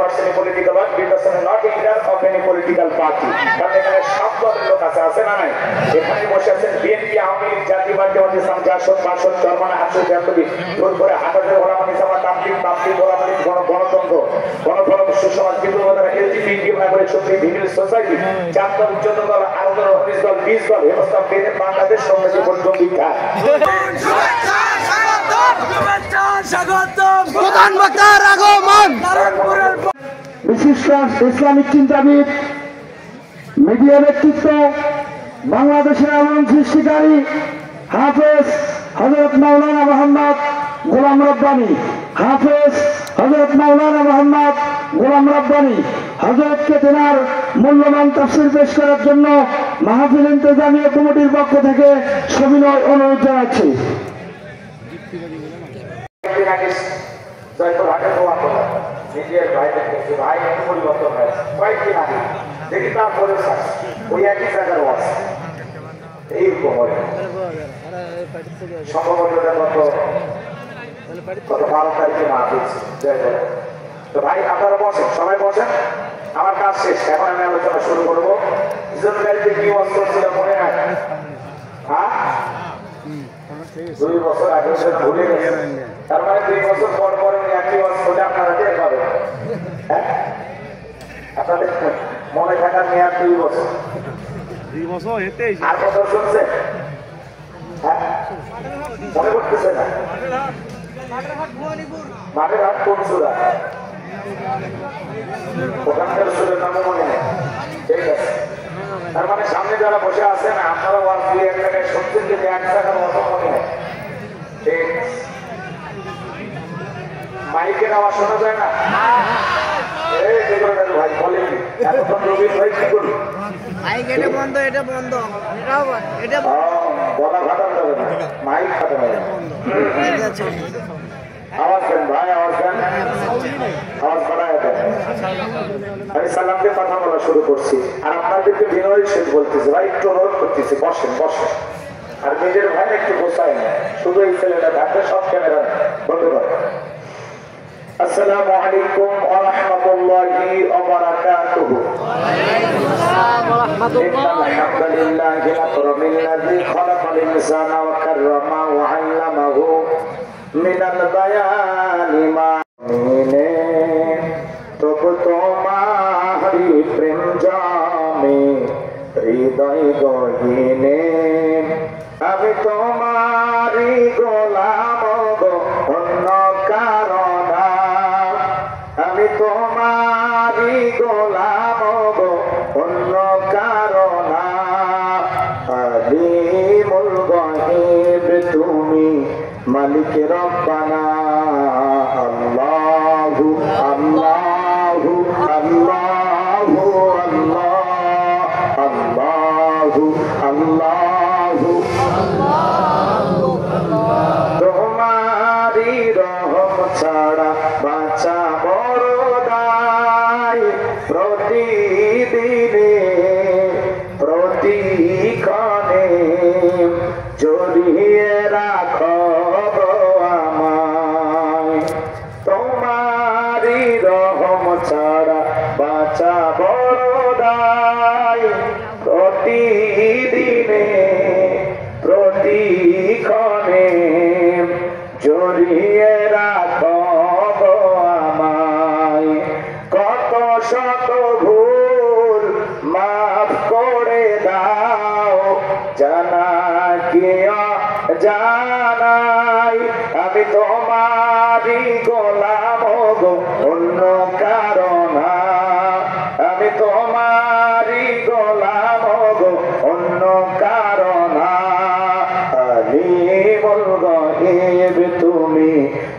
person in political work, be person not leader of any political party. কারণ এখানে সব দলের লোক আছে না নাই? এখানে বসে আছেন বিএনপি, আওয়ামী লীগ, জাতীয়বাদী দল, ইসলাম, জাসদ, বাসদ, চরমানা, হাসুদ, জাতীয়, জোর করে হাটাদের ওলামা নিজামা, তাবলিগ, ওলামা লীগ, গণতন্ত্র, গণফলক, সুসমাজ, বিপ্লবীরা, এলজিবিটি, নাগরিক শক্তি, ভিভিল সোসাইটি, জাতীয় উচ্চতর দল, আরো দল, 19 দল, 20 দল, হেমস্তাব বেদের বাংলাদেশ সমিতি পর্যন্ত বিখ্যাত। প্রধান বক্তার আগমন। বিশিষ্ট ইসলামিক চিন্তাবিদ, মিডিয়া ব্যক্তিত্ব, বাংলাদেশের আলোড়ন সৃষ্টিকারী হাফেজ হযরত মাওলানা মোহাম্মদ গোলাম রব্বানী, হাফেজ হযরত মাওলানা মোহাম্মদ গোলাম রব্বানী হযরতকে তেনার মূল্যবান তাফসীর পেশ করার জন্য মাহফিল ইন্তেজামিয়া কমিটির পক্ষ থেকে সবিনয় অনুরোধ জানাচ্ছি। জয়পুরহাটের গোয়া কথা নিজের ভাইদের দেখছি, ভাই একটু পরিবর্তন হয়েছে কয়েকদিন আগে দেখি তারপরে ওই একই জায়গার ওয়াজ এইরকম হয় সম্ভবত কত 12 তারিখে মা দিচ্ছি। তো ভাই আপনারা বসেন, সবাই বসেন, আমার কাজ শেষ, এখন আমি আলোচনা শুরু করবো। ইসরায়েলকে কি ওয়াজ করছিল মনে হয়? হ্যাঁ, 2 বছর আগে ভুলে গেছে, তার মানে 2 বছর পর পর একই ওয়াজ করলে আপনারা টের পাবেন। হ্যাঁ, আপনাদের মনে থাকার মেয়াদ 2 বছর। 2 বছর হেঁটেই আর কত শুনছে? হ্যাঁ, মনে করতেছে না? মাঠের হাট কোন সুরা? ওখানকার সুরের নামও মনে নেই। ঠিক আছে, তার মানে সামনে যারা বসে আছেন আপনারা ওয়াজ দিয়ে এক জায়গায় শুনছেন, যদি এক জায়গার অত মনে নেই। ঠিক, মাইকের আওয়াজ শোনা যায় না? ভাই বলেন এতক্ষণ রবির ভাই কি করবি? এটা বন্ধ, এটা বন্ধ, এটা বলা খাটানো যাবে না, মাইক খাটানো যাবে। আওয়াজ দেন ভাই, আওয়াজ দেন, আওয়াজ বাড়ায় দেন। আমি সালামকে কথা বলা শুরু করছি, আর আপনাদেরকে বিনয়ের শেষ বলতেছি, ভাই একটু অনুরোধ করতেছি, বসেন বসেন। আর নিজের ভাই একটু গোসায় না, শুধু এই ছেলেটা থাকবে, সব ক্যামেরা বন্ধ করে। আসসালামু আলাইকুম ওয়া রাহমাতুল্লাহি ওয়া বারাকাতুহু। আলহামদুলিল্লাহি রাব্বিল খালাকাল ইনসানা ওয়া কাররামা ওয়া আল্লামাহু মিনাল বায়ানি মা মিনে তবু তোমারি প্রেম জামে হৃদয় গহীনে আমি তোমারি গোলাম গো, অন্য কারণ আমি তোমারি গোলাম গো, অন্য কারণ আলিমুল গায়ব তুমি মালিক রব্বানা। আল্লাহু আল্লাহু আল্লাহু আল্লাহু আল্লাহু তোমারি রহম ছাড়া বাঁচা বড় দায়, প্রতিদিনে প্রতিক্ষণে জড়িয়ে রাখো আমায়, তোমারি রহম ছাড়া বাঁচা বড় দায়, প্রতিদিনে প্রতিক্ষণে জড়িয়ে রাখো আমায়। কত শত ভুল মাফ করে দাও, জানা কি জানাই আমি তোমারি গোলাম গো, অন্য কারণ আমি তোমারি গোলাম গো, অন্য কারণ আলিমুল গায়ব তুমি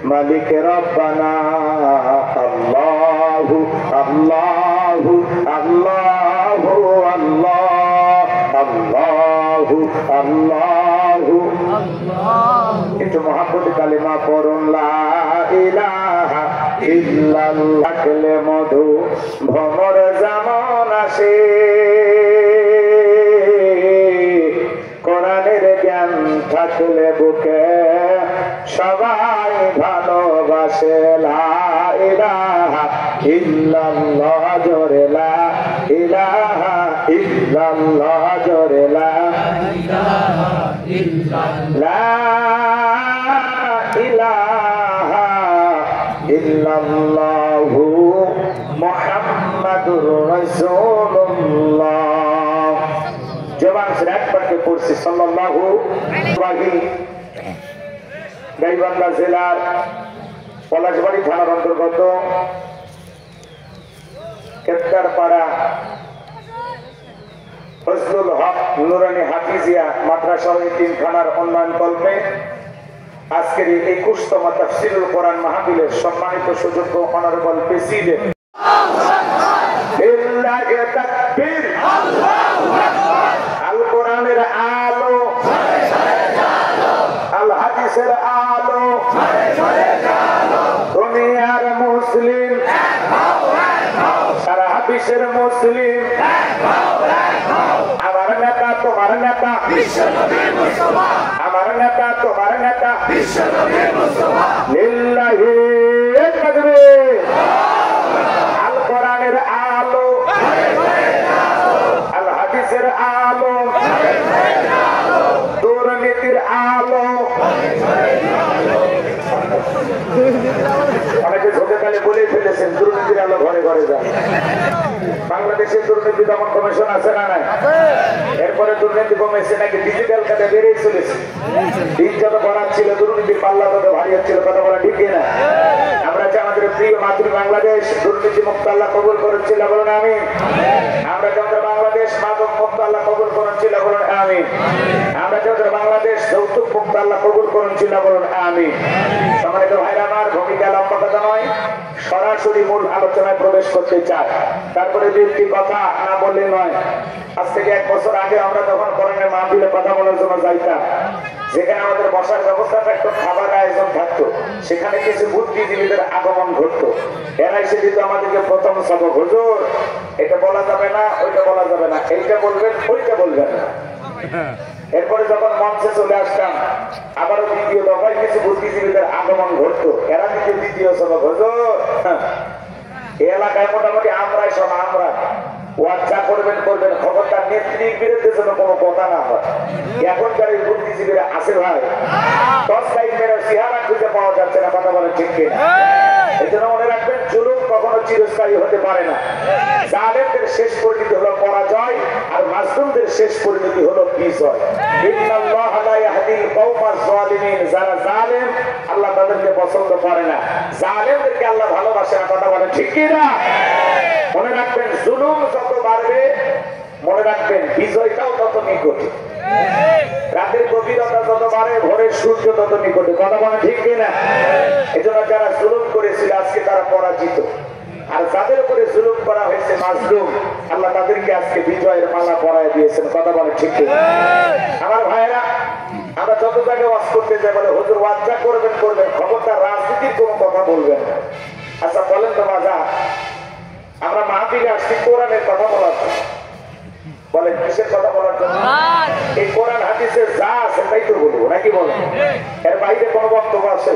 মালিক রব্বানা। আল্লাহু আল্লাহু আল্লাহু আল্লাহু আল্লাহু একটু মহাব্বত কালিমা পড়ুন, লা ইলাহা ইল্লাল্লাহ। থাকলে মধু ভ্রমর যেমন আসে, কোরআনের জ্ঞান থাকলে বুকে সবাই ভালোবাসে। লা ইলাহা ইল্লাল্লাহ জোরে লা ইলাহা ইল্লাল্লাহ জোরে লা ইলাহা ইল্লাল্লাহু মুহাম্মাদুর রাসূলুল্লাহ। জবান से একবার কে পড়ছি সাল্লাল্লাহু আলাইহি। গাইবান্ধা জেলার পলাশবাড়ি থানার অন্তর্গত কেতকারপাড়া ফজলুল হক নুরানি হাফিজিয়া মাদ্রাসা তিনখানার উন্নয়ন কল্পে আজকের এই 21তম তাফসীরুল কোরআন মাহফিলের সম্মানিত সুযোগ্য অনারেবল প্রেসিডেন্ট লিল্লাহি তাকবীর, আল্লাহু আকবার। আল কোরআনের আলো, আল হাদিসের আলো, দুনিয়ার মুসলিম, সারা বিশ্বের মুসলিম, আমার নেতা তোমার নেতা, আমার নেতা তোমার নেতা, লিল্লাহি তাকবীর। আল কোরআনের আলো, আল হাদিসের আলো, দুর্নীতির আলো। অনেকে ঝোঁকে তালে বলে ফেলেছেন দুর্নীতির আলো ঘরে ঘরে যায়। বাংলাদেশে দুর্নীতি দমন কমিশন আছে না নাই? এরপরে দুর্নীতি কমেছে নাকি ডিজিটাল কাটে বেড়েই চলেছে। দিন যত বরাদ ছিল দুর্নীতির পাল্লা তত ভারী হচ্ছিল, কথা বলা ঠিক না? আমরা যে আমাদের প্রিয় মাতৃ বাংলাদেশ দুর্নীতি মুক্ত আল্লাহ কবুল করেছিল, বলুন আমিন। আমরা যে আমাদের বাংলাদেশ মাদক মুক্ত আল্লাহ কবুল করেছিল, বলুন আমিন। আমরা যে আমাদের বাংলাদেশ যৌতুক মুক্ত আল্লাহ কবুল করেছিল, বলুন আমিন। সম্মানিত ভাইরা আমার, ভূমিকা লম্বা কথা নয়, সরাসরি মূল আলোচনায় প্রবেশ করতে চাই। তারপরে দুটি কথা না বললে নয়। আজ থেকে 1 বছর আগে আমরা যখন কোরআনের মাহফিলে কথা বলার জন্য যাইতাম, যেখানে আমাদের বসার ব্যবস্থা থাকতো, খাবার আয়োজন থাকতো, সেখানে কিছু বুদ্ধিজীবীদের আগমন ঘটতো। এরা এসে দিত আমাদেরকে প্রথম সবক, হুজুর এটা বলা যাবে না, ওইটা বলা যাবে না, এইটা বলবেন, ওইটা বলবেন না। এরপরে যখন মঞ্চে চলে আসতাম, আবারও দ্বিতীয় দফায় কিছু বুদ্ধিজীবীদের আগমন ঘটতো। এরা দিত দ্বিতীয় সবক, হুজুর এই এলাকায় মোটামুটি আমরাই সব, আমরা ওয়াচ্চা করবেন করবেন, খবরদার নেত্রীর বিরুদ্ধে যেন কোনো কথা না হয়। এখনকার এই বুদ্ধিজীবীরা আছে ভাই, 10 লাইন মেরে চেহারা খুঁজে পাওয়া যাচ্ছে না, কথা বলে ঠিক কিনা? এই জন্য মনে রাখবেন, জুলুম কখনো চিরস্থায়ী হতে পারে না। জালেমদের শেষ পরিণতি হলো পরাজয়, আর মাজলুমদের শেষ পরিণতি হলো বিজয়। ইন্নাল্লাহা লা ইয়াহদিল কওমাজ যালিমিন। যারা জালেম, আল্লাহ তাদেরকে পছন্দ করে না, জালেমদেরকে আল্লাহ ভালোবাসে না, কথা বলে ঠিক কিনা? মনে রাখবেন, জুলুম যত বাড়বে, মনে রাখবেন বিজয়টাও তত নিকটে। রাতের গভীরতা যত বাড়ে, ভোরের সূর্য তত নিকটে, কথা বলে ঠিক কিনা? এই জন্য যারা জুলুম করেছিল আজকে তারা পরাজিত, আর যাদের উপরে জুলুম করা হয়েছে মাজলুম, আল্লাহ তাদেরকে আজকে বিজয়ের মালা পরায় দিয়েছেন, কথা বলে ঠিক কিনা? আমার ভাইয়েরা, আমরা যত জায়গায় ওয়াজ করতে যাই, বলে হুজুর ওয়াজ যা করবেন করবেন, খবরদার রাজনীতির কোনো কথা বলবেন না। আচ্ছা বলেন তো বাজা, আমরা মাহফিলে আসছি কোরআনের কথা বলার জন্য, বলেন কিসের কথা বলার জন্য? এই কোরআন হাদিসে যা আছে তাই তো বলবো, নাকি বলেন? এর বাইরে কোনো বক্তব্য আছে?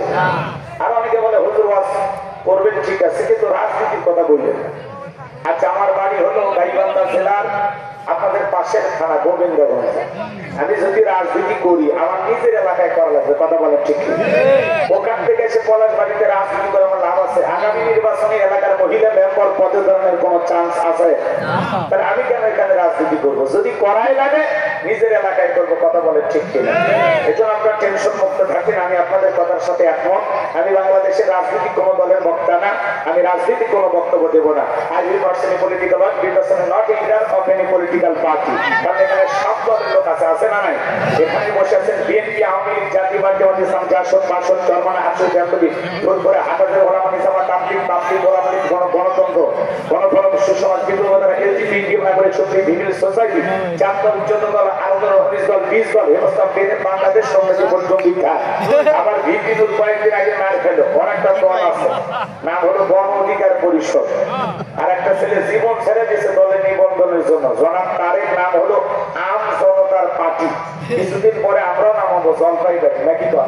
আর অনেকে বলে হুজুর ওয়াজ করবেন ঠিক আছে, কিন্তু রাজনীতির কথা বললেন না। আচ্ছা, আমার বাড়ি হলো গাইবান্ধা জেলার আপনাদের পাশের থানা গোবিন্দগঞ্জ। আমি যদি রাজনীতি করি, আমার নিজের এলাকায় করা লাগবে, কথা বলেন ঠিক কি? ওখান থেকে এসে পলাশবাড়িতে রাজনীতি করে আমার লাভ আছে? আগামী নির্বাচনে এলাকার মহিলা মেম্বার পদে ধরনের কোন চান্স আছে? তাহলে আমি কেন এখানে রাজনীতি করবো? যদি করাই লাগে নিজের এলাকায় করবো, কথা বলেন ঠিক কিনা? এই জন্য আপনার টেনশন মুক্ত থাকেন, আমি আপনাদের কথার সাথে একমত। আমি বাংলাদেশের রাজনীতি কোনো দলের বক্তা না, আমি রাজনীতি কোনো বক্তব্য দেবো না। I will not say political work because I am not leader of any political party. কারণ এখানে সব দলের লোক আছে না নাই? এখানে বসে আছেন বিএনপি, আওয়ামী লীগ, জাতীয়বাদী দল, ইসলাম, জাসদ, বাসদ, চরমানা, হাসুদ, জাতীয়, জোর করে হাটাদের ওলামা নিজামা, তাবলিগ, তাবলিগ, ওলামা লীগ, গণতন্ত্র, গণফোরাম, সুসমাজ, বিপ্লবীরা, এলজিবি, ইন্ডিয়ান নাগরিক শক্তি, ভিভিল সোসাইটি, জাতীয় উচ্চতর দল, আরো দল, হরিশ দল, 20 দল, হেমস্তাম, বাংলাদেশ সমিতি পর্যন্ত বিখ্যাত। আবার ভিপিনুর কয়েকদিন আগে মার খেলো, ওর একটা দল আছে, নাম হলো গণ অধিকার পরিষদ। আর একটা ছেলে জীবন ছেড়ে দিয়েছে দলের নিবন্ধনের জন্য, জনাব তারেক, নাম হলো আম জনতার পার্টি। কিছুদিন পরে আমরাও নামাবো জলপাইগুড়ি, নাকি তো?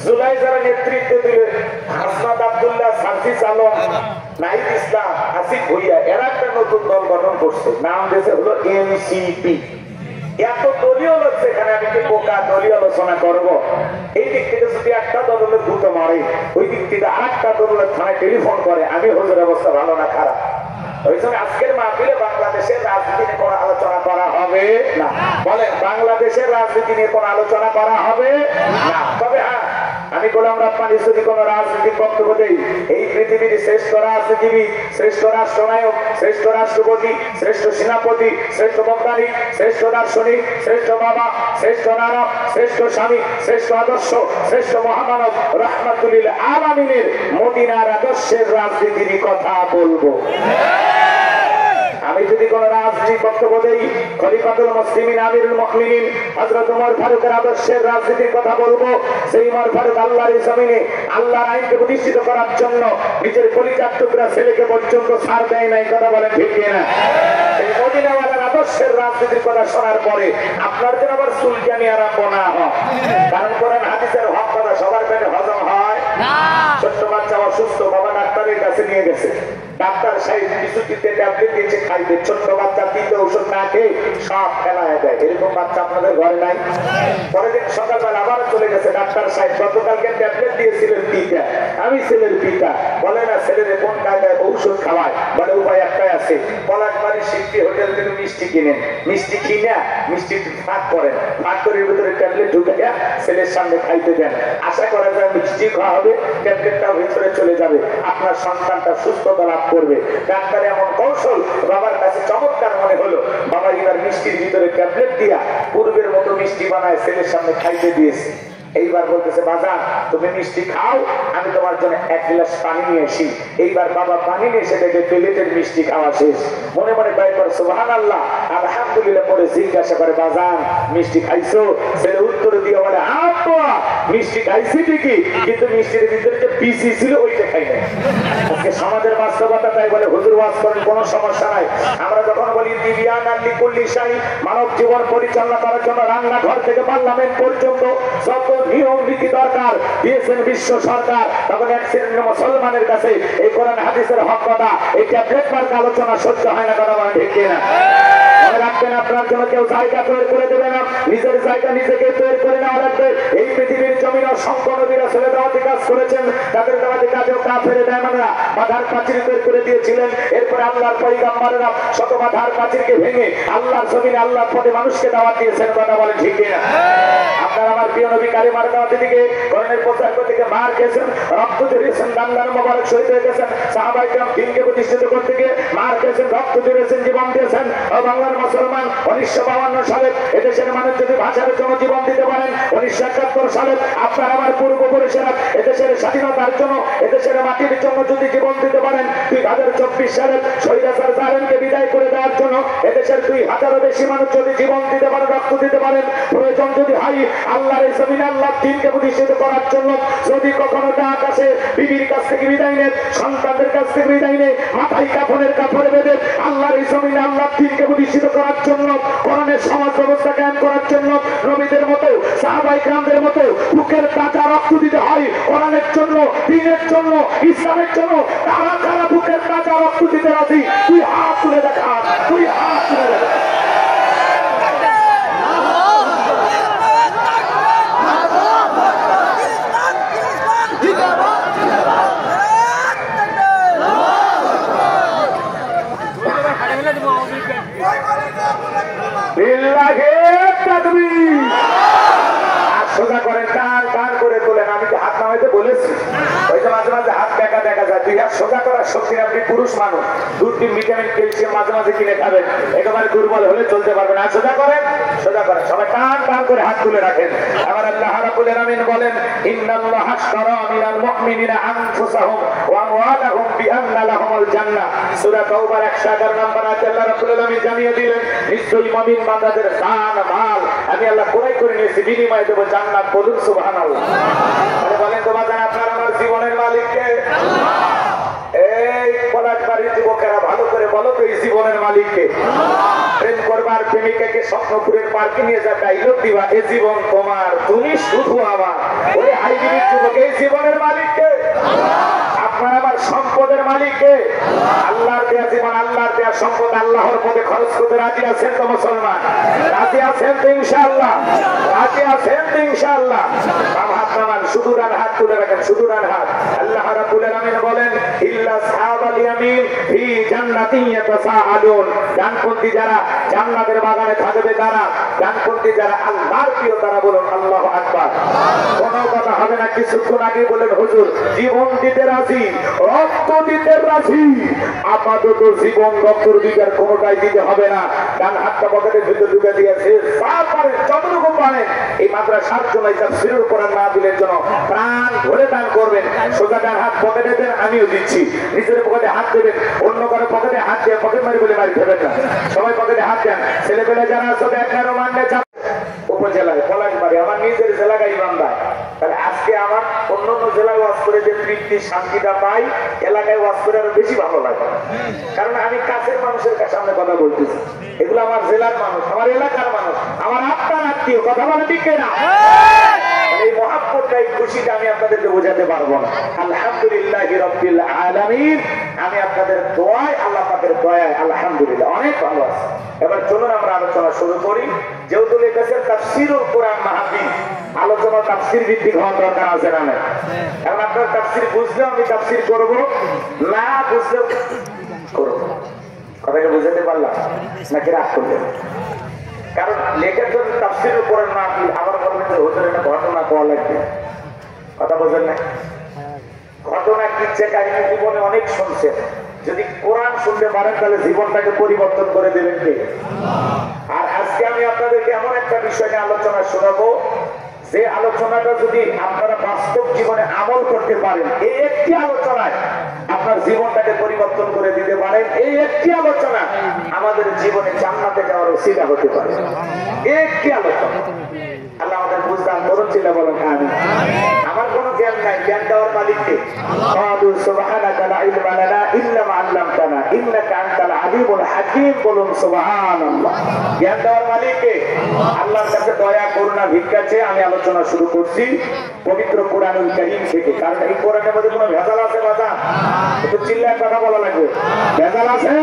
জুলাই যারা নেতৃত্ব দিলেন, হাসনাত আব্দুল্লাহ, সার্জিস আলম, ইসলাম, আসিফ ভুইয়া, এরা একটা নতুন দল গঠন করছে, নাম দিয়েছে হলো এনসিপি। এত দলীয় লোক সেখানে আমি কি বোকা দলীয় আলোচনা করব? এই দিক থেকে যদি একটা দলের দুটো মারে, ওই দিক থেকে আর একটা দলের থানায় টেলিফোন করে, আমি হুজুর অবস্থা ভালো না খারাপ। ওই জন্য আজকের মাহফিলে বাংলাদেশের রাজনীতি নিয়ে কোনো আলোচনা করা হবে না। বলেন, বাংলাদেশের রাজনীতি নিয়ে কোনো আলোচনা করা হবে না। তবে হ্যাঁ, আমি গোলাম রব্বানী যদি কোন রাজনৈতিক বক্তব্য দেই, এই পৃথিবীর শ্রেষ্ঠ রাজনীতিবিদ, শ্রেষ্ঠ রাষ্ট্রনায়ক, শ্রেষ্ঠ রাষ্ট্রপতি, শ্রেষ্ঠ সেনাপতি, শ্রেষ্ঠ বৈজ্ঞানিক, শ্রেষ্ঠ দার্শনিক, শ্রেষ্ঠ বাবা, শ্রেষ্ঠ নানা, শ্রেষ্ঠ স্বামী, শ্রেষ্ঠ আদর্শ, শ্রেষ্ঠ মহামানব রাহমাতুল আলামিনের মদিনার আদর্শের রাজনীতির কথা বলবো। আমি যদি কোন রাজনীতিক বক্তব্য দেই, খলিফাতুল মুসলিমিন আমিরুল মুমিনিন হযরত ওমর ফারুকের আদর্শের রাজনীতির কথা বলবো। সেই ওমর ফারুক আল্লাহর জমিনে আল্লাহর আইনকে প্রতিষ্ঠিত করার জন্য নিজের কলিজার টুকরা ছেলেকে পর্যন্ত ছাড় দেয় নাই। কথা বলেন ঠিক কিনা? এই মদিনাওয়ালার আদর্শের রাজনীতির কথা শোনার পরে আপনার জন্য আবার সুলতানি আরম্ভ না হয়, কারণ কোরআন হাদিসের হক কথা সবার পেটে হজম হয় না। ছোট্ট বাচ্চা অসুস্থ, বাবা ডাক্তারের কাছে নিয়ে গেছে, ডাক্তার সাহেব কিছুটিতে ট্যাবলেট দিয়েছে খাইতে, ছোট্ট বাচ্চা তিনটে ওষুধ না খেয়ে সব ফেলায় দেয়। এরকম বাচ্চা আপনাদের ঘরে নাই? পরের দিন সকালবেলা আবার চলে গেছে ডাক্তার সাহেব, গতকালকে ট্যাবলেট দিয়েছিলেন পিতা, আমি ছেলের পিতা, বলে না ছেলের কোন কায়দায় ঔষধ খাওয়ায়? বলে উপায় একটাই আছে, পলাশবাড়ি সিদ্ধি হোটেল থেকে মিষ্টি কিনেন, মিষ্টি কিনে মিষ্টি ফাঁক করেন, ফাঁক করে ভিতরে ট্যাবলেট ঢুকে ছেলের সামনে খাইতে দেন, আশা করা যায় মিষ্টি খাওয়া হবে, ট্যাবলেটটা ভিতরে চলে যাবে, আপনার সন্তানটা সুস্থতা লাভ করবে। ডাক্তার এমন কৌশল বাবার কাছে চমৎকার মনে হলো, বাবা এবার মিষ্টির ভিতরে ট্যাবলেট দিয়া পূর্বের মতো মিষ্টি বানায় ছেলের সামনে খাইতে দিয়েছে। এইবার বলতেছে, বাজার তুমি মিষ্টি খাও, আমি তোমার জন্য এক গ্লাস পানি নিয়ে আসি। এইবার বাবা পানি নিয়ে এসে দেখে প্লেটের মিষ্টি খাওয়া শেষ। মনে মনে কয়েকবার সুবহানাল্লাহ আলহামদুলিল্লাহ পরে জিজ্ঞাসা করে, বাজার মিষ্টি খাইছো? ছেলে উত্তর দিয়ে বলে, আব্বা মিষ্টি খাইছি ঠিকই, কিন্তু মিষ্টির ভিতরে যে পিসি ছিল ওইটা খাই নাই। আজকে সমাজের বাস্তবতা তাই বলে হুজুর ওয়াজ করেন, কোনো সমস্যা নাই। আমরা যখন বলি দিবিয়ান আর লিকুল্লি শাই, মানব জীবন পরিচালনা করার জন্য রান্নাঘর থেকে পার্লামেন্ট পর্যন্ত যত নিয়ম নীতি দরকার দিয়েছেন বিশ্ব সরকার, তখন এক শ্রেণীর মুসলমানের কাছে এই কোরআন হাদিসের হক কথা, এই ট্যাবলেট মার্ক আলোচনা সহ্য হয় না। কথা বলা ঠিক কিনা? মনে রাখবেন, আপনার জন্য কেউ জায়গা তৈরি করে দেবে না, নিজের জায়গা নিজেকে তৈরি করে নেওয়া লাগবে। এই পৃথিবীর জমিন অসংখ্য নবীরা ছেলে দেওয়াতে কাজ করেছেন, তাদের দেওয়াতে কাজেও কাফের বেঈমানরা বাধার প্রাচীর তৈরি করে দিয়েছিলেন। এরপরে আল্লাহর পয়গম্বররা শত বাধার প্রাচীরকে ভেঙে আল্লাহর জমিনে আল্লাহর পথে মানুষকে দাওয়াত দিয়েছেন। কথা বলেন ঠিক কিনা? আপনার আমার প্রিয় নবী কালিমার দাওয়াতের দিকে কোরআনের প্রচার করতে গিয়ে মার খেয়েছেন, রক্ত দিয়েছেন, দান্দার মোবারক শহীদ হয়ে গেছেন। সাহাবায়ে কেরাম দ্বীনকে প্রতিষ্ঠিত করতে গিয়ে মার খেয়েছেন, রক্ত দিয়েছেন, জীবন দিয়েছেন। ও বাংলার মুসলমান, 1952 সালে এদেশের মানুষ যদি ভাষার জন্য জীবন দিতে পারেন, 1971 সালে আপনার আমার পূর্বপুরুষেরা এদেশের স্বাধীনতার জন্য, এদেশের মাটির জন্য যদি জীবন দিতে পারেন, 2024 সালে স্বৈরাচার জালেমকে বিদায় করে দেওয়ার জন্য এদেশের 2000 বেশি মানুষ যদি জীবন দিতে পারেন, রক্ত দিতে পারেন, প্রয়োজন যদি হয় আল্লাহর জমিনে আল্লাহর দ্বীনকে প্রতিষ্ঠিত করার জন্য, যদি কখনো ডাক আসে বিবির কাছ থেকে বিদায় নেন, সন্তানদের কাছ থেকে বিদায় নেই, মাথায় কাফনের কাপড় বেঁধে আল্লাহর জমিনে আল্লাহর দ্বীনকে প্রতিষ্ঠিত করার জন্য, কোরআনের সমাজ ব্যবস্থা কায়েম করার জন্য নবীদের মতো সাহাবায়ে কেরামদের মতো বুকের কাঁচা রক্ত দিতে হয় কোরআনের জন্য, দ্বীনের জন্য, ইসলামের জন্য। তারা তারা বুকের কাঁচা রক্ত দিতে রাজি। তুই হাত তুলে দেখা, তুই হাত তুলে দেখা। সোজা করেন, টান টান করে তোলেন। আমি কি হাত নামাইতে বলেছি? ওই যে মাঝে মাঝে হাত দেখা দেখা যায়। দুই হাত সোজা করার শক্তি, আপনি পুরুষ মানুষ, 2-3 ভিটামিন ক্যালসিয়াম মাঝে মাঝে কিনে খাবেন, একেবারে দুর্বল হলে চলতে পারবেন। আর সোজা করেন, সোজা করেন, সবাই টান টান করে হাত তুলে রাখেন। আমার আল্লাহ রাব্বুল আলামিন বলেন, ইন্নাল্লাহা আশতারা মিনাল মুমিনিনা আনফুসাহুম ওয়া আমওয়ালাহুম বিআন্না লাহুমুল জান্নাহ। সূরা তাওবার 111 নম্বর আয়াতে আল্লাহ রাব্বুল আলামিন জানিয়ে দিলেন, নিশ্চয়ই মুমিন বান্দাদের জান মাল আমি আল্লাহ ক্রয় করে নিয়েছি, বিনিময়ে দেব জান্নাত। বলুন সুবহানাল্লাহ। তাহলে বলেন তো বাজান, আপনার আমার জীবনের মালিক কে? এই পলাশবাড়ির যুবকেরা ভালো করে বলো তো, এই জীবনের মালিক কে? প্রেম করবার প্রেমিকাকে স্বপ্নপুরের পার্কে নিয়ে যা ডাইলগ দিবা, এ জীবন তোমার, তুমি শুধু আমার। ওই হাইব্রিড যুবক, এই জীবনের মালিক কে? আপনার আমার সম্পদের মালিককে আল্লাহর দেয়া জীবন, আল্লাহর দেয়া সম্পদ আল্লাহর পথে খরচ করতে রাজি আছেন তো মুসলমান? রাজি আছেন তো ইনশাআল্লাহ? রাজি আছেন তো ইনশাআল্লাহ? বাম হাত নামান, শুধু ডান হাত তুলে রাখেন, শুধু ডান হাত। আল্লাহ রাব্বুল আলামিন বলেন ইল্লা আসহাবাল ইয়ামিন ফি জান্নাতিন ইয়াতাসাআলুন। ডানপন্থী যারা জান্নাতের বাগানে থাকবে, তারা ডানপন্থী যারা আল্লাহর প্রিয়, তারা বলুন আল্লাহু আকবার। কোনো কথা হবে না। কিছুক্ষণ আগে বলেন হুজুর জীবন দিতে রাজি, রক্ত দিতে রাজি। আপাতত জীবন রক্ত দিতে কোনোটাই দিতে হবে না। ডান হাতটা পকেটের ভিতরে ঢুকে দিয়েছে, তারপরে যতটুকু পারেন এই মাদ্রাসার জন্য, এই তাফসীরুল কোরআন মাহফিলের জন্য প্রাণ ভরে দান করবেন। সোজা ডান হাত পকেটে দেন, আমিও দিচ্ছি। নিজের পকেটে হাত দেবেন, অন্য কারো পকেটে হাত দিয়ে পকেট মারি বলে মারি দেবেন না। সবাই পকেটে হাত দেন। ছেলেপেলে যারা আছে 11 মান্ডে উপজেলায় পলাশবাড়ি, আমার নিজের জেলা গাইবান্ধা। তাহলে আজকে আমার অন্য অন্য জেলায় ওয়াজ করে যে তৃপ্তি শান্তিটা পাই, এলাকায় ওয়াজ করে আরো বেশি ভালো লাগে। কারণ আমি কাছের মানুষের সামনে কথা বলতেছি। এগুলো আমার জেলার মানুষ, আমার এলাকার মানুষ, আমার আপনার আত্মীয়। কথা বলে ঠিক না? এই মহাব্বতটা, এই খুশিটা আমি আপনাদেরকে বোঝাতে পারবো না। আলহামদুলিল্লাহি রাব্বিল আলামিন। আমি আপনাদের দোয়ায়, আল্লাহ পাকের দয়ায় আলহামদুলিল্লাহ অনেক ভালো আছে। এবার চলুন আমরা আলোচনা শুরু করি। যেহেতু লিখেছেন তাফসীরুল কোরআন মাহফিল, আলোচনা তাফসীর ভিত্তিক হওয়ার দরকার আছে না? এখন আপনার তাফসীর বুঝলেও আমি তাফসীর করব, না বুঝলেও করব। কথাকে বুঝাতে পারলাম নাকি রাগ করলেন? কারণ লেখার জন্য তাফসীরুল কোরআন মাহফিল, আবার বলবেন যে হুজুর একটা ঘটনা কোয়া লাগবে। কথা বোঝেন না? ঘটনা কিচ্ছে কাহিনী জীবনে অনেক শুনছেন। যদি কোরআন শুনতে পারেন তাহলে জীবনটাকে পরিবর্তন করে দেবেন কে? আর আজকে আমি আপনাদেরকে এমন একটা বিষয় নিয়ে আলোচনা শোনাবো, যে আলোচনাটা যদি আপনারা বাস্তব জীবনে আমল করতে পারেন, এই একটি আলোচনায় আপনার জীবনটাকে পরিবর্তন করে দিতে পারেন। এই একটি আলোচনা আমাদের জীবনে জান্নাতে যাওয়ার ওসিলা হতে পারে। একটি আলোচনা। আল্লাহ আমাদের বুঝদান করুন, চিন্তা বলেন আমিন। আমার কোনো জ্ঞান নাই, জ্ঞান দেওয়ার মালিককে। ক্বালু সুবহানাকা লা ইলমা লানা ইল্লা মা আল্লামতানা ইন্নাকা আনতাল আলিমুল হাকীম। বলুন সুবহানাল্লাহ। জ্ঞান দেওয়ার মালিককে। আল্লাহর কাছে দয়া করুণা ভিক্ষা চেয়ে আমি আলোচনা শুরু করছি পবিত্র কোরআনুল কারীম থেকে। কারণ এই কোরআনের মধ্যে কোনো ভেজাল আছে বাবা? একটু চিল্লায় কথা বলা লাগবে। ভেজাল আছে?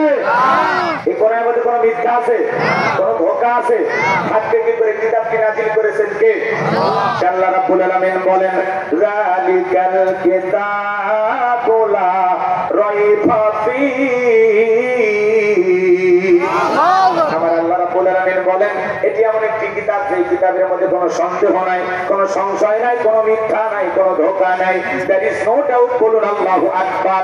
এই কোরআনের মধ্যে কোনো মিথ্যা আছে? কোনো ধোঁকা আছে? হাতকে কি করে কিতাবকে নাযিল করেছেন কে? আল্লাহ রাব্বুল আলামিন বলেন যালিকাল কিতাবু লা রাইবা ফীহি। আমার আল্লাহ রাব্বুল আলামিন বলেন এটি এমন একটি কিতাব, যে কিতাবের মধ্যে কোনো সন্দেহ নাই, কোনো সংশয় নাই, কোনো মিথ্যা নাই, কোনো ধোঁকা নাই। There is no doubt. বলুন আল্লাহু আকবার।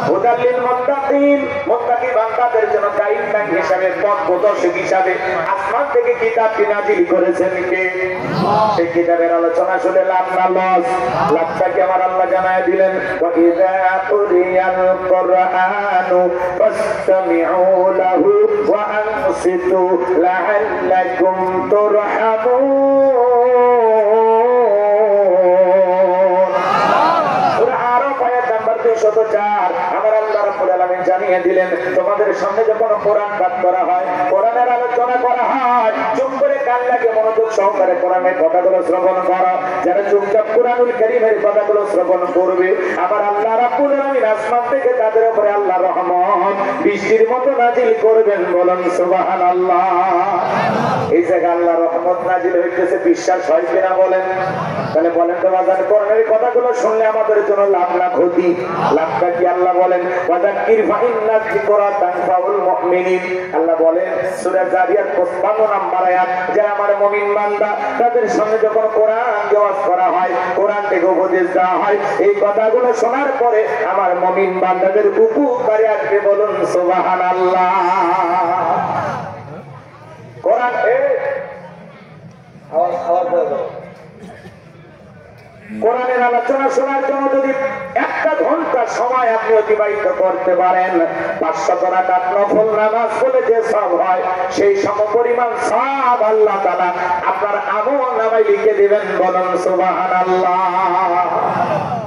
হুদাল লিল মুত্তাকিন। মুত্তাকি বান্দাদের জন্য গাইডলাইন হিসাবে, পথ প্রদর্শক হিসাবে আসমান থেকে কিতাবটি নাযিল করেছেন কে? সেই কিতাবের আলোচনা শুনে লাভ না লস? লাভটা কি আমার আল্লাহ জানায় দিলেন, ওয়া ইযা কুরিয়াল কুরআনু ফাসতামিউ লাহু ওয়া আনসিতু লাআল্লাকুম তুরহামুন। সূরা আরাফ আয়াত নাম্বার 204। আমার আল্লাহ রাব্বুল আলামিন জানিয়ে দিলেন, তোমাদের সামনে যখন কোরআন পাঠ করা হয়, কোরআনের আলোচনা করা হয়, চুপ করে কান লাগে মনোযোগ সহকারে কোরআনের কথাগুলো শ্রবণ করো। যারা চুপচাপ কোরআনুল কারীমের কথাগুলো শ্রবণ করবে, আমার আল্লাহ রাব্বুল আলামিন আসমান থেকে তাদের উপরে আল্লাহ রহমত বৃষ্টির মতো নাজিল করবেন। বলুন সুবহানাল্লাহ। এই জায়গায় আল্লাহ রহমত নাজিল হইতেছে, বিশ্বাস হয় কিনা বলেন? তাহলে বলেন তো বাজার কোরআনের কথাগুলো শুনলে আমাদের জন্য লাভ না ক্ষতি? লাভটা কি? আল্লাহ বলেন ওয়াযাক্কির ফাইন্না যিকরা তানফাউল মুমিনিন। আল্লাহ বলেন সূরা জারিয়াত 55 নম্বর আয়াত, যারা আমার মুমিন বান্দা তাদের সামনে যখন কোরআন ওয়াজ করা হয়, কোরআন থেকে উপদেশ দেওয়া হয়, এই কথাগুলো শোনার পরে আমার মুমিন বান্দাদের উপকারে আসবে। বলুন সুবহানাল্লাহ। কোরআন কোরআনের আলোচনা শোনার জন্য যদি 1 ঘন্টা সময় আপনি অতিবাহিত করতে পারেন, 500 রাকাত নফল নামাজ পড়লে যে সওয়াব হয়, সেই সমপরিমাণ সওয়াব আল্লাহ তাআলা আপনার আমলনামায় লিখে দিবেন। বলুন সুবহানাল্লাহ।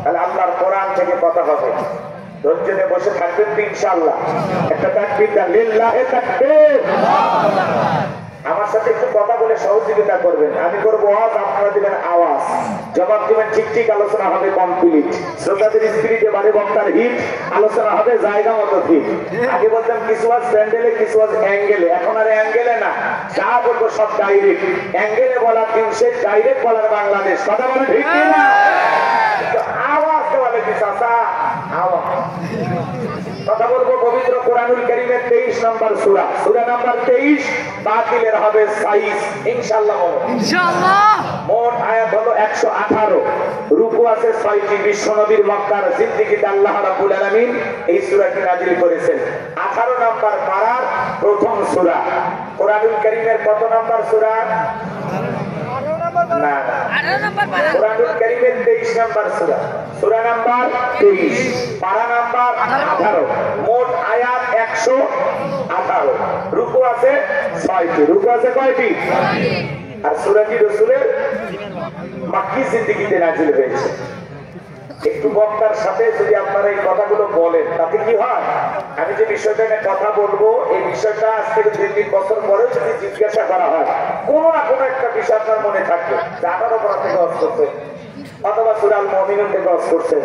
তাহলে আল্লাহর কোরআন থেকে কথা হবে, ধৈর্য নিয়ে বসে থাকবেন তো ইনশাআল্লাহ। একটা তাকবীর দেন, লিল্লাহি তাকবীর। আমার সাথে একটু কথা বলে সহযোগিতা করবেন। আমি করবো ওয়াজ, আপনারা দিবেন আওয়াজ, জবাব দিবেন ঠিক ঠিক, আলোচনা হবে কমপ্লিট। শ্রোতাদের স্পিরিটে বাড়ি বক্তার হিট, আলোচনা হবে জায়গা মতো ঠিক। আগে বলতাম কিছু আজ প্যান্ডেলে, কিছু আজ অ্যাঙ্গেলে, এখন আর অ্যাঙ্গেলে না, যা বলবো সব ডাইরেক্ট। অ্যাঙ্গেলে বলার দিন শেষ, ডাইরেক্ট বলার বাংলাদেশ। কথা বলে ঠিক না? আওয়াজ দেওয়া লেগে চাচা, আওয়াজ। কথা বলবো পবিত্র কোরআনুল কারীমের 23 নম্বর সূরা, সূরা নাম্বার 23, বাতিলের হবে সাইজ ইনশাআল্লাহ। ইনশাআল্লাহ। মোট আয়াত হলো 118, রুকু আছে 6টি। বিশ্বনবীর মক্কার জিন্দেগিতে আল্লাহ রাব্বুল আলামিন এই সূরাটি নাযিল করেছেন। 18 নম্বর পারার প্রথম সূরা। কোরআনুল কারীমের কত নম্বর সূরা? না, কোরআনুল কারীমের 23 নম্বর সূরা, সূরা নাম্বার 23, পারা নাম্বার 18, মোট আয়াত 118, রুকু আছে 6টি। রুকু আছে কয়টি? আর সূরাটি রাসূলের মাক্কি জিন্দেগিতে নাযিল হয়েছে। একটু বক্তার সাথে যদি আপনারা এই কথাগুলো বলেন তাতে কি হয়, আমি যে বিষয়টা নিয়ে কথা বলবো এই বিষয়টা আজ থেকে 2-3 বছর পরেও যদি জিজ্ঞাসা করা হয়, কোনো না কোনো একটা বিষয় আপনার মনে থাকবে। 18 পারা থেকে ওয়াজ করছে অথবা সূরা আল মুমিনুন থেকে ওয়াজ করছে,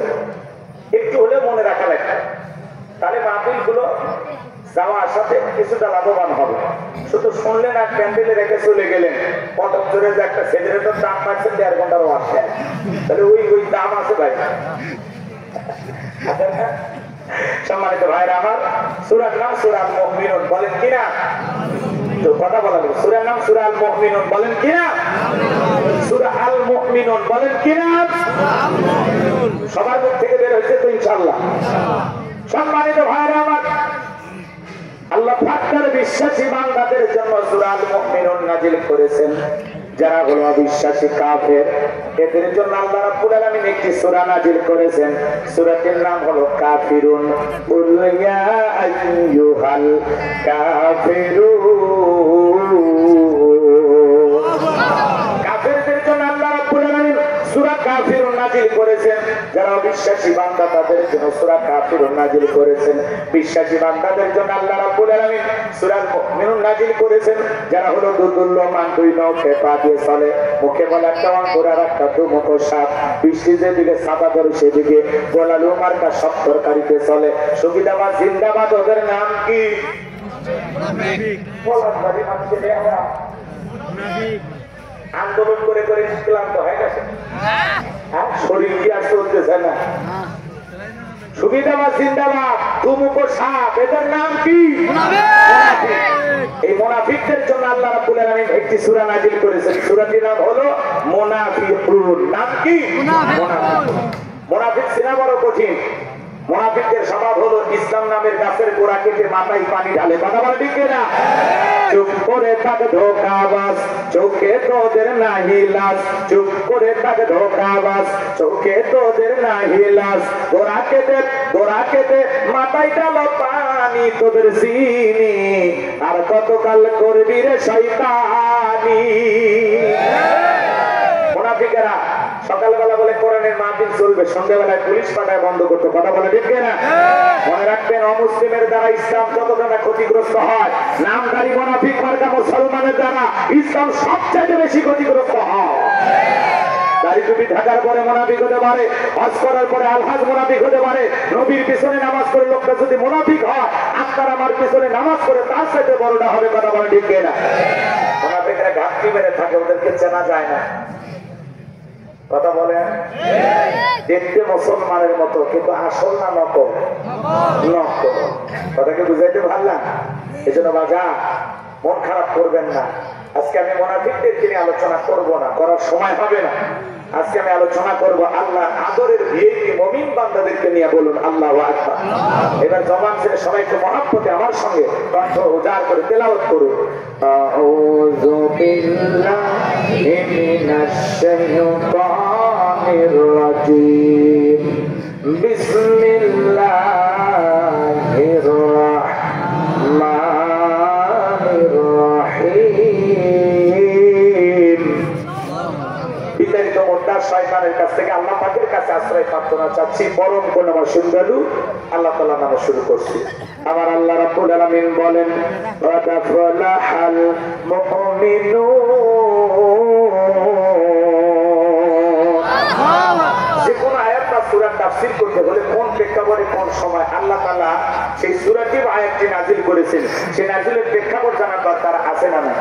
একটু হলে মনে রাখা লাগবে। তাহলে মাহফিলগুলো যাওয়া আসাতে কিছুটা লাভবান হবে। শুধু শুনলেন আর প্যান্ডেলে রেখে চলে গেলেন, পটক ধরে যে একটা সেজরেটর দাম পাচ্ছেন 1.5 ঘন্টারও আসছে, তাহলে ওই দাম আছে ভাই। সম্মানিত ভাইরা আমার, সূরার নাম সূরা আল মুমিনুন, বলেন কিনা? তো কথা বলা যাবে, সূরার নাম সূরা আল মুমিনুন, বলেন কিনা? সূরা আল মুমিনুন, বলেন কিনা? সবার মুখ থেকে বের হয়েছে তো ইনশাআল্লাহ। সম্মানিত ভাইরা আমার, আল্লাহ পাক তার বিশ্বাসী বান্দাদের জন্য সূরা আল মুমিনুন নাযিল করেছেন। যারা হলো অবিশ্বাসী কাফের, এদের জন্য আল্লাহ রাব্বুল আলামিন একটি সূরা নাযিল করেছেন। সূরাটির নাম হলো কাফিরুন। কুল ইয়া আইয়ুহাল কাফিরুন। কাফেরদের জন্য আল্লাহ রাব্বুল আলামিন সূরা কাফিরুন নাযিল করেছেন। যারা অবিশ্বাসী বান্দা তাদের জন্য সূরা কাফিরুন নাযিল করেছেন। বিশ্বাসী বান্দাদের জন্য আল্লাহ রাব্বুল আলামিন সূরা মুমিনুন নাযিল করেছেন। যারা হলো দুর্বলমান, 2 নৌকে পা দিয়ে চলে, মুখে বলে একটা অঙ্কুর আর একটা দুমুখ সাপ, বৃষ্টি যেদিকে ছাতা ধরে সেদিকে গোলালু মার্কা সব তরকারিতে চলে, সুবিধাবাদ জিন্দাবাদ, ওদের নাম কি? আন্দোলন করে করে ক্লান্ত হয়ে গেছে, শরীর কি আর চলতেছে না। সুবিধাবাদ জিন্দাবাদ, দুমুখ সাপ, এদের নাম কি? এই মুনাফিকদের জন্য আল্লাহ রাব্বুল আলামিন একটি সূরা নাযিল করেছেন। সূরাটির নাম হলো মুনাফিকুন। নাম কি? মুনাফিক চেনা বড় কঠিন। মুনাফিকদের স্বভাব হলো ইসলাম নামের গাছের গোড়া কেটে মাথায় পানি ঢালে। কথা বলে ঠিক না? চুপ করে থাক ধোঁকাবাজ, চোখে তোদের নাহি লাজ। চুপ করে থাক ধোঁকাবাজ, চোখে তোদের নাহি লাজ। গোড়া কেটে মাথায় ঢালো পানি, তোদের চিনি আর কতকাল করবি রে শয়তানি। মুনাফিকেরা সকালবেলা বলে কোরআনের মাহফিল চলবে, সন্ধ্যাবেলায় পুলিশ পাঠায় বন্ধ করতে। কথা বলে ঠিক না? মনে রাখবেন, অমুসলিমের দ্বারা ইসলাম যতটা ক্ষতিগ্রস্ত হয়, নামধারী মুনাফিক মার্কা মুসলমানের দ্বারা ইসলাম সবচেয়ে বেশি ক্ষতিগ্রস্ত হয়। দাড়ি টুপি থাকার পরে মুনাফিক হতে পারে, হজ করার পরে আলহাজ মুনাফিক হতে পারে। নবীর পিছনে নামাজ করে লোকটা যদি মুনাফিক হয়, আপনার আমার পিছনে নামাজ করে তার সাথে বড়টা হবে। কথা বলে ঠিক না? মুনাফিকরা ঘাটতি মেরে থাকে, ওদেরকে চেনা যায় না। কথা বলে, দেখতে মুসলমানের মতো কিন্তু আসল না নকল? নকল। কথাকে বুঝাইতে পারলাম? এই জন্য বাজা মন খারাপ করবেন না। আজকে আমি মুনাফিকদেরকে নিয়ে আলোচনা করব না, করার সময় হবে না। আজকে আমি আলোচনা করব আল্লাহ আদরের ভিআইপি মুমিন বান্দাদেরকে নিয়ে। বলুন আল্লাহু আকবার। এবার জবান ছেড়ে সবাই একটু মহব্বতে আমার সঙ্গে কণ্ঠ উজাড় করে তেলাওয়াত করুন। আউযু বিল্লাহি মিনাশ শাইতানির রাজীম। বিসমিল্লাহির রাহমানির রাহিম। বিতাড়িত মোদ্দার শয়তানের কাছ থেকে আল্লাহ পাকের কাছে আশ্রয় প্রার্থনা চাচ্ছি। বড় কোন কোন নামাজ শুরু গেল আল্লাহ তাআলা নামাজ শুরু করছি আমার আল্লাহ রাব্বুল আলামিন বলেন ওয়াতাফলাহাল মুমিনুন যে কোন আয়াত বা সূরা তাফসীর করতে হলে কোন প্রেক্ষাপটে কোন সময় আল্লাহ তাআলা সেই সূরাটি বা আয়াতটি নাযিল করেছেন সেই নাযিলের প্রেক্ষাপট জানার দরকার আছে না না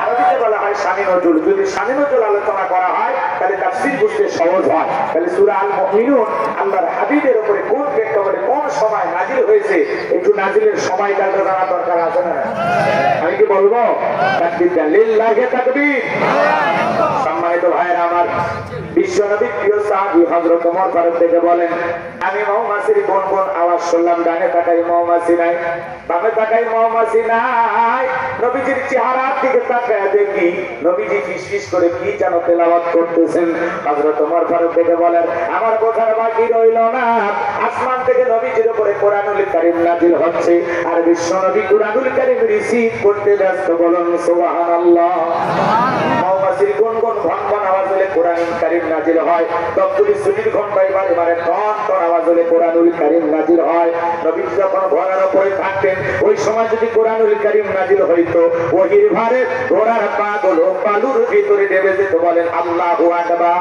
আরবিতে বলা হয় শানি নজুল যদি শানি নজুল আলোচনা করা হয় তাহলে তাফসীর বুঝতে সহজ হয় তাহলে সূরা আল মুমিনুন আল্লাহর হাবিবের উপরে কোন প্রেক্ষাপটে কোন সময় নাযিল হয়েছে একটু নাযিলের সময়কালটা জানার দরকার আছে না আমি কি বলবো তাকবীর লিল্লাহি তাকবীর সম্মানিত ভাইরা আমার বিশ্বনবী প্রিয় সাহাবী হযরত ওমর ফারুক থেকে বলেন আমি মৌমাছির কোন কোন আওয়াজ শুনলাম ডানে তাকাই মৌমাছি নাই বামে তাকাই মৌমাছি নাই নবীজির চেহারার দিকে তাকায় দেখি নবীজি ফিসফিস করে কি যেন তেলাওয়াত করতেছেন হযরত ওমর ফারুক থেকে বলেন আমার বোঝার বাকি রইল না আসমান থেকে নবীজির উপরে কোরআনুল কারীম নাযিল হচ্ছে আর বিশ্বনবী কোরআনুল কারীম রিসিভ করতে ব্যস্ত বলেন সুবহানাল্লাহ মৌমাছির কোন কোন ভনভন আওয়াজ হলে কোরআনুল কারীম নাযিল হয় তবদুলি সুনির ঘন্টায় বারে টন টন আওয়াজ হলে কোরআনুল কারীম নাযিল হয় নবীজি যখন ঘোড়ার উপরে থাকতেন ওই সময় যদি কোরআনুল কারীম নাযিল হইতো ওহির ভারে ঘোড়ার পাগুলো পালুর ভিতরে ডেবে যেত বলেন আল্লাহু আকবার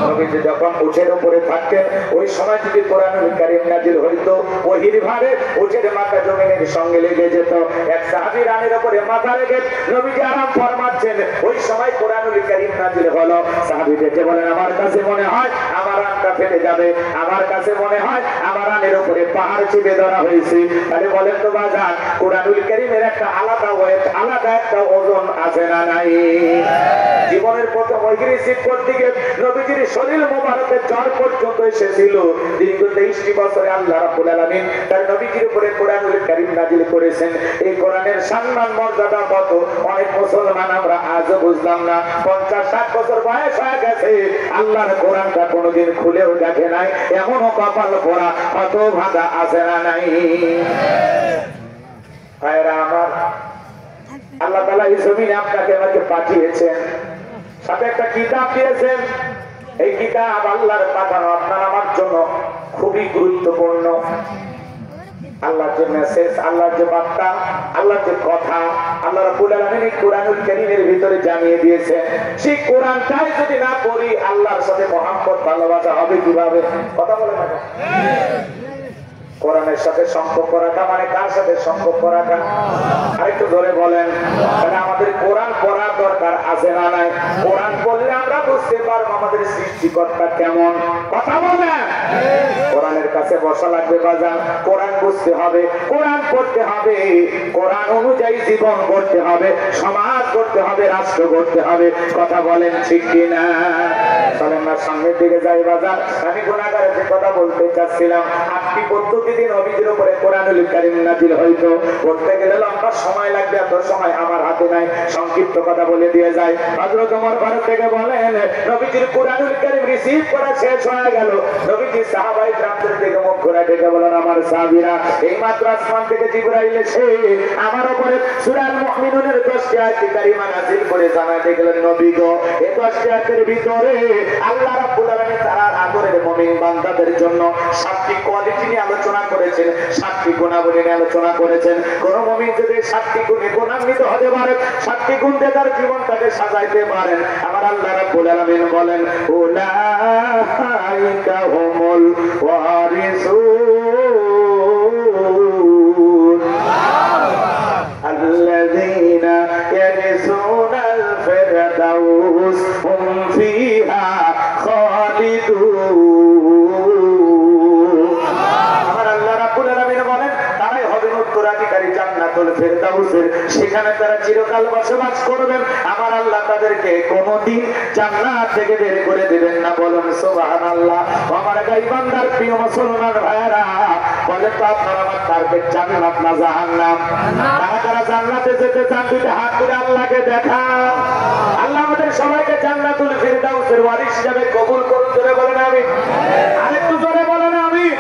নবীজি যখন উটের উপরে থাকতেন ওই সময় যদি কোরআনুল কারীম নাযিল হইতো ওহির ভারে উটের মাথা জমিনের সঙ্গে লেগে যেত এক সাহাবী রানের উপরে মাথা রেখে নবীজি আরাম ফরমাচ্ছেন ওই সময় কোরআনুল কারীম নাযিল হলো সাহাবী ডেকে বলেন আমার কাছে মনে হয় আমার রানটা ফেটে যাবে আমার কাছে মনে হয় আমার রানের উপরে পাহাড় চেপে ধরা হয়েছে তাহলে বলেন তো বাজার কোরআনুল কারীমের একটা আলাদা ওয়েট আলাদা একটা ওজন আছে না নাই জীবনের প্রথম রিসিভ করতে গিয়ে নবীজির শরীর মোবারকের জ্বর পর্যন্ত এসেছিল দীর্ঘ 23টি বছরে আল্লাহ রাব্বুল আলামিন তার নবীজির উপরে কোরআনুল কারীম নাযিল করেছেন এই কোরআনের সম্মান মর্যাদা কত অনেক মুসলমান আমরা আজও বুঝলাম না 50-60 বছর বয়স হয়ে গেছে আল্লাহর কোরআনটা কোনোদিন খুলেও দেখে নাই এমনও কপাল পোড়া কত ভাগা আছে না নাই ভাইরা আমার আল্লাহ তাআলা এই জমিনে আপনাকে আমাকে পাঠিয়েছেন সাথে একটা কিতাব দিয়েছেন এই কিতাব আল্লাহর পাঠানো আপনার আমার জন্য খুবই গুরুত্বপূর্ণ আল্লাহর যে মেসেজ আল্লাহর যে বার্তা আল্লাহর যে কথা আল্লাহ রাব্বুল আলামিন এই কোরআনুল কারীমের ভিতরে জানিয়ে দিয়েছেন সেই কোরআনটাই যদি না পড়ি আল্লাহর সাথে মহব্বত ভালোবাসা হবে কিভাবে কথা বলেন না কোরআনের সাথে সম্পর্ক রাখা মানে কার সাথে সম্পর্ক রাখা আরেকটু ধরে বলেন তাহলে আমাদের কোরআন পড়ার দরকার আছে না নাই কোরআন পড়লে আমরা বুঝতে পারবো আমাদের সৃষ্টিকর্তা কেমন কথা বলেন কোরআনের কাছে বসা লাগবে বাজান কোরআন বুঝতে হবে কোরআন পড়তে হবে কোরআন অনুযায়ী জীবন করতে হবে সমাজ করতে হবে রাষ্ট্র করতে হবে কথা বলেন ঠিক কিনা চলেন না সামনের দিকে যাই বাজান আমি গুনাহগারের যে কথা বলতে চাচ্ছিলাম আপনি প্রতিদিন নবীজির উপরে কোরআনুল কারীম নাযিল হইতো পড়তে গেলে লম্বা সময় লাগবে এত সময় আমার হাতে নাই সংক্ষিপ্ত কথা বলে দিয়ে যায় হযরত ওমর ফারুক থেকে বলেন নবীজির কোরআনুল কারীম রিসিভ করা শেষ হয়ে গেল নবীজি সাহাবায়ে কেরামদের দিকে মুখ ঘুরে ডেকে বলেন আমার সাহাবীরা এই মাত্র আসমান থেকে জিবরাইল এসে আমার উপরে সূরা আল মুমিনুনের 10টি আয়াত কারিমা নাযিল করে জানাতে গেলেন নবী গো এই 10টি আয়াতের ভিতরে আল্লাহ রাব্বুল আলামিন তার আদরের মুমিন বান্দাদের জন্য 7টি কোয়ালিটি নিয়ে আলোচনা করেছেন 7টি গুণাবলী নিয়ে আলোচনা করেছেন কোন মুমিন যদি 7টি গুণে গুণান্বিত হতে পারে 7টি গুণ দিয়ে তার জীবনটাকে সাজাইতে পারেন আমার আল্লাহ রাব্বুল আলামিন বলেন উলাইকা হুমুল ওয়ারিসুন আল্লাযীনা ইয়ারিসুনাল ফিরদাউস হুম ফিহা খালিদুন জান্নাতুল ফিরদাউসের সেখানে তারা চিরকাল বসবাস করবেন আমার আল্লাহ তাদেরকে কোনদিন জান্নাত থেকে বের করে দিবেন না বলুন সুবহানাল্লাহ আমার গায়বান্দার প্রিয় মুসলমান ভাইরা বলে তো আপনারা আমার টার্গেট জান্নাত না জাহান্নাম যারা জান্নাতে যেতে চান দুইটা হাত তুলে আল্লাহকে দেখান আল্লাহ আমাদের সবাইকে জান্নাতুল ফিরদাউসের ওয়ারিস হিসেবে কবুল করুন জোরে বলেন আমিন আরেকটু জোরে বলেন আমিন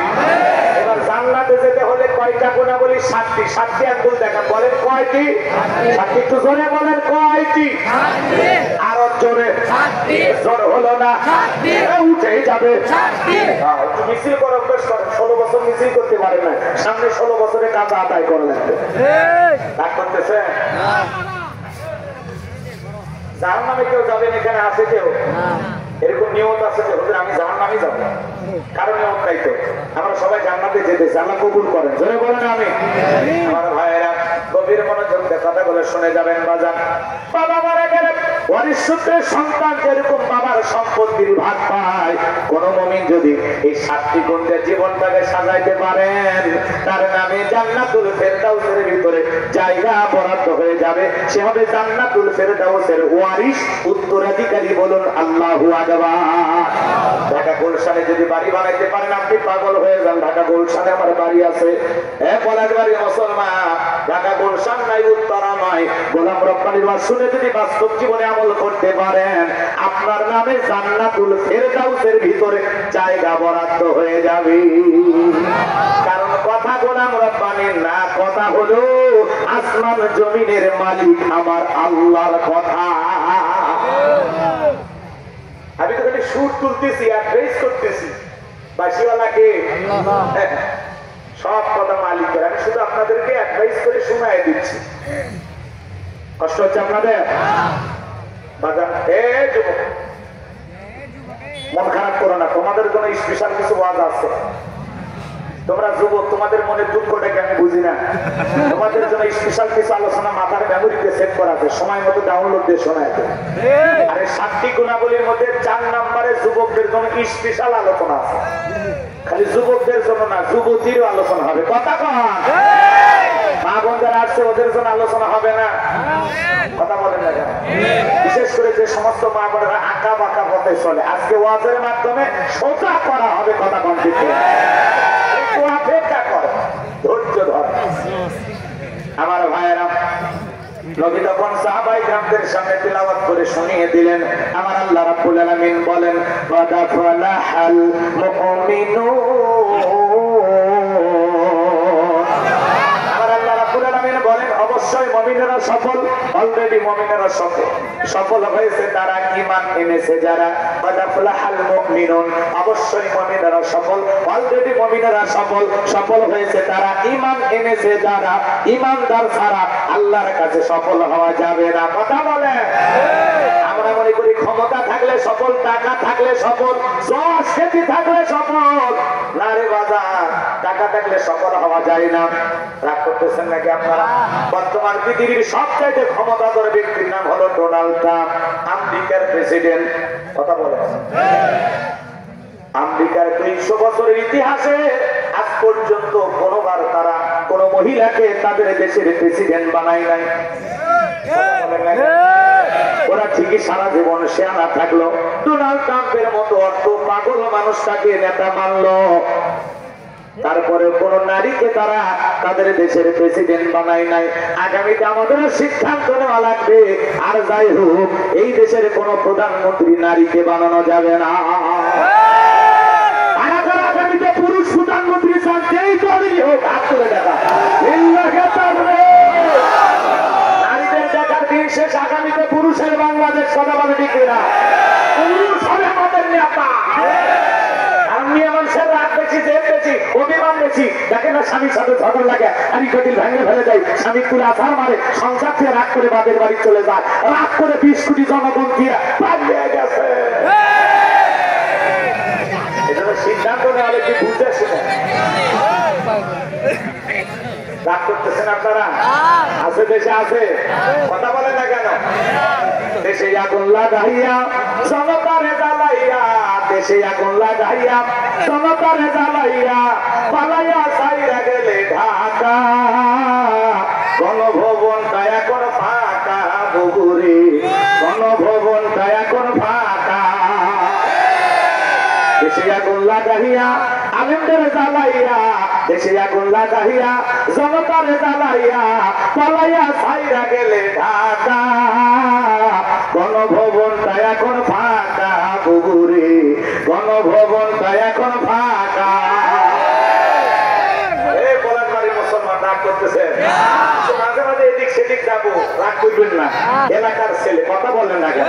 এবার জান্নাতে যেতে হলে কয়টা গুণাবলী 7টি আঙ্গুল দেখান বলেন কয়টি 7টি একটু জোরে বলেন কয়টি আরো জোরে জোর হলো না উঠে যাবে একটু মিছিল করে অভ্যাস করেন 16 বছর মিছিল করতে পারে না সামনে 16 বছরে কাজ আদায় করে লাগবে রাগ করতেছে জাহান্নামে কেউ যাবেন এখানে আছে কেউ এরকম নিয়ত আছে যে হুজুর আমি জাহান্নামে যাব কারণ নিয়ত নাই তো আমরা সবাই জান্নাতে যেতে চাই আল্লাহ কবুল করেন জোরে বলেন আমি আমার ভাইয়েরা গভীর মনোযোগ দিয়ে কথাগুলো শুনে যাবেন বাজান বাবা মারা গেলে ওয়ারিস সূত্রে সন্তান যেরকম বাবার সম্পত্তির ভাগ পায় কোন মুমিন যদি এই 7টি গুণ দিয়ে জীবনটাকে সাজাইতে পারেন তার নামে জান্নাতুল ফেরদাউসের ভিতরে জায়গা বরাদ্দ হয়ে যাবে সে হবে জান্নাতুল ফেরদাউসের ওয়ারিস উত্তরাধিকারী বলুন আল্লাহু আকবার ঢাকা গুলশানে যদি বাড়ি বানাইতে পারেন আপনি পাগল হয়ে যান ঢাকা গুলশানে আমার বাড়ি আছে পলাশবাড়ি মুসলমান ঢাকা গুলশান নাই উত্তরা নয় গোলাম রব্বানির ওয়াজ শুনে যদি বাস্তব জীবনে আমল করতে পারেন আপনার নামে জান্নাতুল ফেরদাউসের ভিতরে জায়গা বরাদ্দ হয়ে যাবে কারণ কথা গোলাম রব্বানির না কথা হলো আসমান জমিনের মালিক আমার আল্লাহর কথা আমি তো খালি সুর তুলতেছি অ্যাডভাইস করতেছি বাসিওয়ালাকে সব কথা মালিক করে আমি শুধু আপনাদেরকে অ্যাডভাইস করে শোনায় দিচ্ছি কষ্ট হচ্ছে আপনাদের বাজার যুবক মন খারাপ করো না তোমাদের জন্য স্পেশাল কিছু ওয়াজ আছে তোমরা যুবক তোমাদের মনে দুঃখটাকে আমি বুঝি না তোমাদের জন্য স্পেশাল কিছু আলোচনা মাথার মেমোরিতে সেভ করা আছে সময় মতো ডাউনলোড দিয়ে শোনায় আরে 7টি গুণাবলীর মধ্যে 4 নম্বরে যুবকদের জন্য স্পেশাল আলোচনা আছে খালি যুবকদের জন্য না যুবতীরও আলোচনা হবে কথা কন মা বোন যারা আসছে ওদের জন্য আলোচনা হবে না কথা বলেন না কেন বিশেষ করে যে সমস্ত মা বোনেরা আঁকা বাঁকা পথে চলে আজকে ওয়াজের মাধ্যমে সোজা করা হবে কথা কমপ্লিট অপেক্ষা কর ধৈর্য ধর আমার ভাইয়েরা নবী তখন সাহাবায়ে কিরামদের সামনে তিলাওয়াত করে শুনিয়ে দিলেন আমার আল্লাহ রাব্বুল আলামিন বলেন ওয়া ফালাহাল মুমিনুন আমার আল্লাহ রাব্বুল আলামিন বলেন অবশ্যই মুমিনেরা সফল অলরেডি মুমিনেরা সফল হয়েছে তারা ঈমান এনেছে যারা ওয়া ফালাহাল মুমিনুন অবশ্যই মুমিনেরা সফল অলরেডি মুমিনেরা সফল হয়েছে তারা ঈমান এনেছে যারা ঈমানদার ছাড়া আল্লাহর কাছে সফল হওয়া যাবে না কথা বলে আমরা মনে করি ক্ষমতা থাকলে সফল টাকা থাকলে সফল যশ খ্যাতি থাকলে সফল না রে বাজার টাকা থাকলে সফল হওয়া যায় না রাগ করতেছেন নাকি আপনারা বর্তমান পৃথিবীর সবচাইতে ক্ষমতাধর ব্যক্তির নাম হলো ডোনাল্ড ট্রাম্প আমেরিকার প্রেসিডেন্ট কথা বলে আমেরিকার 200 বছরের ইতিহাসে আজ পর্যন্ত কোনবার তারা কোন মহিলাকে তাদের দেশের প্রেসিডেন্ট বানায় নাই ওরা ঠিকই সারা জীবন শেয়ানা থাকলো ডোনাল্ড ট্রাম্পের মতো অর্থ পাগল মানুষটাকে নেতা মানলো তারপরে কোন নারীকে তারা তাদের দেশের প্রেসিডেন্ট বানায় নাই আগামীতে আমাদের সিদ্ধান্ত নেওয়া লাগবে আর যাই হোক এই দেশের কোন প্রধানমন্ত্রী নারীকে বানানো যাবে না আগামীতে পুরুষ প্রধানমন্ত্রী চান যেই দলই হোক হাত তুলে দেখা নারীদের দেখার দিন শেষ আগামীতে পুরুষের বাংলাদেশ কথা বলে টিকে না পুরুষ হবে আমাদের নেতা আমি মানুষের রাগ বেশি জেদ বেশি অভিমান বেশি দেখে না স্বামীর সাথে ঝগড়া লাগে আমি কঠিন ভেঙে ফেলে যাই স্বামী তুলে আসার মারে সংসার থেকে রাগ করে বাদের বাড়ি চলে যায় রাগ করে 20 কোটি জনগণ দিয়ে পালিয়ে গেছে এজন্য সিদ্ধান্ত নেওয়া কি বুঝতে শুনে রাগ করতেছেন আপনারা আছে দেশে আছে কথা বলে না কেন দেশে আগুন লাগাইয়া জনতারে জ্বালাইয়া দেশে আগুন লাগাইয়া জনতারে জ্বালাইয়া পালাইয়া সাইরা গেলে ঢাকা গণভবনটা এখন ফাঁকা বগুড়ি গণভবনটা এখন ফাঁকা দেশে আগুন লাগাইয়া আলেমদের জ্বালাইয়া দেশে আগুন লাগাইয়া জনতারে জ্বালাইয়া পালাইয়া ছাইরা গেলে ঢাকা গণভবনটা এখন ফাঁকা বগুড়ি গণভবনটা এখন ফাঁকা এই পলাশবাড়ির মুসলমান রাগ করতেছেন? মাঝে মাঝে এদিক সেদিক যাবো, রাগ করবেন না। এলাকার ছেলে, কথা বলেন না কেন?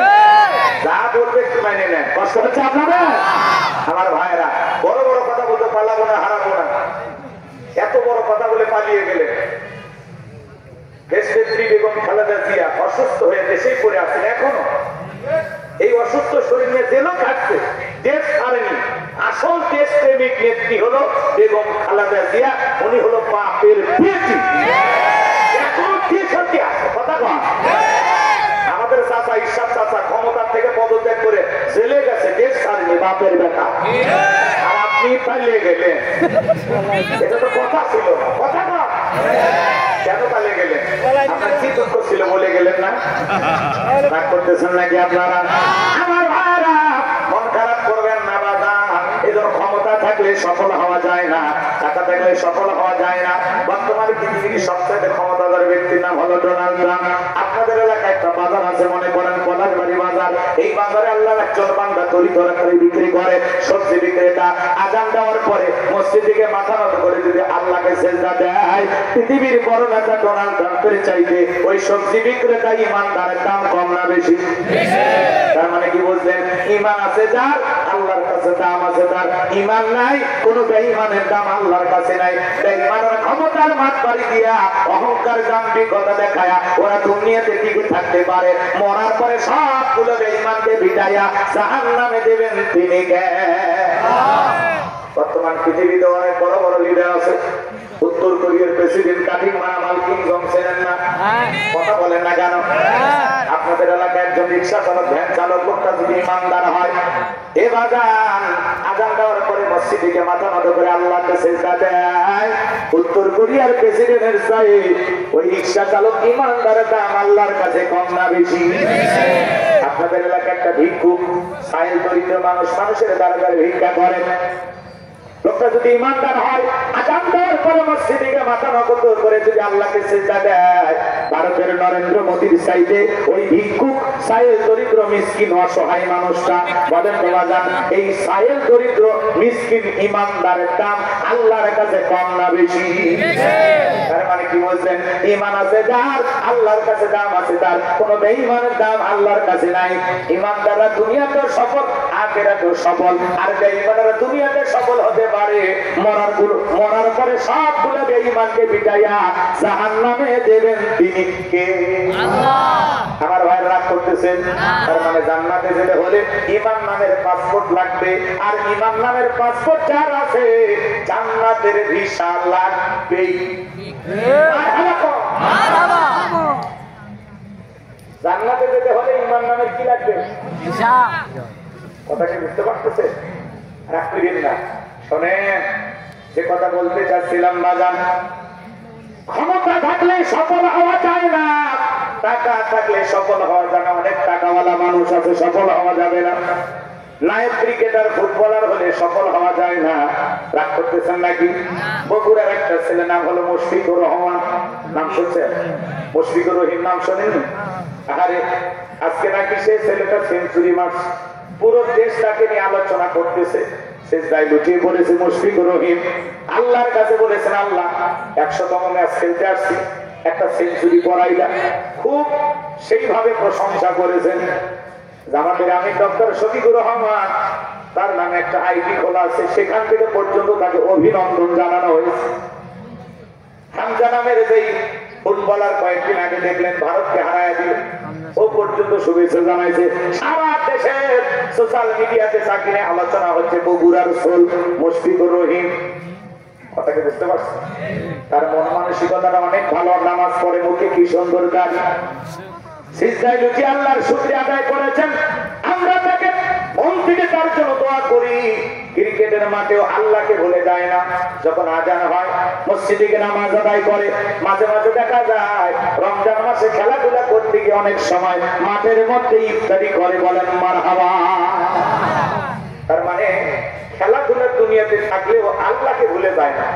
যা বলবে একটু মাইনে নেন। কষ্ট হচ্ছে আপনারা? আমার ভাইরা, বড় বড় কথা বলতে পারলাম না, হারাবো না। এত বড় কথা বলে পালিয়ে গেলে। দেশনেত্রী বেগম খালেদা জিয়া অসুস্থ হয়ে দেশেই পড়ে আছেন এখনো। এই অসুস্থ শরীর নিয়ে জেলও থাকছে, দেশ ছাড়েনি। আসল দেশ প্রেমিক নেত্রী হলো বেগম খালেদা জিয়া, উনি হলো বাপের বেটি। এখন কি সত্যি আছে কথা কন? আমাদের চাচা ঈশ্বর চাচা ক্ষমতা থেকে পদত্যাগ করে জেলে গেছে, দেশ ছাড়েনি, বাপের বেটা। আর আপনি পালিয়ে গেলেন, এটা তো কথা ছিল না, কথা কন? কেন পালিয়ে গেলেন? আপনার কি দুঃখ ছিল বলে গেলেন না? রাগ করতেছেন নাকি আপনারা? আমার ভাইরা, মন খারাপ করবেন না বাবা। এদের ক্ষমতা থাকলে সফল হওয়া যায় না, টাকা থাকলে সফল হওয়া যায় না। বর্তমানে পৃথিবীর সবচেয়ে ক্ষমতাধর ব্যক্তির নাম হলো ডোনাল্ড ট্রাম্প। আপনাদের এলাকায় একটা বাজার আছে, মনে করেন পলাশবাড়ি বাজার। এই বাজারে আল্লাহর একজন বান্দা তরি তরকারি বিক্রি করে, সবজি বিক্রেতা। আজান দেওয়ার পরে মসজিদ থেকে মাথা নত করে যদি আল্লাহকে সেজদা দেয়, পৃথিবীর বড় নেতা ডোনাল্ড ট্রাম্পের চাইতে ওই সবজি বিক্রেতা ইমানদারের দাম কম না বেশি? তার মানে কি বলছেন? ইমান আছে যার, আল্লাহর কাছে দাম আছে তার। ইমান নাই, কোন বেঈমানের দাম আল্লাহর কাছে নাই। বেঈমানের ক্ষমতার মাঠ বাড়ি দিয়া, অহংকার গাম্ভীর্যতা দেখায়া ওরা দুনিয়াতে টিকে থাকতে পারে। মরার পরে সবগুলো বেঈমানকে বিদায়া জাহান্নামে দেবেন তিনি কে? বর্তমান পৃথিবীতে অনেক বড় বড় লিডার আছে। উত্তর কোরিয়ার প্রেসিডেন্ট কাটিং মারামাল কিং জং চেনেন না? কথা বলেন না কেন? আপনাদের এলাকায় একজন রিক্সা চালক, ভ্যান চালক, লোকটা যদি ইমানদার হয়, এ বাজান আজান দেওয়ার পরে মসজিদ থেকে মাথা নত করে আল্লাহকে সেজদা দেয়, উত্তর কোরিয়ার প্রেসিডেন্টের চাই ওই রিক্সা চালক ইমানদারের দাম আল্লাহর কাছে কম না বেশি? আপনাদের এলাকায় একটা ভিক্ষুক, সাইল দরিদ্র মানুষ, মানুষের দ্বারা দ্বারা ভিক্ষা করেন। লোকটা যদি ইমানদার হয়, আজান দেওয়ার পরে মসজিদে মাথা নত করে যদি আল্লাহকে সেজদা দেয়, ভারতের নরেন্দ্র মোদীর চাইতে ওই ভিক্ষুক সাইল দরিদ্র মিসকিন অসহায় মানুষটা, বলেন তো বাজান, এই সাইল দরিদ্র মিসকিন ইমানদারের দাম আল্লাহর কাছে কম না বেশি? তার মানে কি বলছেন? ইমান আছে যার, আল্লাহর কাছে দাম আছে তার। কোন বেঈমানের দাম আল্লাহর কাছে নাই। ইমানদাররা দুনিয়াতে সফল, আখিরাতেও সফল। আর বেঈমানরা দুনিয়াতে সফল হতে পারে, মরার পরে সবগুলো বেঈমানকে বিটাইয়া জাহান্নামে দেবেন তিনি কে? আল্লাহ। আমার ভাই রাগ করতেছেন? তার মানে জান্নাতে যেতে হলে ঈমান নামের পাসপোর্ট লাগবে। আর ঈমান নামের পাসপোর্ট যার আছে, জান্নাতের ভিসা লাগবেই। জান্নাতে যেতে হলে ঈমান নামের কি লাগবে? ভিসা। কথা কি বুঝতে পারতেছে? রাগ করিবেন না। শোনেন, যে কথা বলতে চাচ্ছিলাম বাজান, ক্ষমতা থাকলে সফল হওয়া যায় না, টাকা থাকলে সফল হওয়া যায় না। অনেক টাকাওয়ালা মানুষ আছে, সফল হওয়া যাবে না। নায়ক ক্রিকেটার, ফুটবলার হলে সফল হওয়া যায় না। রাগ করতেছেন নাকি? বগুড়ার একটা ছেলে নাম হলো মুশফিকুর রহমান, নাম শুনছেন? মুশফিকুর রহিম নাম শোনেননি? আরে আজকে নাকি সেই ছেলেটা সেঞ্চুরি মারছে, পুরো দেশ তাকে নিয়ে আলোচনা করতেছে। সেজদায় লুটিয়ে পড়েছে মুশফিকুর রহিম, আল্লাহর কাছে বলেছেন, আল্লাহ 100তম ম্যাচ খেলতে আসছি, একটা সেঞ্চুরি করাইলা। খুব সেইভাবে প্রশংসা করেছেন। আমাদের আমি ডক্টর শফিকুর রহমান, তার নামে একটা আইডি খোলা আছে, সেখান থেকে পর্যন্ত তাকে অভিনন্দন জানানো হয়েছে। হামজা নামের যেই ফুটবলার কয়েকদিন আগে দেখলেন ভারতকে হারায় দিল, ও পর্যন্ত শুভেচ্ছা জানাইছে। সারা দেশের সোশ্যাল মিডিয়াতে তাকে নিয়ে আলোচনা হচ্ছে। বগুড়ার সোল মুশফিকুর রহিম, কথাকে বুঝতে পারছেন? তার মন মানসিকতাটা অনেক ভালো, নামাজ পড়ে, মুখে কি সুন্দর গান, সিজদায় লুটিয়ে আল্লাহর শুকরিয়া আদায় করেছেন। আমরা তাকে মন থেকে তার জন্য দোয়া করি। ক্রিকেটের মাঠেও আল্লাহকে ভুলে যায় না। যখন আজান হয় মসজিদে গিয়ে নামাজ আদায় করে। মাঝে মাঝে দেখা যায় রমজান মাসে খেলাধুলা করতে গিয়ে অনেক সময় মাঠের মধ্যে ইফতারি করে, বলেন মারহাবা। তার মানে খেলাধুলার দুনিয়াতে থাকলেও আল্লাহকে ভুলে যায় না।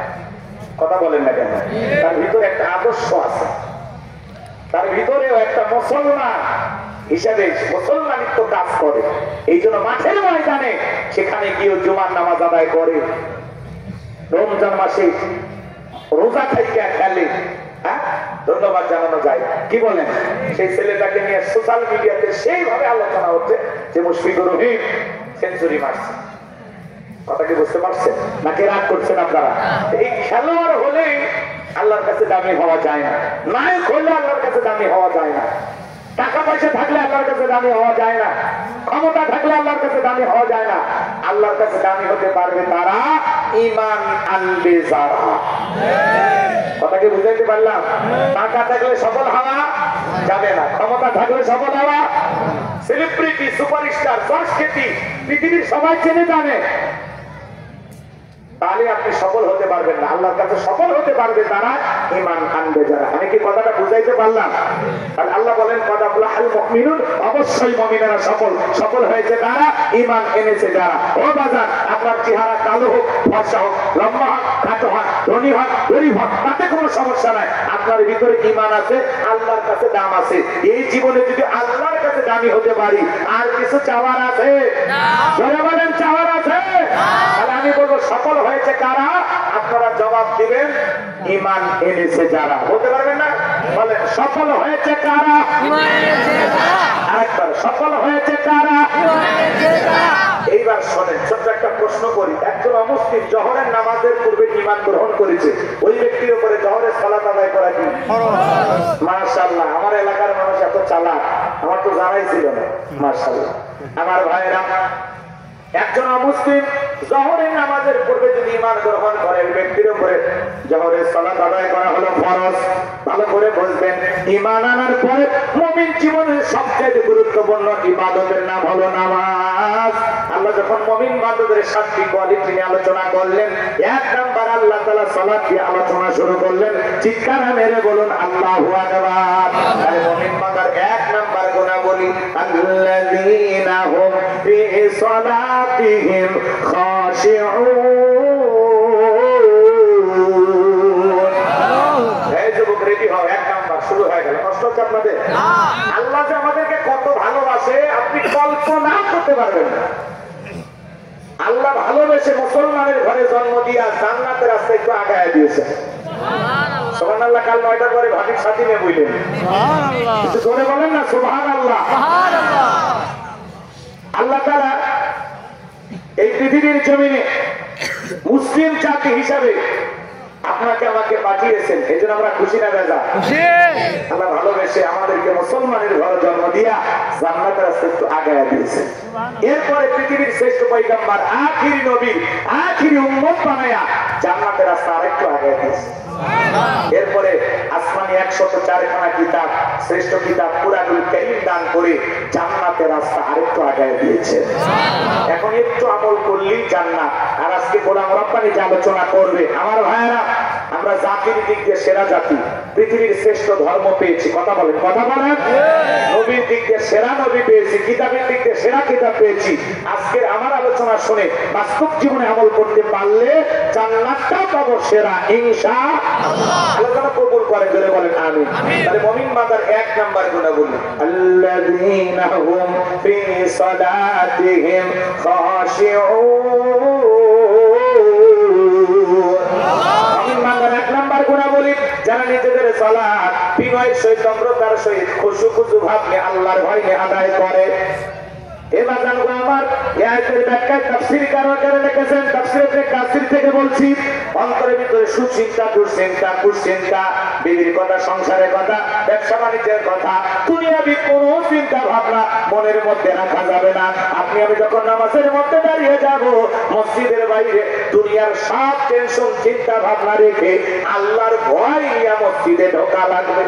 কথা বলেন না কেন? তার ভিতরে একটা আদর্শ আছে, তার ভিতরেও একটা মুসলমান হিসাবে মুসলমানিত্ব কাজ করে। এই জন্য মাঠের ময়দানে সেখানে গিয়ে জুমার নামাজ আদায় করে। রমজান মাসে রোজা খাইয়া খেলে, হ্যাঁ ধন্যবাদ জানানো যায়। কি বলেন? সেই ছেলেটাকে নিয়ে সোশ্যাল মিডিয়াতে সেইভাবে আলোচনা হচ্ছে যে মুশফিকুর রহিম সেঞ্চুরি মারছে। কথা কি বুঝতে পারছেন নাকি রাগ করছেন আপনারা? এই খেলোয়াড় হলেই আল্লাহর কাছে দামি হওয়া যায় না, নায়ক হলে আল্লাহর কাছে দামি হওয়া যায় না, টাকা পয়সা থাকলে আল্লাহর কাছে দামি হওয়া যায় না, ক্ষমতা থাকলে আল্লাহর কাছে দামি হওয়া যায় না। আল্লাহর কাছে দামি হতে পারবে তারা ঈমান আনবে যারা। কথা কি বুঝাইতে পারলাম? টাকা থাকলে সফল হওয়া যাবে না, ক্ষমতা থাকলে সফল হওয়া, সেলিব্রিটি সুপারস্টার সংস্কৃতি পৃথিবীর সবাই চেনে জানে, তাহলে আপনি সফল হতে পারবেন না। আল্লাহর কাছে সফল হতে পারবে তারা ঈমান আনবে যারা। আমি কি কথাটা বুঝাইতে পারলাম? আর আল্লাহ বলেন কাদাবুল মুমিনুন, অবশ্যই মুমিনেরা সফল হয়েছে তারা ঈমান এনেছে যারা। ও বাজার, আপনার চেহারা কালো হোক, ফর্সা হোক, লম্বা হোক, খাটো হোক, ধনী হোক, গরিব হোক, তাতে কোনো সমস্যা নাই। আপনার ভিতরে ঈমান আছে, আল্লাহর কাছে দাম আছে। এই জীবনে যদি আল্লাহর কাছে দামি হতে পারি, আর কিছু চাওয়ার আছে? জোরে বলেন চাওয়ার আছে? তাহলে আমি বলবো সফল হয়েছে কারা? আপনারা জবাব দিবেন ঈমান এনেছে যারা। বলতে পারবেন না? বলেন সফল হয়েছে কারা? আরেকবার, সফল হয়েছে কারা? এইবার শোনেন, ছোট্ট একটা প্রশ্ন করি। একজন অমুসলিম জোহরের নামাজের পূর্বে ঈমান গ্রহণ করেছে, ওই ব্যক্তির উপরে জোহরের সালাত আদায় করা কি মাশাআল্লাহ? আমার এলাকার মানুষ এত চালাক, আমার তো জানাই ছিল না। মাশাআল্লাহ। আমার ভাইরা, একজন মুসলিম জোহরের নামাজের পূর্বে যদি ঈমান গ্রহণ করে, ব্যক্তির উপরে জোহরের সালাত আদায় করা হলো ফরজ। ভালো করে বুঝবেন, ঈমান আনার পরে মুমিন জীবনের সবচেয়ে গুরুত্বপূর্ণ ইবাদতের নাম হলো নামাজ। আল্লাহ যখন মুমিন বান্দাদের 7টি কোয়ালিটি নিয়ে আলোচনা করলেন, 1 নাম্বার আল্লাহ তাআলা সালাত দিয়ে আলোচনা শুরু করলেন। চিৎকার মেরে বলুন আল্লাহু আকবার। আরে মুমিন বান্দার 1 নাম্বার গুণাবলী, আল্লাযীনা হুম ফি সালাতিহিম খাশিউন। এই যুবক রেডি হও, 1 নাম্বার শুরু হয়ে গেল। কষ্ট হচ্ছে আপনাদের? আল্লাহ যে আমাদেরকে কত ভালোবাসে আপনি কল্পনা করতে পারবেন না। আল্লাহ ভালোবেসে মুসলমানের ঘরে জন্ম দিয়া জান্নাতের রাস্তা একটু আগায় দিয়েছে। সুবহানাল্লাহ। কাল 9টার পরে ভাবির সাথী নিয়ে বললেন, একটু জোরে বলেন না সুবহানাল্লাহ। আল্লাহ তাআলা এই পৃথিবীর জমিনে মুসলিম জাতি হিসাবে আপনাকে আমাকে পাঠিয়েছেন, এই জন্য আমরা খুশি না বেজা? আল্লাহ ভালোবেসে আমাদেরকে মুসলমানের ঘরে জন্ম দিয়া জান্নাতের রাস্তা একটু আগায় দিয়েছে। এরপরে পৃথিবীর শ্রেষ্ঠ পয়গম্বর, আখিরি নবী, আখিরি উম্মত বানায়া জান্নাতের রাস্তা আরেকটু আগায় দিয়েছে। এরপরে আসমানি 104খানা কিতাব, শ্রেষ্ঠ কিতাব কুরআনুল কারীম দান করে জান্নাতের রাস্তা আরেকটু আগায় দিয়েছে। এখন একটু আমল করলেই জান্নাত। আর আজকে গোলাম রব্বানি যে আলোচনা করবে, আমার ভাইয়েরা, আমরা জাতির দিক দিয়ে সেরা জাতি, পৃথিবীর শ্রেষ্ঠ ধর্ম পেয়েছি। কথা বলেন, কথা বলেন। নবীর দিক দিয়ে সেরা নবী পেয়েছি, কিতাবের দিক দিয়ে সেরা কিতাব পেয়েছি। আজকের আমার আলোচনা শুনে বাস্তব জীবনে আমল করতে পারলে জান্নাতটাও পাবো সেরা ইনশাআল্লাহ। আলোচনা কবুল করে জোরে বলেন আমিন। তাহলে মুমিন বান্দার 1 নাম্বার গুণাবলী, আল্লাযীনা হুম ফি সালাতিহিম খাশিউন। মুমিন বান্দার 1 নাম্বার গুণাবলী, যারা নিজেদের সালাত বিনয়ের সহিত, নম্রতার সহিত, খুশু ভাব নিয়ে, আল্লাহর ভয় নিয়ে আদায় করে। এবার জানবো আমার আয়াতের ব্যাখ্যায় তাফসীরকাররা লিখেছেন, তাফসীরে ইবনে কাসির থেকে বলছি, অন্তরের ভিতরে সুচিন্তা, কুশ্চিন্তা, বিবির কথা, সংসারের কথা, ব্যবসা বাণিজ্যের কথা, দুনিয়াবি কোনো চিন্তা ভাবনা মনের মধ্যে রাখা যাবে না। আপনি আমি যখন নামাজের মধ্যে দাঁড়িয়ে যাব, মসজিদের বাইরে দুনিয়ার সব টেনশন চিন্তা ভাবনা রেখে আল্লাহর ভয় নিয়ে মসজিদে ঢোকা লাগবে।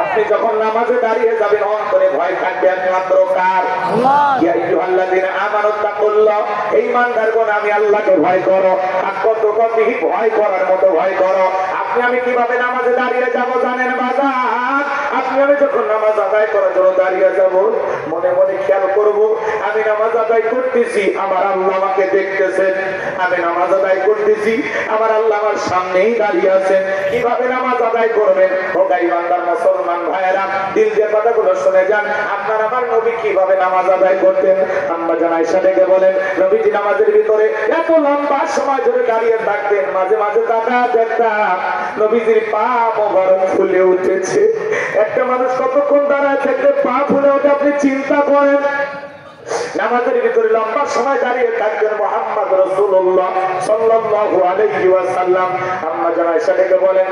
আপনি যখন নামাজে দাঁড়িয়ে যাবেন, অন্তরে ভয় থাকবে একমাত্র কার? ইয়া আইয়ুহাল্লাযীনা আমানু তাকুল্লাহ, ঈমানদারগণ আমি আল্লাহকে ভয় করো। আত্মতকতিহি, ভয় করার মতো ভয় করো। আপনি আমি কিভাবে নামাজে দাঁড়িয়ে যাব জানেন বাজার? আপনি আমি যখন নামাজ আদায় করার জন্য দাঁড়িয়ে যাব, মনে মনে খেয়াল করব আমি নামাজ আদায় করতেছি, আমার আল্লাহ আমাকে দেখতেছেন। আমি নামাজ আদায় করতেছি, আমার আল্লাহ আমার সামনেই দাঁড়িয়ে আছেন। কিভাবে নামাজ আদায় করবেন? ও গাইবান্দার মুসলমান ভাইয়েরা, দিল দিয়ে কথাগুলো শুনে যান। আপনার আমার নবী কিভাবে নামাজ আদায় করতেন? আম্মা জান আয়েশা ডেকে বলেন, নবীজি নামাজের ভিতরে এত লম্বা সময় ধরে দাঁড়িয়ে থাকতেন, মাঝে মাঝে তাকায় দেখতাম নবীজির পা মোবারক ফুলে উঠেছে। একটা মানুষ কতক্ষণ দাঁড়ায় থাকতে পা ফুলে ওঠে আপনি চিন্তা করেন। নামাজের ভিতরে লম্বা সময় দাঁড়িয়ে থাকতেন মুহাম্মদ রাসূলুল্লাহ সাল্লাল্লাহু আলাইহি ওয়াসাল্লাম। আম্মা জান আয়েশা ডেকে বলেন,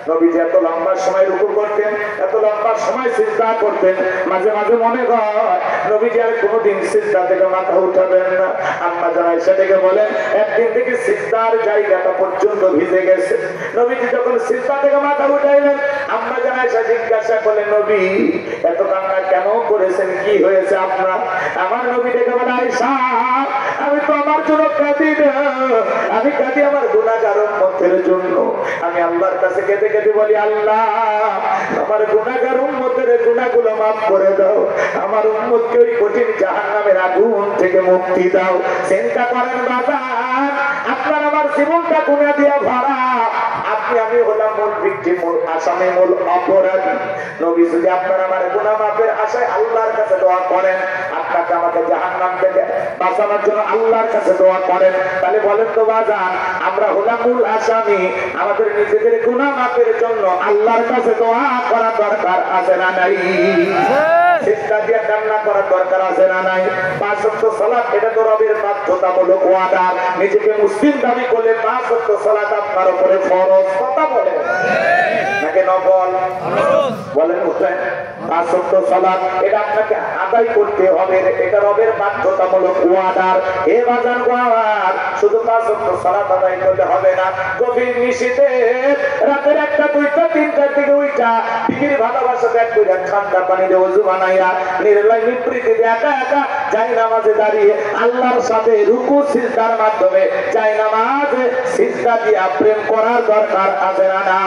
নবীজি এত লম্বা সময় রুকু করতেন, এত লম্বা সময় সিজদা করতেন, মাঝে মাঝে মনে হয় নবীজি আর কোনোদিন সিজদা থেকে মাথা উঠাবেন না। আম্মা জান আয়েশা ডেকে বলেন, একদিন থেকে সিজদার জায়গাটা পর্যন্ত ভিজে গেছে। নবীজি যখন সিজদা থেকে মাথা উঠাইলেন, আম্মা জান আয়েশা জিজ্ঞাসা করলেন, নবী এত কান্না কেন করেছেন, কি হয়েছে আপনার? আমার নবী ডেকে বলে, আয়েশা আমি তো আমার জন্য কাঁদি না, আমি কাঁদি আমার গুনাহগার উম্মতের জন্য। আমি আল্লাহর কাছে কেঁদে কেঁদে বলি, আল্লাহ আমার গুনাহগার উম্মতের গুনাহগুলো মাফ করে দাও, আমার উম্মতকে ওই কঠিন জাহান্নামের আগুন থেকে মুক্তি দাও। চিন্তা করেন বাজার, আপনার আমার জীবনটা গুনাহ দিয়ে ভরা, আপনি আমি হলাম মূল ভিকটিম, মূল আসামি, মূল অপরাধী। নবী যদি আপনার আমার গুনাহ মাফের আশায় আল্লাহর কাছে দোয়া করেন, আপনাকে আমাকে জাহান্নাম থেকে বাঁচানোর জন্য আল্লাহর কাছে দোয়া করেন, তাহলে বলেন তো বাজান, আমরা হলাম মূল আসামি, আমাদের নিজেদের গুনাহ মাফের জন্য আল্লাহর কাছে দোয়া করা দরকার আছে না নাই? চিন্তা দিয়ে কান্না করার দরকার আছে না নাই? 5 ওয়াক্ত সালাত এটা তো রবের বাধ্যতামূলক ওয়াদা। নিজেকে মুসলিম দাবি করলে 5 ওয়াক্ত সালাত আপনার উপরে ফরজ। কথা বলেন নাকি নফল? বলেন বুঝলেন? 5 ওয়াক্ত সালাত এটা আপনাকে আদায় করতে হবে, এটা রবের বাধ্যতামূলক ওয়াদা। এ বাজান গোয়ার শুধু 5 ওয়াক্ত সালাত আদায় করতে হবে না, গভীর নিশীথে রাতের 1টা 2টা 3টার দিকে উঠা পৃথিবীর ভালোবাসা ত্যাগ করে ঠান্ডা পানি দিয়ে ওযু বানাইয়া নির্লয় নিবৃত্তিতে একা একা জায়নামাজে দাঁড়িয়ে আল্লাহর সাথে রুকু সিজদার মাধ্যমে জায়নামাজে সিজদা দিয়ে প্রেম করার দরকার আছে না না?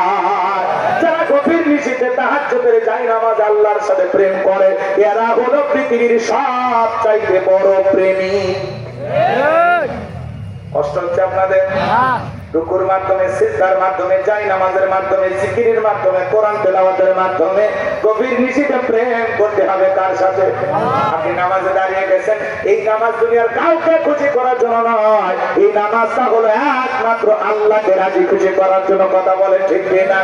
যারা গভীর নিশীথে তাহাজ্জুদের জায়নামাজ আল্লাহর সাথে প্রেম করে, এরা হলো পৃথিবীর সবচাইতে বড় প্রেমী। কষ্ট হচ্ছে আপনাদের? রুকুর মাধ্যমে, সিজদার মাধ্যমে, জায়নামাজের মাধ্যমে, জিকিরের মাধ্যমে, কোরআন তেলাওয়াতের মাধ্যমে গভীর নিশীথে প্রেম করতে হবে কার সাথে? আপনি নামাজে দাঁড়িয়ে গেছেন, এই নামাজ দুনিয়ার কাউকে খুশি করার জন্য নয়, এই নামাজটা হলো একমাত্র আল্লাহকে রাজি খুশি করার জন্য। কথা বলেন ঠিক কিনা?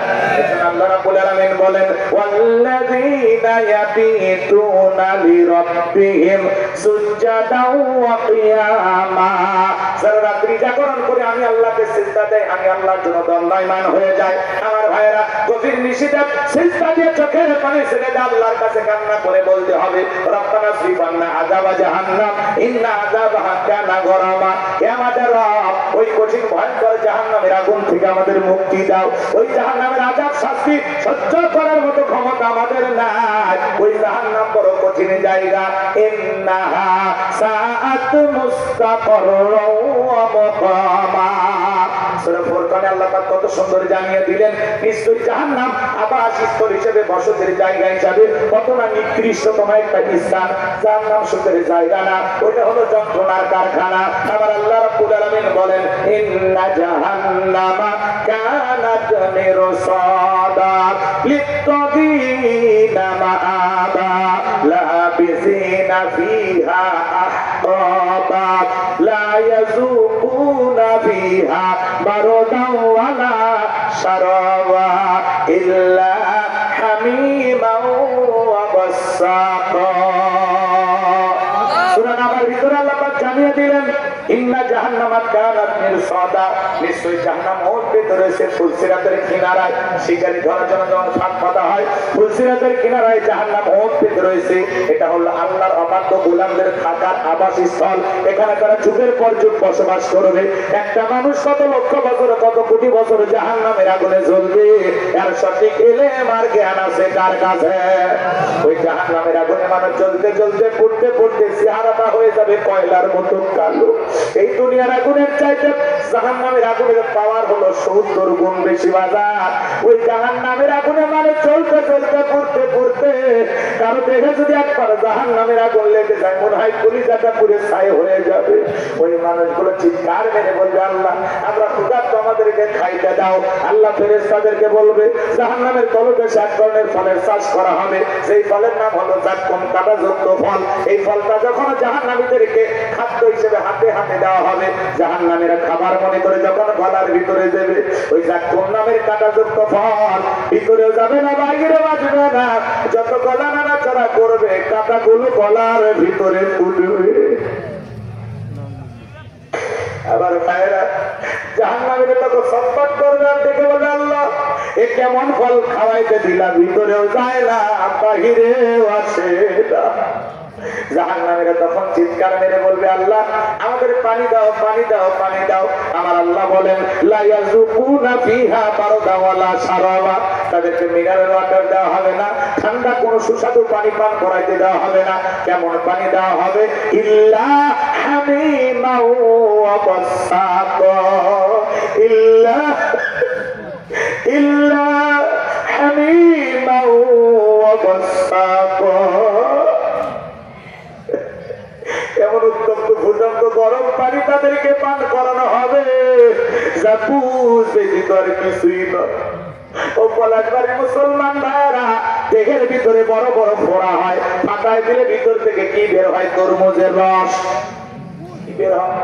আল্লাহ রাব্বুল আলামিন বলেন, ওয়াল্লাযীনা ইয়াবিতুনা লিরাব্বিহিম সুজদাও ওয়া কিয়ামা। যারা রাত্রি জাগরণ করে আমি আল্লাহকে সিজদা দেয়, আমি আল্লাহর জন্য দণ্ডায়মান হয়ে যায়। আমার ভাইয়েরা গভীর নিশীথে সিজদা দিয়ে চোখের পানি ছেড়ে দিয়ে আল্লাহর কাছে কান্না করে বলতে হবে, রব্বানা সিফান্না আযাবা জাহান্নাম ইন্না আযাবাহা কানা গরামা। হে আমাদের রব, ওই কঠিন ভয়ঙ্কর জাহান্নামের আগুন থেকে আমাদের মুক্তি দাও। ওই জাহান্নামের আযাব শাস্তি সহ্য করার মতো ক্ষমতা আমাদের নাই। ওই জাহান্নাম বড় কঠিন জায়গা। ইন্নাহা সাআত মুস্তাকররা ওয়া মুকামা। সূরা ফুরকানে আল্লাহ পাক কত সুন্দর জানিয়ে দিলেন, নিশ্চয়ই জাহান্নাম আবাসস্থল হিসেবে, বসতির জায়গা হিসেবে কত না নিকৃষ্টতম একটা স্থান। জাহান্নাম সুখের জায়গা না, ওটা হলো যন্ত্রণার কারখানা। আমার আল্লাহ রাব্বুল আলামিন বলেন, ইন্না জাহান্নামা কানাত মিরসাদা লিত্তাগীনা মাআবা লাবিসিনা ফিহা আহকাবা লা ইয়াযুকুনা ফিহা বারদাও ওয়ালা শারাবা ইল্লা হামিমান ওয়া গাসসাকা। সূরা নাবার ভিতরে আল্লাহ পাক জানিয়ে দিলেন, ইন্না জাহান্নামা কানাত মিরসাদা, নিশ্চয়ই জাহান্নাম ওর ভিতরে রয়েছে ফুলসিরাতের কিনারায়। শিকারি ধরার জন্য যখন ফাঁদ পাতা হয়, ফুলসিরাতের কিনারায় জাহান্নাম ওর ভিতরে রয়েছে। এটা হলো আল্লাহর অবাধ্য গোলামদের থাকার আবাসস্থল। এখানে তারা যুগের পর যুগ বসবাস করবে। একটা মানুষ কত লক্ষ বছর, কত কোটি বছর জাহান্নামের আগুনে জ্বলবে, এর সঠিক ইলম আর জ্ঞান আছে কার কাছে? ওই জাহান্নামের আগুনে মানুষ জ্বলতে জ্বলতে পুড়তে পুড়তে চেহারাটা হয়ে যাবে কয়লার মতো কালো। এই দুনিয়ার আগুনের চাইতে জাহান্নামের আগুনের পাওয়ার হলো 70 গুণ বেশি বাজার। ওই জাহান্নামের আগুনে মানে চলতে চলতে পুড়তে পুড়তে কারো দেখে যদি একবার জাহান্নামের আগুন লেগে যায় মনে হয় কলিজাটা পুরে ছাই হয়ে যাবে। ওই মানুষগুলো চিৎকার মেরে বলবে আল্লাহ আমরা ক্ষুধার্ত, আমাদেরকে খাইতে দাও। আল্লাহ ফেরেশতাদেরকে বলবে জাহান্নামের তলদেশে এক ধরনের ফলের চাষ করা হবে, সেই ফলের নাম হলো জাক্কুম, কাঁটাযুক্ত ফল। এই ফলটা যখন জাহান্নামীদেরকে খাদ্য হিসেবে হাতে হাতে দেওয়া হবে, জাহান্নামীরা খাবার মনে করে যখন গলার ভিতরে দেবে, ওই জাক্কুম নামের কাঁটাযুক্ত ফল ভিতরেও যাবে না, বাইরে বাজবে না। যত গলা নাড়াচাড়া করবে কাঁটাগুলো গলার ভিতরে উঠবে। আবার ভাইরা জাহান্নামীরা তখন ছটফট করবে আর দেখে বলে আল্লাহ এ কেমন ফল খাওয়াইতে দিলা, ভিতরেও যায় না বাহিরেও আসে না। জাহান্নামীরা তখন চিৎকার মেরে বলবে আল্লাহ আমাদের পানি দাও, পানি দাও, পানি দাও। আমার আল্লাহ বলেন লা ইয়াযুকুনা ফিহা বারদা ওয়ালা শারাবা, তাদেরকে মিনারেল ওয়াটার দেওয়া হবে না, ঠান্ডা কোনো সুস্বাদু পানি পান করাইতে দেওয়া হবে না। কেমন পানি দেওয়া হবে? ইল্লা হামিমা ওয়া গাসসাকা, ইল্লা হামিমা ওয়া গাসসাকা। এমন উত্তপ্ত ফুটন্ত গরম পানি তাদেরকে পান করানো হবে যা বুঝবে ভিতর কিছুই নয়। ও পলাশবাড়ির মুসলমান ভাইরা, দেহের ভিতরে বড় বড় ফোড়া হয়, ফাটায় দিলে ভিতর থেকে কি বের হয়? তরমুজের রস। কি বের হয়?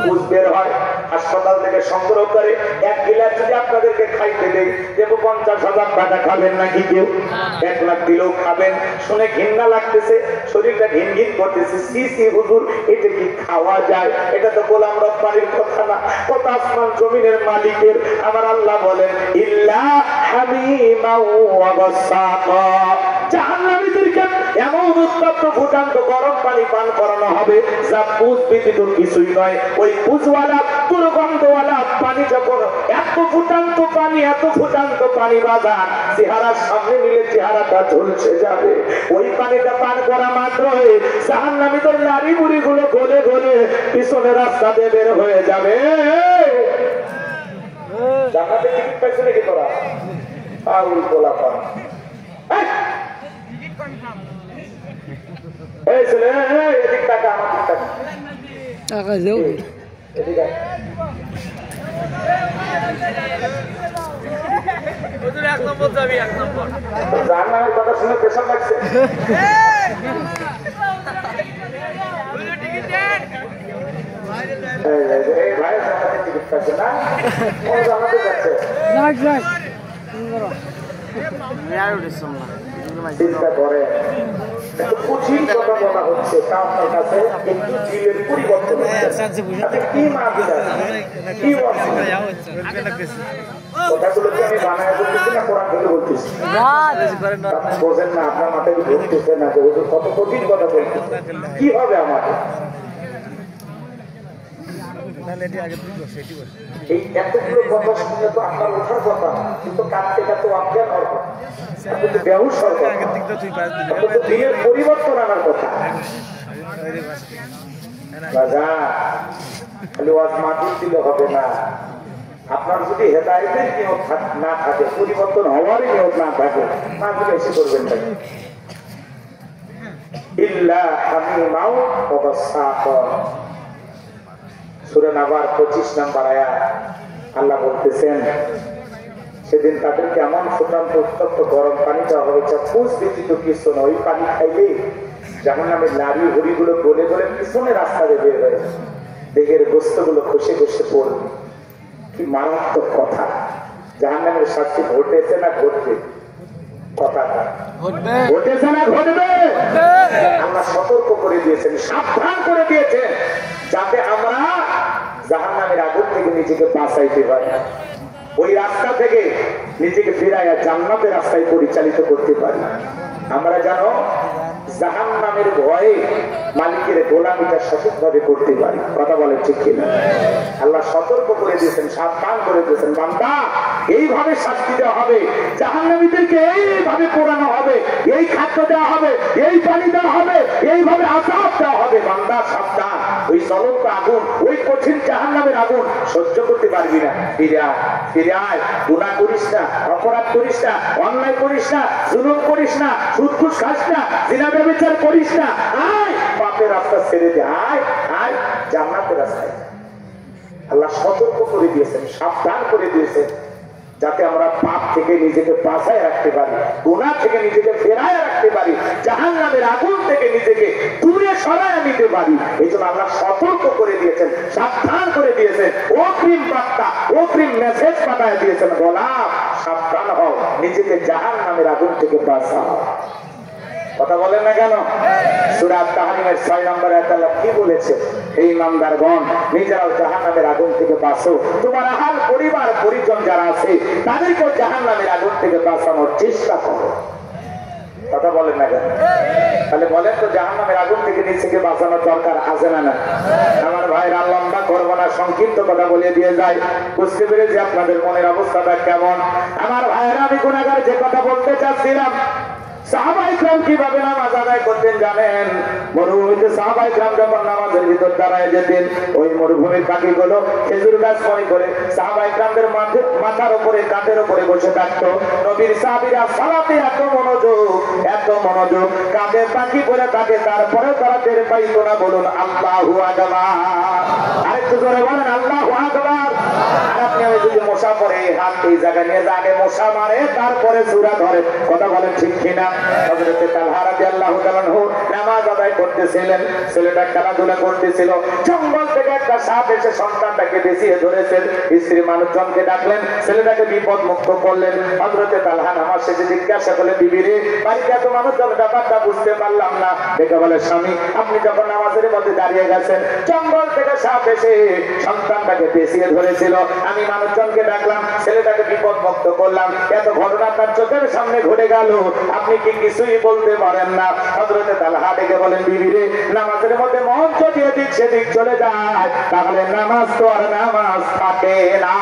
পুষ বের হয়। হাসপাতাল থেকে সংগ্রহ করে এক গিলাস যদি আপনাদেরকে খাইতে দেয়, দেবো 50,000 টাকা, খাবেন নাকি কেউ? 1 লাখ দিলেও খাবেন? শুনে ঘৃণা লাগতেছে, শরীরটা ঘিন ঘিন করতেছে, সি সি হুজুর এটা কি খাওয়া যায়? এটা তো গোলাম রব্বানির কথা না, কত আসমান জমিনের মালিকের। আমার আল্লাহ বলেন ইল্লা হামিমা ওয়া গাসসাকা, জাহান্নামীদেরকে এমন উত্তপ্ত ফুটান্ত গরম পানি পান করানো হবে যা পুষ ব্যতীত কিছুই নয়। ওই পুষওয়ালা দুর্গন্ধওয়ালা পানি যখন এত ফুটান্ত পানি বাজার চেহারার সামনে নিলে চেহারাটা ঝলসে যাবে। ওই পানিটা পান করা মাত্রই জাহান্নামীদের নারী বুড়ি গুলো গলে গলে পিছনে রাস্তা দিয়ে বের হয়ে যাবে। জান্নাতে টিকিট পাইছে নাকি তোরা? পাগল গোলা পান। এই ছেলে এদিক টাকা, আমার দিক টাকা টাকা দেও, এদিকে জাহান্নামের কথা শুনে পেশা লাগছে। এই ভাই জান্নাতে টিকিট পাইছে না? ও জান্নাতে যাচ্ছে। চিন্তা করে কঠিন কথা বলা হচ্ছে, তা আপনার কাছে একটু দিলের পরিবর্তন কি কি কথাগুলো কি আমি বানায় বলতেছি না কোরআন থেকে বলতেছি? বোঝেন না, আপনার মাথায় ধরতেছে না যে হুজুর কত কঠিন কথা বলতেছে, কি হবে আমাকে? এই এতগুলো কথা শুনে তো আপনার ওঠার কথা, কিন্তু কাঁদতে কাঁদতে অজ্ঞান হওয়ার কথা, বেহুশ হওয়ার কথা, দিনের পরিবর্তন আনার কথা। খালি ওয়াজ মাহফিল দিলে হবে না, আপনার যদি হেদায়েতের নিয়ত না থাকে, পরিবর্তন হওয়ারই নিয়ত না থাকে, মাহফিল এসে করবেন না। ইল্লা হামিমাও ওয়া গাসসাকা, সূরা নাবার 25 নম্বর আয়াত। আল্লাহ বলতেছেন সেদিন তাদেরকে এমন ফুটান্ত উত্তপ্ত গরম পানি দেওয়া হবে যা পুষ ব্যতীত কিছু নয়। ওই পানি খাইলে জাহান্নামের নারী হরিগুলো গলে গলে পিছনে রাস্তা দিয়ে বের হয়ে দেহের গোস্তগুলো খসে খসে পড়বে। কি মারাত্মক কথা! জাহান্নামের শাস্তি ঘটেছে না ঘটবে? কথাটা ঘটেছে না ঘটবে? আল্লাহ সতর্ক করে দিয়েছেন, সাবধান করে দিয়েছেন, যাতে আমরা জাহান্নামের আগুন থেকে নিজেকে বাঁচাইতে পারি, ওই রাস্তা থেকে নিজেকে ফিরাইয়া জান্নাতের রাস্তায় পরিচালিত করতে পারি। আমরা যেন জাহান্নামের ভয়ে মালিকের গোলামিটা সঠিকভাবে করতে পারি। কথা বলে ঠিক কিনা? আল্লাহ সতর্ক করে দিয়েছেন, সাবধান করে দিয়েছেন, বান্দা এইভাবে শাস্তি দেওয়া হবে, জাহান্নামীদেরকে এইভাবে পোড়ানো হবে, এই খাদ্য দেওয়া হবে, এই পানি দেওয়া হবে, এইভাবে আযাব দেওয়া হবে। বান্দা সাবধান, ওই জ্বলন্ত আগুন, ওই কঠিন জাহান্নামের আগুন সহ্য করতে পারবি না। ফিরে আয়, গুনাহ করিস না, অপরাধ করিস না, অন্যায় করিস না, জুলুম করিস না, সুদ ঘুষ খাস না, জিনা ব্যভিচার করিস না। আয়, পাপের রাস্তা ছেড়ে দে, আয় জান্নাতের রাস্তায়। আল্লাহ সতর্ক করে দিয়েছেন, সাবধান করে দিয়েছেন, যাতে আমরা পাপ থেকে নিজেকে বাঁচায় রাখতে পারি, গুনাহ থেকে নিজেকে ফেরায় রাখতে পারি, জাহান্নামের আগুন থেকে নিজেকে দূরে সরায় নিতে পারি। এই জন্য আল্লাহ সতর্ক করে দিয়েছেন, সাবধান করে দিয়েছেন, অগ্রিম বার্তা, অগ্রিম মেসেজ পাঠায় দিয়েছেন, গোলাম সাবধান হও, নিজেকে জাহান্নামের আগুন থেকে বাঁচাও। কথা বলেন না কেন? সূরা তাহরিমের 6 নম্বর আয়াতে আল্লাহ কি বলেছে? হে ইমানদারগণ, নিজেরাও জাহান্নামের আগুন থেকে বাঁচো, তোমার আহাল পরিবার পরিজন যারা আছে তাদেরকে জাহান্নামের আগুন থেকে বাঁচানোর চেষ্টা করো। কথা বলেন না কেন? তাহলে বলেন তো, জাহান্নামের আগুন থেকে নিজেকে বাঁচানোর দরকার আছে না? না আমার ভাইরা, লম্বা করবো না, সংক্ষিপ্ত কথা বলে দিয়ে যাই। বুঝতে পেরেছি আপনাদের মনের অবস্থাটা কেমন। আমার ভাইরা, আমি গুনাহগার যে কথা বলতে চাচ্ছিলাম, সাহাবায়ে কেরাম কিভাবে নামাজ আদায় করতেন জানেন? মরুভূমিতে সাহাবায়ে কেরাম যখন নামাজের ভিতর দাঁড়ায় যেতেন, ওই মরুভূমির পাখিগুলো খেজুর গাছ মনে করে সাহাবায়ে কেরামদের মাথার উপরে, কাঁধের উপরে বসে থাকতো। নবীর সাহাবীরা সালাতে এত মনোযোগ, কাঁধে পাখি পরে থাকে, তারপরে তারা টের পাইতো না। বলুন আল্লাহু আকবার, আরেকটু জোরে বলেন আল্লাহু আকবার। আর আপনি আমি যদি মশা পরে হাত এই জায়গায় নিয়ে আগে মশা মারে, তারপরে সূরা ধরে। কথা বলেন ঠিক কিনা? হযরত তালহা রাদিয়াল্লাহু তাআলা নামাজ আদায় করতেছিলেন, ছেলেটা খেলাধুলা করতেছিল, জঙ্গল থেকে একটা সাপ এসে সন্তানটাকে বেঁচিয়ে ধরেছেন। স্ত্রী মানুষজনকে ডাকলেন, ছেলেটাকে বিপদ মুক্ত করলেন। হযরত তালহা নামাজ শেষে জিজ্ঞাসা করলেন, বিবি রে, বাড়িতে এত মানুষজন, ব্যাপারটা বুঝতে পারলাম না। দেখে বলে, স্বামী, আপনি যখন নামাজের মধ্যে দাঁড়িয়ে গেছেন, জঙ্গল থেকে সাপ এসে সন্তানটাকে বেঁচিয়ে ধরেছিল, আমি মানুষজনকে ডাকলাম, ছেলেটাকে বিপদ মুক্ত করলাম, এত ঘটনা আপনার চোখের সামনে ঘটে গেল, আপনি কি কিছুই বলতে পারেন না? হযরত তালহা ডেকে বলেন, বিবি রে, নামাজের মধ্যে মন যদি এদিক সেদিক চলে যায়, তাহলে নামাজ তো আর নামাজ থাকে না।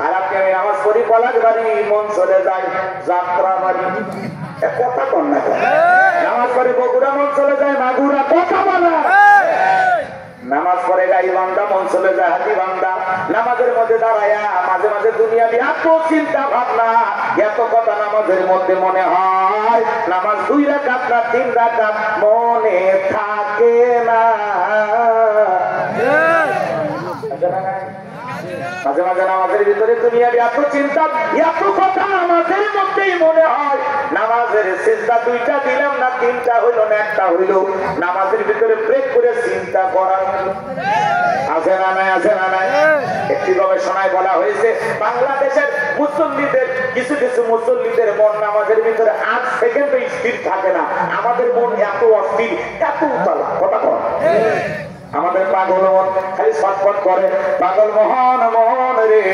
আর আপনি আমি নামাজ পড়ি পলাশ বাড়ি, মন চলে যায় যাত্রা বাড়ি। কথা কন না, নামাজ পড়ে বগুড়া, মন চলে যায় মাগুরা। কথা বলা, নামাজ পড়ে গাইবান্ধা, মন চলে যায় হাতিবান্ধা। নামাজের মধ্যে দাঁড়ায়া মাঝে মাঝে দুনিয়াবি এত চিন্তা ভাবনা, এত কথা নামাজের মধ্যে মনে হয়। নামাজ 2 রাকাত না 3 রাকাত মনে থাকে না। মাঝে মাঝে নামাজের ভিতরে দুনিয়াবি এত চিন্তা, এত কথা নামাজের মধ্যেই মনে হয়। নামাজের সিজদা 2টা দিলাম না, 3টা হইল না, 1টা হইল। নামাজের ভিতরে ব্রেক করে চিন্তা করা আছে না নাই? আছে না নাই? একটি গবেষণায় বলা হয়েছে, বাংলাদেশের মুসল্লিদের, কিছু মুসল্লিদের মন নামাজের ভিতরে 8 সেকেন্ড স্থির থাকে না। আমাদের মন এত অস্থির, এত উতালা। কথা কর, আমাদের পাগল মন খালি ছটফট করে। পাগল মন রে,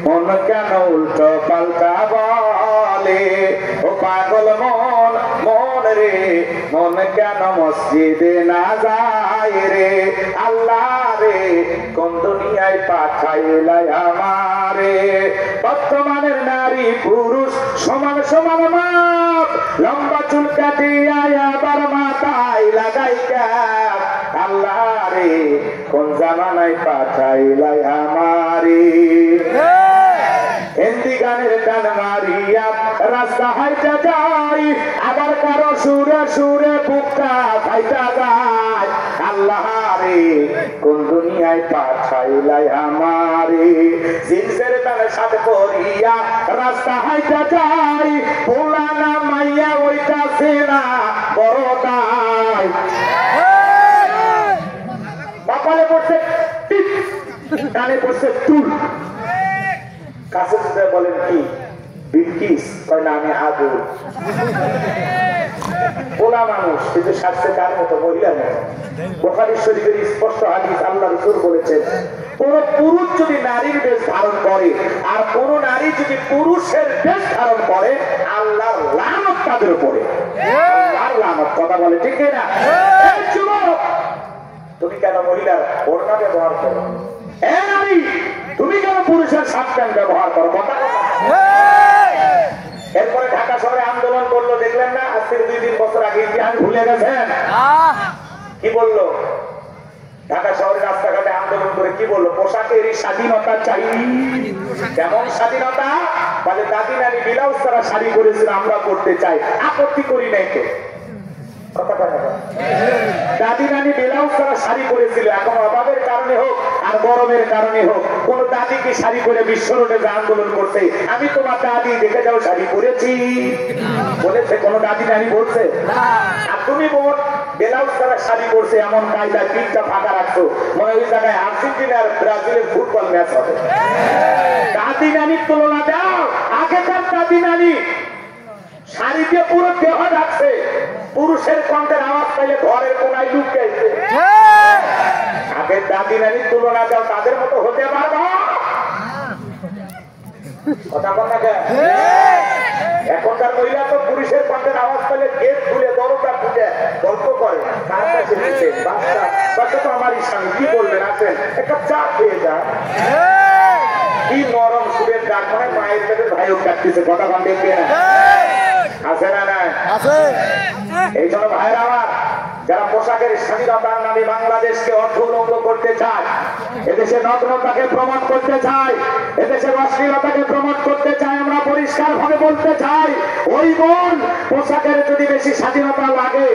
মন কেন উল্টো পাল্টা বলে? ও পাগল মন রে, মন কেন মসজিদে না যায় রে? আল্লাহ রে, কোন দুনিয়ায় পাঠাইলাই আমারে? বর্তমানের নারী পুরুষ সমান মাপ, লম্বা চুল কাটিয়া আবার মাথায় লাগাই ক্যাপ। আল্লাহ রে, কোন জামানায় পাঠাইলাই আমারে? হিন্দি গানের টান মারিয়া রাস্তা হাইটা যাই, আবার কারো সুরে বুকটা ফাইটা যায়। আল্লাহ রে, কোন দুনিয়ায় পাঠাইলাই আমারে? জিন্সের প্যান্টের সাথে পরিয়া রাস্তা হাইটা যাই, পুরানা মাইয়া ওইটা সেনা বড়টাই। কপালে পড়ছে টিপ, কানে পড়ছে তুল, কাছে শুধু বলেন কি বিলকিস, কয় না আমি আগুন। পোলা মানুষ কিন্তু শাস্তে কার মতো, মহিলার মতো। বুখারী শরীফের স্পষ্ট হাদিস, আল্লাহ রাসূল বলেছেন, কোন পুরুষ যদি নারীর বেশ ধারণ করে আর কোন নারী যদি পুরুষের বেশ ধারণ করে, আল্লাহর লানত তাদের উপরে। আল্লাহর লানত। কথা বলে ঠিক না? তুমি কেন মহিলার ওড়না ব্যবহার করো? নারী, তুমি কেন পুরুষের শার্ট প্যান্ট ব্যবহার করো? কথা। এরপরে ঢাকা শহরে আন্দোলন করলো, দেখলেন না? আজকে 2-3 বছর আগে ইতিহাস ভুলে গেছেন। কি বললো? কি বললো? পোশাকের স্বাধীনতা চাই। কেমন স্বাধীনতা? বলে দাদি নানি ব্লাউজ তারা শাড়ি করেছিল, আমরা করতে চাই, আপত্তি করি নাই তো। দাদি নানি ব্লাউজ তারা শাড়ি করেছিল, এখন অভাবের কারণে হোক আর গরমের কারণে হোক, কোন দাদি কি শাড়ি করে বিশ্ব রোডে আন্দোলন করতে আমি তোমার দাদি দেখে যাও শাড়ি পরেছি বলেছে? কোন দাদি নানি বলছে? আর তুমি বোন ব্লাউজ তারা শাড়ি করছে, এমন কায়দায় পিঠটা ফাঁকা রাখছো, মনে ওই জায়গায় আর্জেন্টিনা আর ব্রাজিলের ফুটবল ম্যাচ হবে। দাদি নানির তুলনা দাও। আগেকার দাদি নানি শাড়িতে পুরো দেহ রাখছে, পুরুষের কণ্ঠের আওয়াজ পাইলে ঘরের কোনায় লুকিয়েছে। আগের দাদি নানির তুলনা দাও, তাদের মতো হতে পারবো? কথা কথা এখনকার মহিলা তো পুরুষের কণ্ঠের আওয়াজ পেলে গেট খুলে দরজা খুলে গল্প করে, কার কাছে বাচ্চা বাচ্চা তো আমারই স্বামী, কি বলবেন আসেন একটা চা খেয়ে যা। কি নরম সুরের ডাক, মানে মায়ের কাছে ভাইও কাটতেছে। কথা কন দেখবে না? আছে না? না এই জন্য ভাইরা আমার, যারা পোশাকের স্বাধীনতার নামে বাংলাদেশকে অর্থলগ্ন করতে চায়, এদেশে নগ্নতাকে প্রমোট করতে চায়, এদেশের অশ্লীলতাকে প্রমোট করতে চায়, আমরা পরিষ্কার ভাবে বলতে চাই, ওই বোন পোশাকের যদি বেশি স্বাধীনতা লাগে,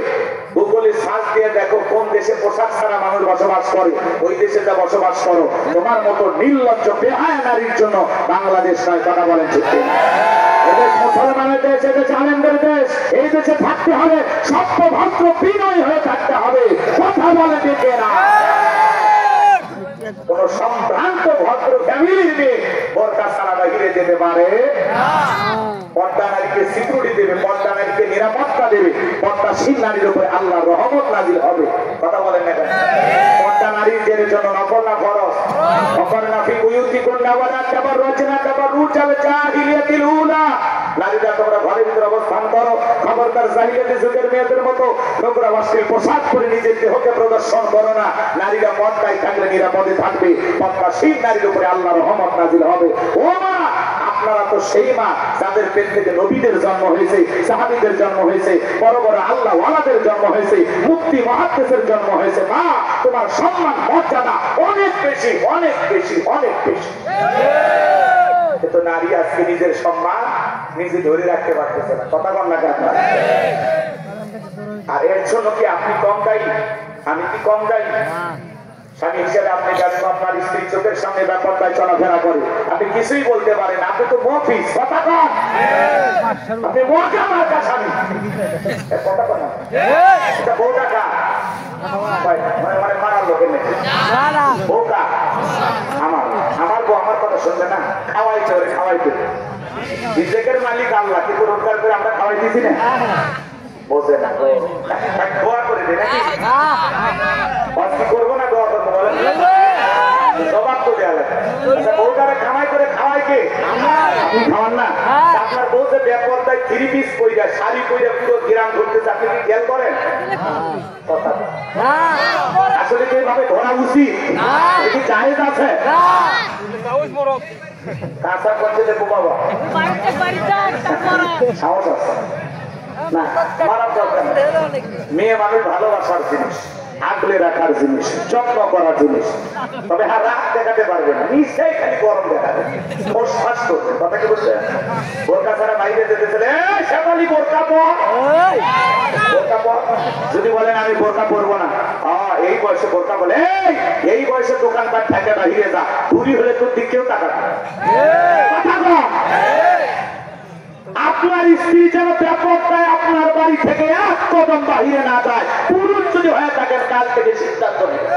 গুগলে সার্চ দিয়ে দেখো কোন দেশে পোশাক ছাড়া মানুষ বসবাস করে, ওই দেশে যা বসবাস করো। তোমার মতো নির্লজ্জ বেহায়া নারীর জন্য বাংলাদেশ নয়। কথা বলেন ঠিক কিনা? এদেশ মুসলমানের দেশ, এদেশ আলেমদের দেশ, এই দেশে থাকতে হবে সভ্য ভদ্র বিনয় হয়ে থাকতে হবে। কথা বলে দেখে না কোন সম্ভ্রান্ত ভদ্র ফ্যামিলির মেয়ে বোরকা ছাড়া বাহিরে যেতে পারে? পর্দা নারীকে সিকিউরিটি দেবে, পর্দা নারীকে নিরাপত্তা দেবে, পর্দাশীল নারীর উপরে আল্লাহ রহমত নাজিল হবে। কথা বলেন না? পর্দা নারীর জন্য নফল না ফরজ? অকরনা ফি বুয়ুতিকুন্না ওয়ালা তাবাররুজনা তাবাররুজাল জাহিলিয়াতিল উলা। নারীরা তোমরা ঘরের ভিতরে অবস্থান করো, খবরদার জাহিলিয়াতি যুগের মেয়েদের মতো নোংরা অশ্লীল পোশাক পরে নিজের দেহকে প্রদর্শন করো না। নারীরা পর্দায় থাকলে নিরাপদে থাকবে, পর্দাশীল নারীর উপরে আল্লাহ রহমত নাজিল হবে। ও মা, আপনারা তো সেই মা যাদের পেট থেকে নবীদের জন্ম হয়েছে, সাহাবীদের জন্ম হয়েছে, বড় বড় আল্লাহ ওয়ালাদের জন্ম হয়েছে, মুফতি মুহাদ্দিসের জন্ম হয়েছে। মা, তোমার সম্মান মর্যাদা অনেক বেশি, অনেক বেশি, অনেক বেশি। কিন্তু নারী আজকে নিজের সম্মান নিজে ধরে রাখতে পারতেছে না। কথা বল না কেন? আর এর জন্য কি আপনি কম দায়ী? আমি কি কম দায়ী? স্বামী হিসেবে আপনি জানেন আপনার স্ত্রী চোখের সামনে ব্যাপারটাই চলাফেরা করে, আপনি কিছুই বলতে পারেন, আপনি তো মফিস। কথা কন, আপনি মজা মার্কা স্বামী। কথা কন, এটা বউ টাকা মানে মারার লোকের নেই। বউটা আমার আমার বউ আমার কথা শুনবে না, খাওয়াইতে ওরে খাওয়াইতে। রিজেকের মালিক আল্লাহ, কিন্তু রোজগার করে আমরা খাওয়াই দিছি না, বোঝে না। দোয়া করে দে নাকি? কি করবো না দোয়া করবো বলেন? জবাব তো দেওয়া লাগে। বউটারে কামাই করে খাওয়াই কে? আপনি খাওয়ান না? আপনার বউ যে ব্যাপারটাই 3 পিস কইরা শাড়ি কইরা পুরো গ্রাম ঘুরতেছে, আপনি কি খেয়াল করেন? আসলে কি ভাবে ধরা উচিত? এটি জায়েজ আছে? কাঁচা করছে দেখো বাবা, সাহস আছে না, মারার দরকার নেই। মেয়ে মানুষ ভালোবাসার জিনিস, আগলে রাখার জিনিস, যত্ন করার জিনিস। তবে হ্যাঁ, রাগ দেখাতে পারবে না, নিশ্চয়ই খালি গরম দেখাবে, ফোসফাস করবে। কথা কি বলছে? বোরকা ছাড়া বাইরে যেতেছিলে শ্যামালি বোরকা পর, বোরকা পর। যদি বলেন আমি বোরকা পরবো না, এই বয়সে বোরকা বলে, এই বয়সে দোকানপাট থাকে বাহিরে যা, দূরি হলে তোর দিক কেউ টাকা দেয়। কথা কম। আপনার স্ত্রী যেন ব্যাপারটায় আপনার বাড়ি থেকে এক কদম বাহিরে না যায়, পুরুষ যদি হয়ে থাকেন কাল থেকে সিদ্ধান্ত নেবেন।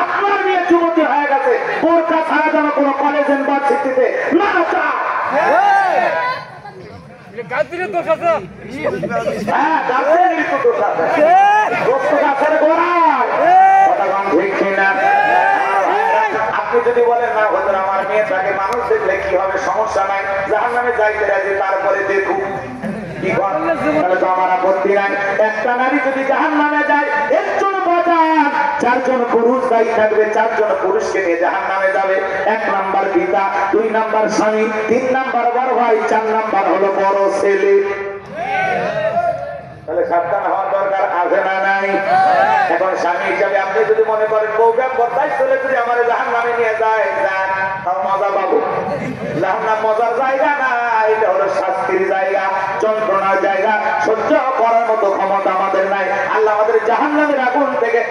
আপনার মেয়ে যুবতী হয়ে গেছে, বোরকা ছাড়া যেন কোনো কলেজ ইউনিভার্সিটিতে না যায়। হ্যাঁ, গাছের দোষ আছে, দোষ তো গাছের গোড়ায়। কথা কম ঠিক কিনা? আপনি যদি বলেন না হুজুর আমার মেয়ে তাকে মানুষ দেখলে কি হবে, সমস্যা নাই, জাহান্নামে যাইতে রাজি, তারপরে দেখুক কি করেন, তাহলে তো আমার আপত্তি নাই। একটা নারী যদি জাহান্নামে যায়, একজন বাজার 4 জন পুরুষ দায়ী থাকবে, 4 জন পুরুষকে নিয়ে জাহান্নামে যাবে। 1 নাম্বার পিতা, 2 নাম্বার স্বামী, 3 নাম্বার বড় ভাই, 4 নাম্বার হলো বড় ছেলে। তাহলে সাবধান হওয়ার দরকার আছে না নাই? এখন স্বামী হিসাবে আপনি যদি মনে করেন বউকে বর্তাই চলে যদি আমার জাহান্নামে নিয়ে যায়, যান, তাও মজা পাবো। জাহান্নাম মজার জায়গা না, এটা হলো শাস্তির জায়গা, যন্ত্রণার জায়গা। সহ্য করার মতো ক্ষমতা আমাদের নাই। আল্লাহ আমাদের জাহান্নামের আগুন থেকে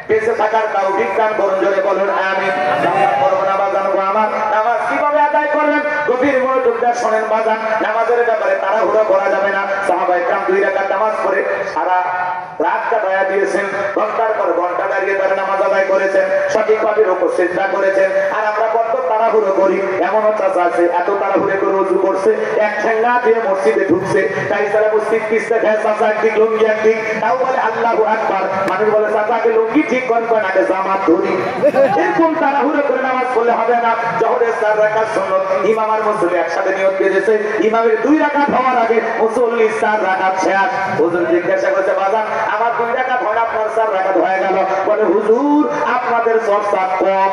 বেঁচে থাকার তৌফিক দান করুন। জোরে বলুন আমিন। নামাজ পড়বো না বাজান গো আমার, নামাজ কিভাবে আদায় করবেন গভীর মনোযোগ দিয়ে শোনেন বাজান। নামাজের ব্যাপারে তাড়াহুড়ো করা যাবে না। সাহাবায়ে কেরাম 2 রাকাত নামাজ পড়ে সারা রাত কাটায়া দিয়েছেন, ঘন্টার পর ঘন্টা দাঁড়িয়ে তারা নামাজ আদায় করেছেন, সঠিকভাবে রুকু সিজদা করেছেন। আর আমরা কত তাড়াহুড়ো করি। এমনও চাচা আছে এত তাড়াহুড়ো করে ওযু করছে, এক ঠেঙ্গা দিয়ে মসজিদে ঢুকছে, তাই তারা মসজিদ পিছতে দেয়, চাচা একদিক লুঙ্গি একদিক, তাও বলে আল্লাহু আকবার। মানুষ বলে চাচাকে লুঙ্গি ঠিক করেন, কয় নাকি জামাত ধরি। এরকম তাড়াহুড়ো করে নামাজ পড়লে হবে না। জোহরের 4 রাকাত সুন্নাত, ইমাম আর মুসল্লি একসাথে নিয়ত করেছে, ইমামের 2 রাকাত হওয়ার আগে মুসল্লি 4 রাকাত শেষ। হুজুর জিজ্ঞাসা করছে, বাজান আমার 2 রাকাত হয়, আপনার 4 রাকাত হয়ে গেল। বলে হুজুর আপনাদের চর্চা কম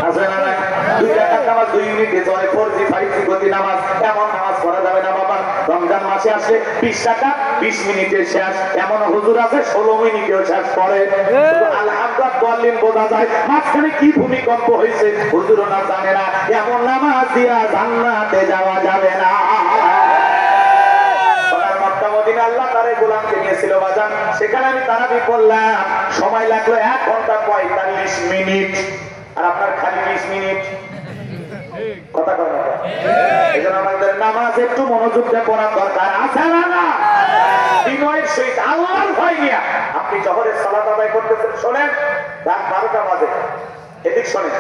আছে না নাই? 2 রাকাত নামাজ 2 মিনিটে চলে, 4G 5G গতি নামাজ, এমন নামাজ পড়া যাবে না বাবা। রমজান মাসে আসলে 20 রাকাত 20 মিনিটে শেষ, এমন হুজুর আছে 16 মিনিটেও শেষ করে। আলহামদুলিল্লাহ বললেন বোঝা যায় মাঝখানে কি ভূমিকম্প হয়েছে হুজুরও না জানে না। এমন নামাজ দিয়া জান্নাতে যাওয়া যাবে না। আল্লাহ তার গোলামকে নিয়েছিল বাজান, সেখানে আমি তারাবি পড়লাম, সময় লাগলো 1 ঘন্টা 45 মিনিট, আর আপনার খালি 20 মিনিট। কথা কথা এই জন্য আমাদের নামাজ একটু মনোযোগ দিয়ে পড়ার দরকার আছে না? বিনয়ের সহিত আল্লাহর ভয় নিয়ে আপনি জোহরের সালাত আদায় করতেছেন, শোনেন রাত 12টা বাজে, এদিক শোনেন,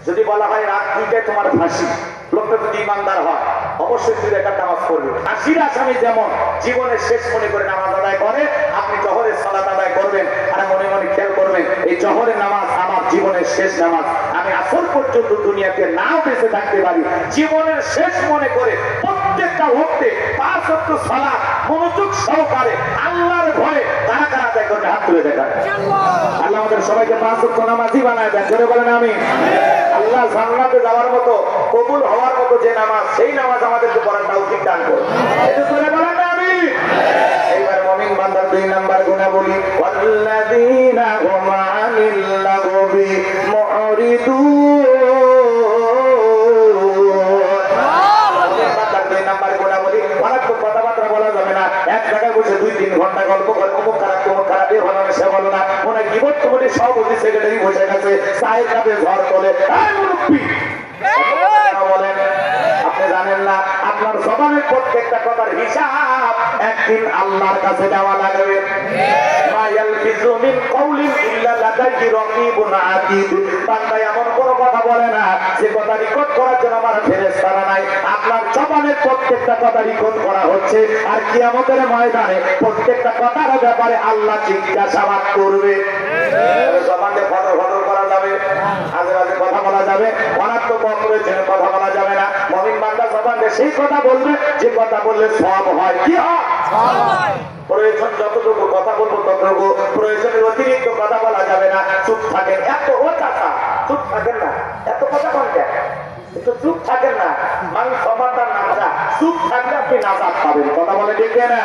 যদি বলা হয় রাত 2টায় তোমার ফাঁসি, লোকটা যদি ইমানদার হয় অবশ্যই 2 রাকাত নামাজ পড়বে। ফাঁসির আসামি যেমন জীবনের শেষ মনে করে নামাজ আদায় করে, আপনি জোহরের সালাত আদায় করবেন। আর মনে মনে খেয়াল করবেন, এই জোহরের নামাজ আমার জীবনের শেষ নামাজ। আমি আসর পর্যন্ত দুনিয়াতে নাও বেঁচে থাকতে পারি, জীবনের শেষ মনে করে প্রত্যেকটা ওয়াক্তে 5 ওয়াক্ত সালাত মনোযোগ সহকারে আল্লাহর ভয়ে কারা কারা আদায় করবে, হাত তুলে দেখায়। আল্লাহ আমাদের সবাইকে 5 ওয়াক্ত নামাজি বানায় দেন। জোরে বলেন আমিন। আল্লাহ জান্নাতে যাওয়ার মতো, কবুল হওয়ার মতো যে নামাজ, সেই নামাজ আমাদেরকে পড়ার তৌফিক দান করুন। এটা জোরে বলেন আমিন। এইবার মুমিন বান্দার 2 নাম্বার গুণাবলী, ওয়াল্লাযীনা হুম আনিল লাগবি মুরিদুন। কথাবার্তা বলা যাবে না, এক জায়গায় বসে 2-3 ঘন্টা গল্প করে অমুক খারাপ তমুক খারাপ, এ হলো না সে হলো না। মনে গিবত কমিটি সভাপতি সেক্রেটারি বসে গেছে, চায়ের কাপে ঝড় তোলে। বলেন আপনি জানেন না আপনার জবানের প্রত্যেকটা কথার হিসাব একদিন আল্লাহর কাছে দেওয়া লাগবে। বান্দা এমন কোনো কথা বলে না যে কথা রেকর্ড করার জন্য আমার ফেরেশতারা নাই। আপনার জবানের প্রত্যেকটা কথা রেকর্ড করা হচ্ছে, আর কিয়ামতের ময়দানে প্রত্যেকটা কথার ব্যাপারে আল্লাহ জিজ্ঞাসাবাদ করবে। জবানে ফটো ফটো করা যাবে, আজে বাজে কথা বলা যাবে, অনাত্মক অপ্রয়োজনীয় কথা বলা যাবে না। মুমিন বান্দা জবানে সেই কথা বলবে যে কথা বললে সওয়াব হয়। কি হয়? প্রয়োজন যতটুকু কথা বলবো ততটুকু, প্রয়োজনের অতিরিক্ত কথা বলা যাবে না। চুপ থাকেন, এত ও চাচা চুপ থাকেন না, এত কথা বলতেন একটু চুপ থাকেন না। মানুষ সমানটার নামটা চুপ থাকলে আপনি নাজাত পাবেন। কথা বলে দেখবে না?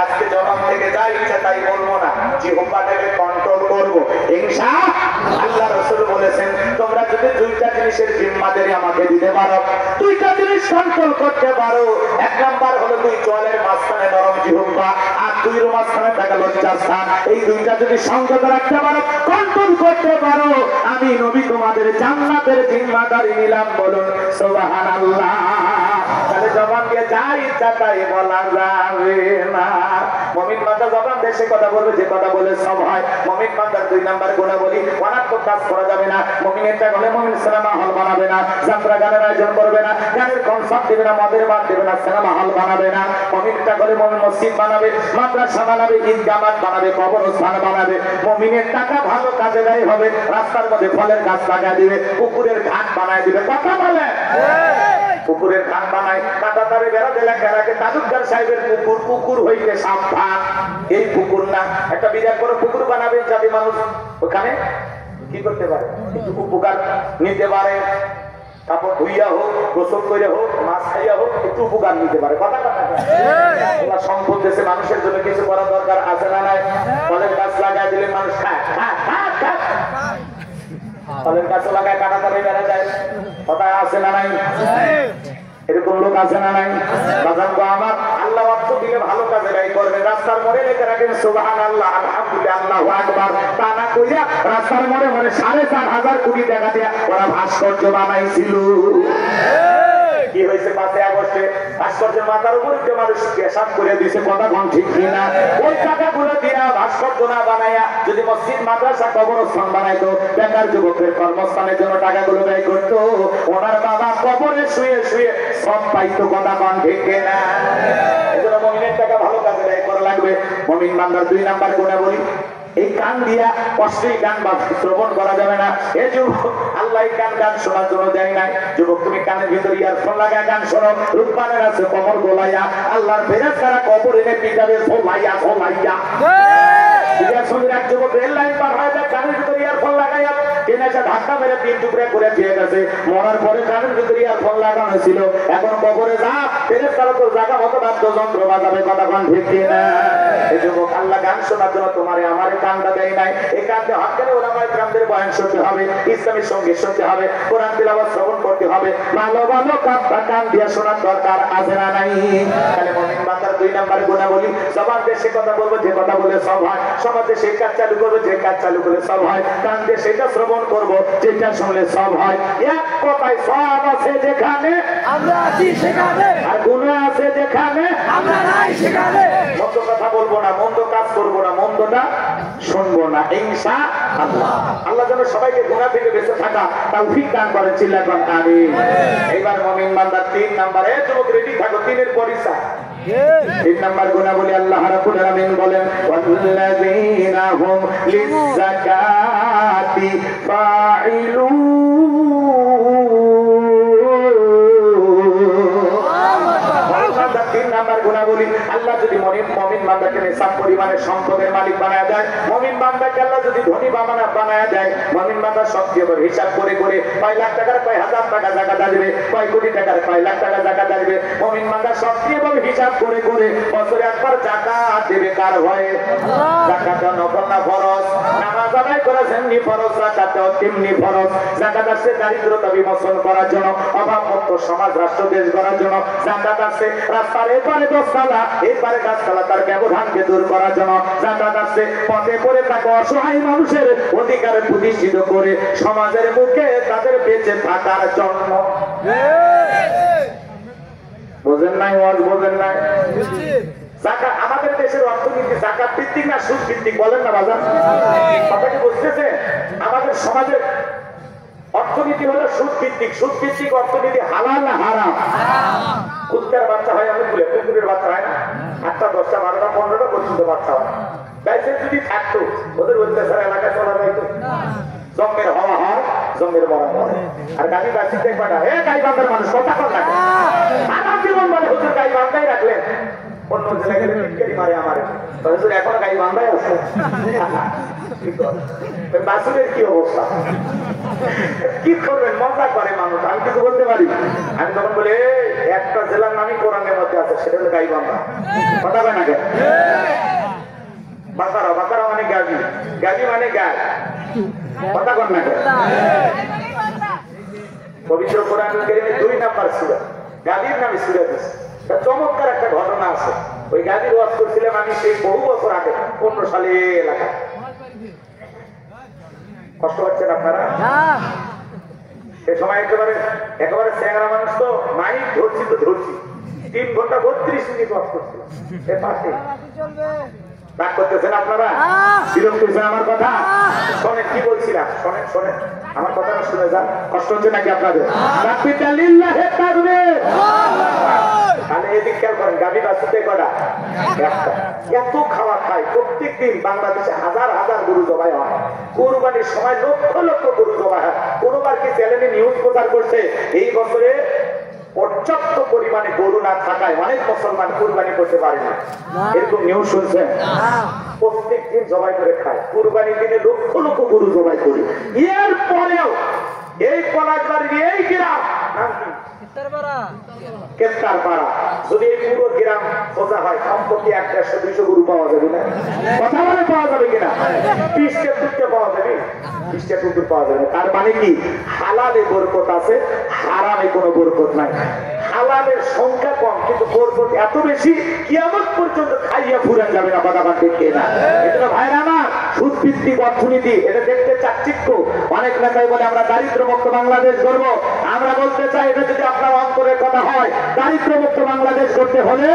আজকে জবান থেকে যা ইচ্ছা তাই বলবো না, জিহ্বাটাকে কন্ট্রোল করবো ইনশাআল্লাহ। আল্লাহ রাসূল বলেছেন, তোমরা যদি 2টা জিনিসের জিম্মাদারি আমাকে দিতে পারো, 2টা জিনিস কন্ট্রোল করতে পারো। 1 নাম্বার হলো 2 চোয়ালের মাঝখানে নরম জিহ্বা, আর 2 মাঝখানে থাকা লজ্জাস্থান। এই 2টা যদি সংযত রাখতে পারো, কন্ট্রোল করতে পারো, আমি নবী তোমাদের জান্নাতের জিম্মাদারি নিলাম। বলুন সুবহানাল্লাহ। তাহলে জবান দিয়ে যা ইচ্ছা তাই বলা যাবে না। মুমিন বান্দা জবান দিয়ে সে কথা বলবে যে কথা বলে সব হয়। মুমিন বান্দার 2 নাম্বার গুণাবলী, অনাত্মক কাজ করা যাবে না। মুমিনের টাকা হলে মুমিন সিনেমা হল বানাবে না, যাত্রা গানের আয়োজন করবে না, গানের কনসার্ট দেবে না, মদের বাদ দেবে না, সিনেমা হল বানাবে না। মুমিন টাকা হলে মুমিন মসজিদ বানাবে, মাদ্রাসা বানাবে, ঈদগাহ বানাবে, কবরস্থান বানাবে। মুমিনের টাকা ভালো কাজে ব্যয় হবে, রাস্তার মধ্যে ফলের গাছ লাগায় দিবে, পুকুরের ঘাট বানায় দিবে। কথা বলে পুকুরের ঘাট বানায়, কাটা তারে বেড়া দিলে কেরাকে তালুকদার সাহেবের পুকুর, পুকুর হইতে সাবধান। এই পুকুর না, একটা বিরাট বড় পুকুর বানাবে যাতে মানুষ ওখানে কি করতে পারে, একটু উপকার নিতে পারে। কাপড় ধুইয়া হোক, গোসল করে হোক, মাছ খাইয়া হোক, একটু উপকার নিতে পারে। কথা কথা ওরা সম্পদ দেশে মানুষের জন্য কিছু করা দরকার আছে না নাই? ফলের গাছ লাগাই দিলে মানুষ খায়, ফলের গাছ লাগায় কাটা তারে বেড়া যায়। কথা আছে না নাই? এরকম লোক আছে না নাই? বাজান গো আমার, আল্লাহ অর্থ দিলে ভালো কাজে ব্যয় করবে। রাস্তার মোড়ে লেখে রাখেন সুবহানাল্লাহ, আলহামদুলিল্লাহ, আল্লাহু আকবার। তা না কইরা রাস্তার মোড়ে 4,500 কোটি টাকা দিয়ে ওরা ভাস্কর্য বানাইছিল। কি হয়েছে 5 আগস্টে? ভাস্কর্যের মাথার উপর যে মানুষ পেশাব করে দিয়েছে। কথা কোন ঠিক কিনা? ওই টাকাগুলো দিয়া ভাস্কর্য না বানাইয়া যদি মসজিদ, মাদ্রাসা, কবরস্থান বানাইতো, বেকার যুবকের কর্মস্থানের জন্য টাকাগুলো ব্যয় করতো, ওনার বাবা কবরে শুয়ে শুয়ে সব পাইতো। কথা কোন ঠিক কিনা? এজন্য মুমিনের টাকা ভালো কাজে ব্যয় করা লাগবে। মুমিন বান্দার 2 নাম্বার গুনাহ বলি, এই কান দিয়া অশ্লীল গান বা শ্রবণ করা যাবে না। এই যুবক, আল্লাহ গান শোনার জন্য দেয় নাই। যুবক, তুমি কানের ভিতরে ইয়ারফোন লাগায় গান শোনো। রূপবানের আছে কমর গোলাইয়া, আল্লাহর ফেরেশতারা কবর এনে পিটাবে ফলাইয়া ফলাইয়া। এক যুবক রেল লাইন পার হয়ে যায়, কানের ভিতরে ইয়ারফোন লাগাইয়া এসে ধাক্কা মেরে 3 টুকরা করে দিয়ে গেছে। মরার পরে কানের ভিতরে ইয়ারফোন লাগানো ছিল, এখন কবরে যা ফেরেশতারা তো জায়গা মতো বাদ্যযন্ত্র বাজাবে। কথা কোন ঠিক কিনা? এই যুবক, আল্লাহ গান শোনার জন্য তোমারে আমারে কানটা দেয় নাই। এই কানটা হকারে ওলামায়ে কেরামদের বয়ান শুনতে হবে, ইসলামী সঙ্গীত শুনতে হবে, কোরআন তিলাওয়াত শ্রবণ করতে হবে। ভালো ভালো কান দিয়ে শোনার দরকার আছে না নাই? তাহলে মুমিন বান্দার 2 নাম্বার গুনাহ বলি, সবার দেশে কথা বলবো, যে কথা বলে সব হয়। সমাজে সেই কাজ চালু করবো, যে কাজ চালু করে সব হয়। কান দিয়ে সেটা শ্রবণ করবো, যেটা শুনলে সব হয়। এক কথায় সব আছে যেখানে আমরা আছি সেখানে, আর গুনাহ আছে যেখানে আমরা নাই সেখানে। মন্দ কথা বলবো না, মন্দ কাজ করবো না, মন্দটা শুনবো না, ইনশাআল্লাহ। আল্লাহ যেন সবাইকে গুনাহ থেকে বেঁচে থাকা তৌফিক দান করেন। চিল্লাবেন আমিন। এইবার মুমিন বান্দার 3 নাম্বারে, যুবক রেডি থাকো, 3-এর পরিচয়। 3 নাম্বার গুনাহ বলি, আল্লাহ রাব্বুল আলামিন বলেন, ওয়াল্লাযীনা হুম লিয-যাকাতি ফাইলুন। আল্লাহ যদি মুমিন বান্দাকে নিসাব পরিমাণের সম্পদের মালিক বানায়া দেয়, মুমিন বান্দাকে আল্লাহ যদি ধনী বানায়া দেয়, মুমিন বান্দা সবচেয়ে বড় হিসাব করে করে কয় লাখ টাকার কয় হাজার টাকা যাকাত আসবে, কয় কোটি টাকার কয় লাখ টাকা যাকাত আসবে। মুমিন বান্দা সবচেয়ে বড় হিসাব করে করে বছরে একবার যাকাত দেবে। কার ভয়ে? যাকাত নফল না ফরজ? নামাজ আদায় করেছেন নি ফরজ, যাকাত তেমনি ফরজ। যাকাত আছে দারিদ্রতা বিমোচন করার জন্য, অভাবমুক্ত সমাজ রাষ্ট্র দেশ গড়ার জন্য। যাকাত আছে রাস্তার এপারে 10 তালা এপারে গাছতলা তার ব্যবধানকে দূর করার জন্য। যাকাত আছে পথে পড়ে থাকা অসহায় মানুষের অধিকার প্রতিষ্ঠিত করে সমাজের মুখে তাদের বেঁচে থাকার জন্য। বোঝেন নাই? ওয়াজ বোঝেন নাই? যাকাত আমাদের দেশের অর্থনীতি যাকাত ভিত্তিক না সুদ ভিত্তিক? বলেন না বাজার, কথা কি বুঝতেছে? আমাদের সমাজের অর্থনীতি হলো সুদ ভিত্তিক। সুদ ভিত্তিক অর্থনীতি হালাল না হারাম? কুত্তার বাচ্চা হয় অনেক বলে, কুকুরের বাচ্চা হয় না? 8টা 10টা 12টা 15টা পর্যন্ত বাচ্চা হয়। গাইছে যদি থাকতো, ওদের অত্যাচার এলাকায় চলা যাইতো। জন্মের হওয়া হয়, জন্মের মরা হয়। আর গাড়ি বাচ্চি দেখবা না, হে গাই বান্ধার মানুষ কথা কর লাগে সারা জীবন বলে হুজুর গাই বান্ধাই রাখলেন, অন্য জেলায় গেলে টিটকারি মারে আমারে। হুজুর এখনো গাই বান্ধাই আছে। বাসুরের কি অবস্থা? কি করবেন? মজা করে মানুষ। আমি কিছু বলতে পারি? আমি তখন বলে একটা জেলার নামই কোরআনের মধ্যে আছে, সেটা হলো গাইবান্ধা। কথা হয় না? বাকারা, বাকারা মানে গাবি, গাবি মানে গায়। কথা কর না? পবিত্র কোরআনুল কারীমে 2 নাম্বার সূরা গাবির নামে সূরা দিয়েছে। চমৎকার একটা ঘটনা আছে। ওই গাবির ওয়াজ করছিলাম আমি সেই বহু বছর আগে, 15 সালে এলাকায়। কষ্ট পাচ্ছেন আপনারা? সে সময় একেবারে চ্যাংরা মানুষ তো, মাইক ধরছি তো ধরছি। 3 ঘন্টা 32 মিনিট ওয়াজ করছি। এর পাশে রাগ করতেছেন আপনারা? বিরক্ত হয়েছেন আমার কথা? শোনেন কি বলছিলাম, শোনেন শোনেন আমার কথাটা শুনে যান। কষ্ট হচ্ছে নাকি আপনাদের? তাহলে এদিক খেয়াল করেন, গাভী বাছুরতে কটা? একটা। এত খাওয়া খায় প্রত্যেকদিন বাংলাদেশে হাজার হাজার গরু জবাই হয়। কুরবানির সময় লক্ষ লক্ষ গরু জবাই হয়। কোনোবার কি চ্যানেলে নিউজ প্রচার করছে এই বছরে পর্যাপ্ত পরিমাণে গরু না থাকায় অনেক মুসলমান কুরবানি করতে পারে না? এরকম নিউজ শুনছেন? প্রত্যেক দিন জবাই করে খায়। কুরবানির দিনে লক্ষ লক্ষ গরু জবাই করি। এরপরেও এই পলাশবাড়ির এই গ্রাম নাম কি? কেত্তারপাড়া। যদি এই পুরো গ্রাম সোজা হয় সম্পত্তি 100-200 গরু পাওয়া যাবে না? কথা বলে পাওয়া যাবে কিনা? 20টা কুকুর পাওয়া যাবে, 20টা কুকুর পাওয়া যাবে। তার মানে কি হালালে বরকত আছে, হারামে কোনো বরকত নাই। হালালের সংখ্যা কম কিন্তু বরকত এত বেশি, কিয়ামত পর্যন্ত খাইয়া ফুরান যাবে না। কথা বলতে কে না? এটা ভাইরা না সুদ ভিত্তিক অর্থনীতি, এটা দেখতে চাকচিক্য। অনেক নেতাই বলে আমরা দারিদ্র মুক্ত বাংলাদেশ গড়ব। আমরা বলতে চাই এটা যদি আপনার অন্তরের কথা হয়, দারিদ্র মুক্ত বাংলাদেশ করতে হলে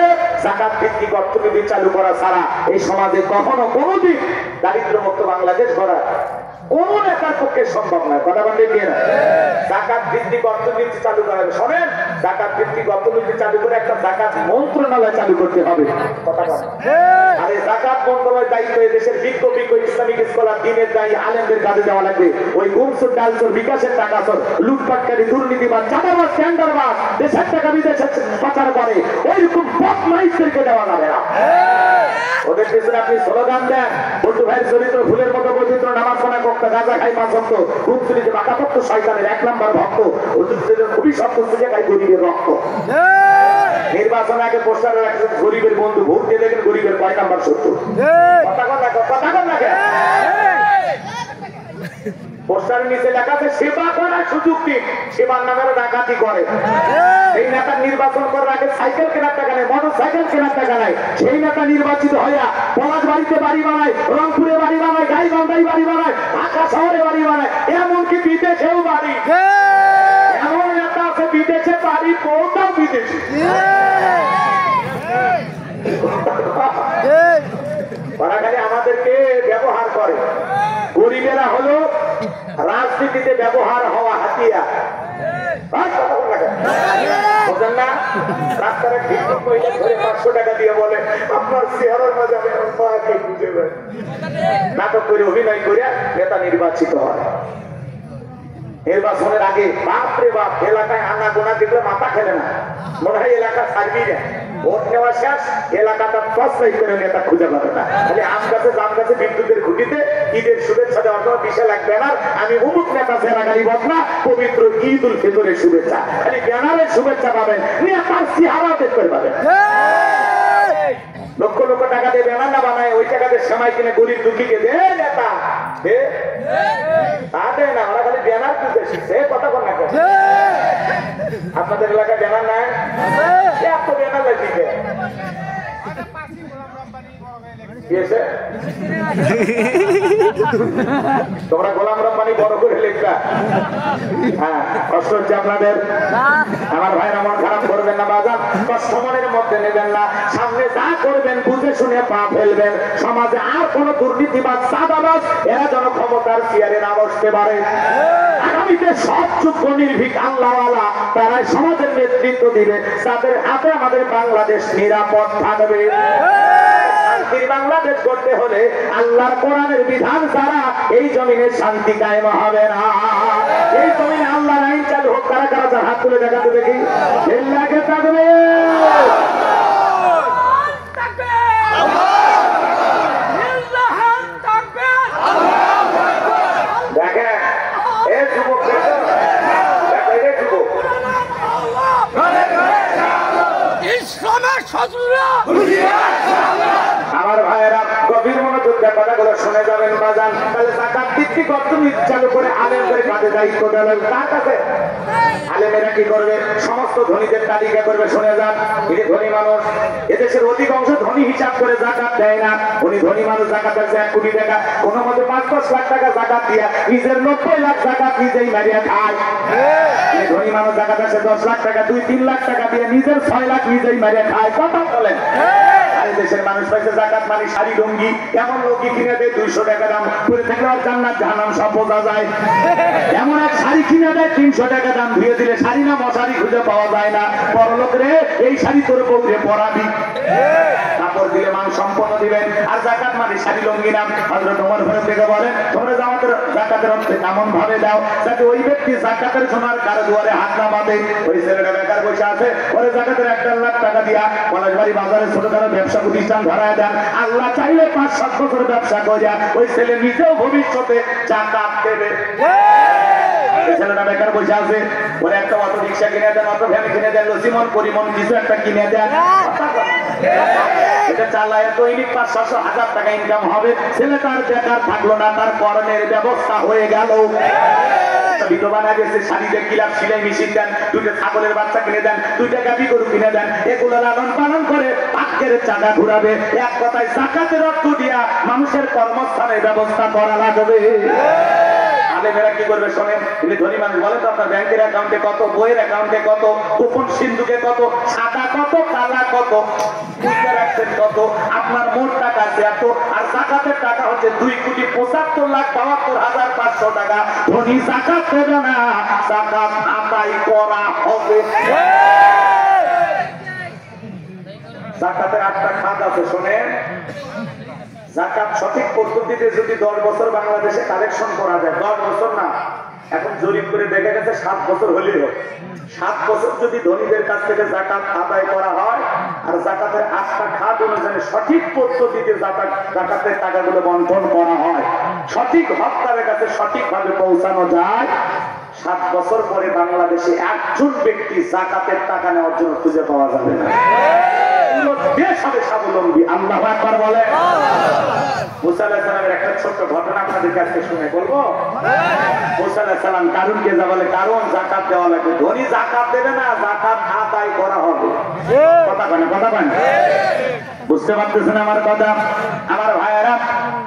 যাকাত ভিত্তিক অর্থনীতি চালু করা ছাড়া এই সমাজে কখনো কোনোদিন দারিদ্র মুক্ত বাংলাদেশ গড়া কোন নেতার পক্ষে সম্ভব নয়। কথা বলতে গিয়ে না যাকাত ভিত্তিক অর্থনীতি চালু করা হবে। শোনেন, যাকাত ভিত্তিক অর্থনীতি চালু করে একটা যাকাত মন্ত্রণালয় চালু করতে হবে। কথা বলেন। আর এই যাকাত মন্ত্রণালয়ের দায়িত্ব দেশের বিজ্ঞ ইসলামিক স্কলার দিনের দায়ী আলেমদের কাজে দেওয়া লাগবে। ওই গুমসুর ডালসুর বিকাশের টাকা সর লুটপাটকারী দুর্নীতিবাদ চাঁদাবাজ টেন্ডারবাজ দেশের টাকা বিদেশে পাচার করে ওইরকম বদমাইশদেরকে দেওয়া যাবে না। ওদের পিছনে আপনি স্লোগান দেন, বন্ধু ভাইয়ের চরিত্র ফুলের মতো বৈচিত্র, নামাজ পড়া ভক্ত, গাঁজা খাই পাঁচ ভক্ত, গুমসুরিতে বাঁকা ভক্ত, শয়তানের 1 নম্বর ভক্ত, ওদের খুবই শক্ত সুযোগ খাই গরিবের রক্ত। নির্বাচনে আগে পোস্টারে রাখছেন গরিবের বন্ধু, ভোট দিয়ে দেখেন গরিবের 5 নম্বর শত্রু। কথা কন রাখে পোস্টারের নিচে লেখা আছে সেবা করার সুযোগ দিন, সেবার নামের ডাকাতি করে। এই নেতা নির্বাচন করার আগে সাইকেল কেনার টাকা নেই, মোটর সাইকেল কেনার টাকা নাই। সেই নেতা নির্বাচিত হইয়া পলাশবাড়িতে বাড়ি বানায়, রংপুরে বাড়ি বানায়, গাইবান্ধায় বাড়ি বানায়, ঢাকা শহরে বাড়ি বানায়, এমনকি বিদেশেও বাড়ি। এমন নেতা আছে বিদেশে বাড়ি, কোথাও বিদেশে। ওরা খালি আমাদেরকে ব্যবহার করে। গরিবেরা হলো রাজনীতিতে ব্যবহার হওয়া হাতিয়ার। বুঝলেন না? রাস্তার ভিক্ষুক মহিলা ধরে 500 টাকা দিয়ে বলে আপনার চেহারার মাঝে আমি মাকে বুঝে পাই। নাটক করে অভিনয় করে নেতা নির্বাচিত হয়। নির্বাচনের আগে বাপরে বাপ এলাকায় আনা গোনা দেখলে মাথা খেলে না, মনে হয় এলাকা ছাড়বি না। ভোট নেওয়া শেষ, এলাকাটা তছনছ করে নেতা খুঁজে পাবে না। খালি আম গাছে জাম গাছে বিদ্যুতের খুঁটিতে ঈদের শুভেচ্ছা দেওয়ার জন্য বিশাল এক ব্যানার, আমি অমুক নেতা সেরাগাড়ি বদলা পবিত্র ঈদ উল ফিতরের শুভেচ্ছা। খালি ব্যানারের শুভেচ্ছা পাবেন, নেতার চেহারা দেখতে পাবেন। লক্ষ লক্ষ টাকা দিয়ে ব্যানার না বানায়, ওই টাকাতে সেমাই কিনে গরিব দুঃখীকে দে নেতা দে তা দেয় না। ওরা খালি ব্যানার তুলতে শিখছে। কথা বল না, আপনাদের এলাকায় ব্যানার নাই? এত ব্যানার লাগিয়ে তোমরা গোলাম রব্বানি বড় করে লিখবা। হ্যাঁ, কষ্ট হচ্ছে আপনাদের। আমার ভাইরা মন খারাপ করবেন না বাজার, কষ্ট মনের মধ্যে নেবেন না। সামনে যা করবেন বুঝে শুনে পা ফেলবেন। সমাজে আর কোন দুর্নীতিবাদ চাঁদাবাজ এরা যেন ক্ষমতার চেয়ারে না বসতে পারে। আগামীতে সব যোগ্য নির্ভীক আল্লাহওয়ালা তারাই সমাজের নেতৃত্ব দিবে, তাদের হাতে আমাদের বাংলাদেশ নিরাপদ থাকবে। বাংলাদেশ করতে হলে আল্লাহর কোরআনের বিধান ছাড়া এই জমিনে শান্তি কায়েম হবে না। এই জমিনে আল্লাহর আইন চালু হোক। কারা কারা তার হাত তুলে দেখাতে দেখি। আল্লাহকে থাকবে দেখেন এ যুবক, আমার ভাইয়েরা গভীর মনোযোগ কথাগুলো শুনে যাবেন বাজান। তাহলে যাকাত ভিত্তিক অর্থনীতি চালু করে আলেমদের কাছে দায়িত্ব দেবেন। তার কাছে আলেমেরা কি করবে? সমস্ত ধনীদের তালিকা করবে। শুনে যান, ইনি ধনী মানুষ, এদেশের অধিকাংশ ধনী হিসাব করে যাকাত দেয় না। উনি ধনী মানুষ, যাকাত আছে 1 কোটি টাকা, কোনো মতে 5-10 লাখ টাকা যাকাত দিয়া নিজের 90 লাখ যাকাত নিজেই মারিয়া খায়। ধনী মানুষ যাকাত আছে 10 লাখ টাকা, 2-3 লাখ টাকা দিয়ে নিজের 6 লাখ নিজেই মারিয়া খায়। কথা বলেন। দেশের মানুষ পাইছে যাকাত মানে শাড়ি লুঙ্গি, এমন লুঙ্গি কিনে দেয় 200 টাকা দাম, করে থাকলে আর জান্নাত জাহান্নাম সব বোঝা যায়। এমন এক শাড়ি কিনে দেয় 300 টাকা দাম, ধুয়ে দিলে শাড়ি না মশারি খুঁজে পাওয়া যায় না। বড় লোক রে, এই শাড়ি তোর বউরে পরাবি, কাপড় দিলে মান সম্পন্ন দিবেন। আর যাকাত মানে শাড়ি লুঙ্গি নাম। হযরত ওমর ফারুক থেকে বলেন, তোমরা যাকাতের অর্থ এমন ভাবে দাও যাতে ওই ব্যক্তি যাকাতের সময় কারো দুয়ারে হাত না বাঁধে। ওই ছেলেটা বেকার বসে আছে, ওরে যাকাতের 1 লাখ টাকা দিয়া পলাশবাড়ি বাজারে ছোটখাটো ব্যবসা প্রতিষ্ঠান ধরায় দেন। আল্লাহ চাইলে 5-7 বছর ব্যবসা করিয়া ওই ছেলে নিজেও ভবিষ্যতে যাকাত দেবে। ছেলেটা বেকার বসে আছে, ওরা একটা অটো রিক্সা কিনে দেন, অটো ভ্যান কিনে দেন, লসিমন পরিমন কিছু একটা কিনে দেন, এটা চালায় দৈনিক 500-600 টাকা ইনকাম হবে। ছেলেটার বেকার থাকলো না, তার কর্মের ব্যবস্থা হয়ে গেল। বিধবা না গেছে, শাড়িতে কিলাপ সিলাই মেশিন দেন, 2টা ছাগলের বাচ্চা কিনে দেন, 2টা গাভী গরু কিনে দেন, এগুলো লালন পালন করে ভাগ্যের চাকা ঘুরাবে। এক কথায় জাকাতের অর্থ দিয়া মানুষের কর্মস্থানের ব্যবস্থা করা লাগবে। আলেমেরা কি করবে শোনেন, তিনি ধনী মানুষ, বলেন তো আপনার ব্যাংকের অ্যাকাউন্টে কত, বইয়ের অ্যাকাউন্টে কত, গোপন সিন্ধুকে কত, সাদা কত, কালা কত, বুঝতে রাখছেন কত, আপনার মোট টাকা আছে এত, আর জাকাতের টাকা হচ্ছে 2,75,72,500 টাকা। ধনী জাকাত দেবে না, জাকাত আদায় করা হবে। জাকাতের 8টা খাত আছে শোনেন। জাকাত সঠিক পদ্ধতিতে যদি 10 বছর বাংলাদেশে কালেকশন করা যায়, 10 বছর না, এখন জরিপ করে দেখা গেছে 7 বছর হলেই হয়। 7 বছর যদি ধনীদের কাছ থেকে জাকাত আদায় করা হয়, আর জাকাতের 8টা খাত অনুযায়ী সঠিক পদ্ধতিতে জাকাতের টাকাগুলো বন্টন করা হয়, সঠিক হকদারের কাছে সঠিকভাবে পৌঁছানো যায়, 7 বছর পরে বাংলাদেশে একজন ব্যক্তি জাকাতের টাকা নেওয়ার জন্য খুঁজে পাওয়া যাবে না। দেশ হবে স্বাবলম্বী। আল্লাহু আকবার বলে। মুসা আলাইহিস সালামের একটা ছোট্ট ঘটনা আপনাদের কাছে শুনে বলবো। মুসা আলাইহিস সালাম কারুনকে যা বলে, কারুন জাকাত দেওয়া লাগবে। ধনী জাকাত দেবে না, জাকাত আদায় করা হবে। কথা বলেন, কথা বলেন, বুঝতে পারতেছেন আমার কথা? আমার ভাইয়েরা,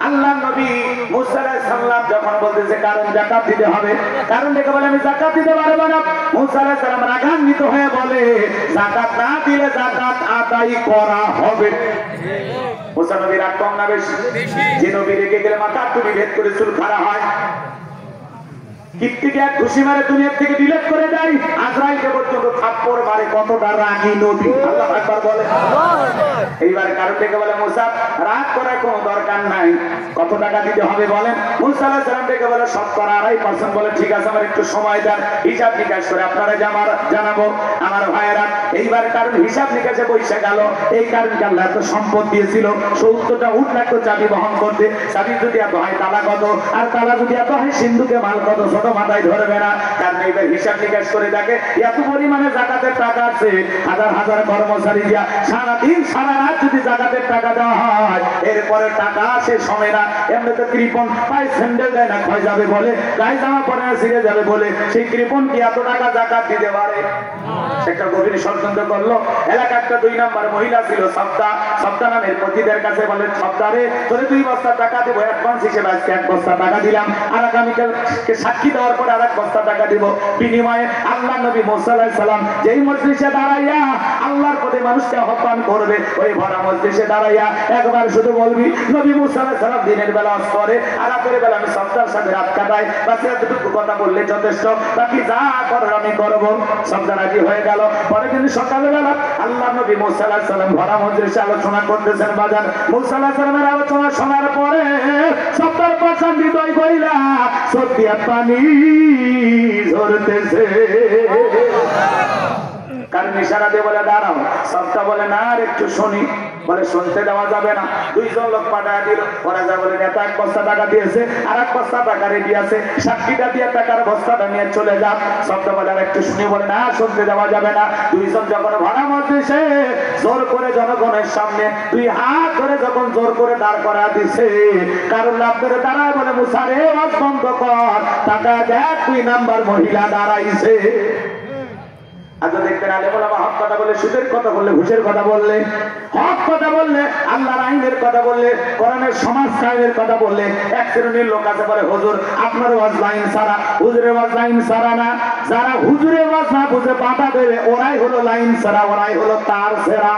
আল্লাহ নবী মুসা আলাইহিস সালাম যখন বলতেছে কারণ জাকাত দিতে হবে, কারণ দেখে বলে আমি জাকাত দিতে পারবো না, মুসা আলাইহিস সালাম রাগান্বিত হয়ে বলে জাকাত না দিলে জাকাত আদায় করা হবে। মুসা নবীর রাগ কম না বেশি? যে নবী রেগে গেলে মাথা টুপি ভেদ করে চুল খাড়া হয়, কীর্তিকে এক ঘুষি মারে দুনিয়ার থেকে ডিলেট করে দেয়, আজরাইলকে পর্যন্ত থাপ্পড় মারে। কতটা রাগী নবী, আল্লাহু আকবার বলে। এইবার কারণ থেকে বলে মুসা রাগ করার কোনো দরকার নাই, কত টাকা দিতে হবে বলেন? মুসা আলাইহিস সালাম থেকে বলে 2.5% বলে ঠিক আছে, আমার একটু সময় দেন, হিসাব নিকাশ করে আপনারা জানাবো। আমার ভাইয়েরা, এইবার কারণ হিসাব নিকাশে বসে গেল। এই কারণকে আল্লাহ এত সম্পদ দিয়েছিল, 70টা উট লাগতো চাবি বহন করতে। চাবি যদি এত হয় তালা কত, আর তালা যদি এত হয় সিন্ধুকে মাল কত, ছোট মাথায় ধরবে না। কারণ এইবার হিসাব নিকাশ করে দেখে এত পরিমাণে জাকাতের টাকা আছে, হাজার হাজার কর্মচারী দিয়া সারাদিন সারা রাত যদি জাকাতের টাকা দেওয়া হয়, এরপরে টাকা শেষ হবে না। এমনিতে কৃপণ পায়ে স্যান্ডেল দেয় না, ক্ষয় যাবে বলে, গায়ে জামা পরে না ছিঁড়ে যাবে বলে, সেই কৃপণ কি এত টাকা জাকাত দিতে পারে? একটা গভীর ষড়যন্ত্র করলো। এলাকা একটা 2 নম্বর মহিলা ছিল, সপ্তাহ নামের পতিদের কাছে বলে, সপ্তাহে তোরে 2 বস্তা টাকা দেবো অ্যাডভান্স হিসেবে, আজকে 1 বস্তা টাকা দিলাম, আর আগামীকালকে সাক্ষী দেওয়ার পরে আর 1 বস্তা টাকা দিব। বিনিময়ে আল্লাহ নবী মুসা আলাইহিস সালাম যেই মজলিসে দাঁড়াইয়া আল্লাহর পথে মানুষকে আহ্বান করবে, ওই ভরা মজলিসে দাঁড়াইয়া একবার শুধু বলবি নবী মুসা আলাইহিস সালাম দিনের বেলা ওয়াজ করে, আর রাতের বেলা আমি সপ্তাহের সাথে রাত কাটাই, বাস এতটুকু কথা বললে যথেষ্ট, বাকি যা করার আমি করবো। সপ্তাহ রাজি হয়ে গেল। পরে কিন্তু সকালবেলা আল্লাহ নবী মুসা আলাইহিস সালাম ভরা মজলিসে আলোচনা করতেছেন। বাজার মুসা আলাইহিস সালামের আলোচনা শোনার পরে সপ্তাহের পাশান হৃদয় কইলা সত্যি পানি ঝরতেছে। কারণ ইশারা দিয়ে বলে দাঁড়াও, সবটা বলে না আর একটু শুনি, বলে শুনতে দেওয়া যাবে না। 2 জন লোক পাঠায় দিল, ওরা যা বলে নেতা 1 বস্তা টাকা দিয়েছে, আর 1 বস্তা টাকা রেডি আছে, সাক্ষীটা দিয়ে টাকার বস্তাটা নিয়ে চলে যান। সবটা বলে আর একটু শুনি, বলে না শুনতে দেওয়া যাবে না। 2 জন যখন ভাড়া মজলিসে জোর করে জনগণের সামনে 2 হাত ধরে যখন জোর করে দাঁড় করা দিছে, কারণ লাভ করে দাঁড়ায় বলে মুসা রে ওয়াজ বন্ধ কর, টাকা দেখ 2 নাম্বার মহিলা দাঁড়াইছে। আজও দেখতেন আলেমুলামা হক কথা বললে, সুদের কথা বললে, ঘুষের কথা বললে, হক কথা বললে, আল্লাহর আইনের কথা বললে, কোরআনের সমাজ কায়েমের কথা বললে, এক শ্রেণীর লোক আছে বলে হুজুর আপনার ওয়াজ লাইন ছাড়া, হুজুরের ওয়াজ লাইন ছাড়া না। যারা হুজুরের ওয়াজ না বুঝে বাধা দেবে, ওরাই হলো লাইন ছাড়া, ওরাই হলো তার ছেঁড়া।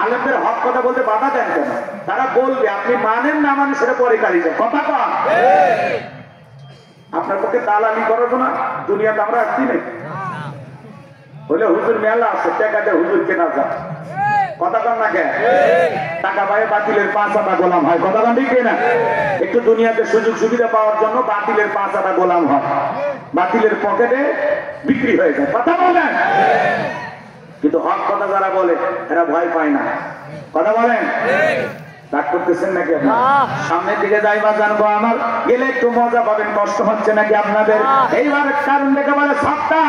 আলেমদের হক কথা বলতে বাধা দেন কেন? তারা বলবে, আপনি মানেন না মানেন সেটা পরে কারিয়ে কথা কন। আপনার পক্ষে দালালি করবো না, দুনিয়াতে আমরা আসছি নাকি? বলে হুজুর মেলা আছে, টাকা দিয়ে হুজুর কেনা যায়, কথা কন না কেন? টাকা পায়ে বাতিলের 5 আনা গোলাম হয়, কথা কন ঠিক না? একটু দুনিয়াতে সুযোগ সুবিধা পাওয়ার জন্য বাতিলের 5 আনা গোলাম হয়, বাতিলের পকেটে বিক্রি হয়ে যায়, কথা বলেন। কিন্তু হক কথা যারা বলে এরা ভয় পায় না, কথা বলেন। রাগ করতেছেন নাকি আপনারা? সামনের দিকে যাইবা জানবো আমার, গেলে একটু মজা পাবেন, কষ্ট হচ্ছে নাকি আপনাদের? এইবার কারণ দেখে বলে সবটা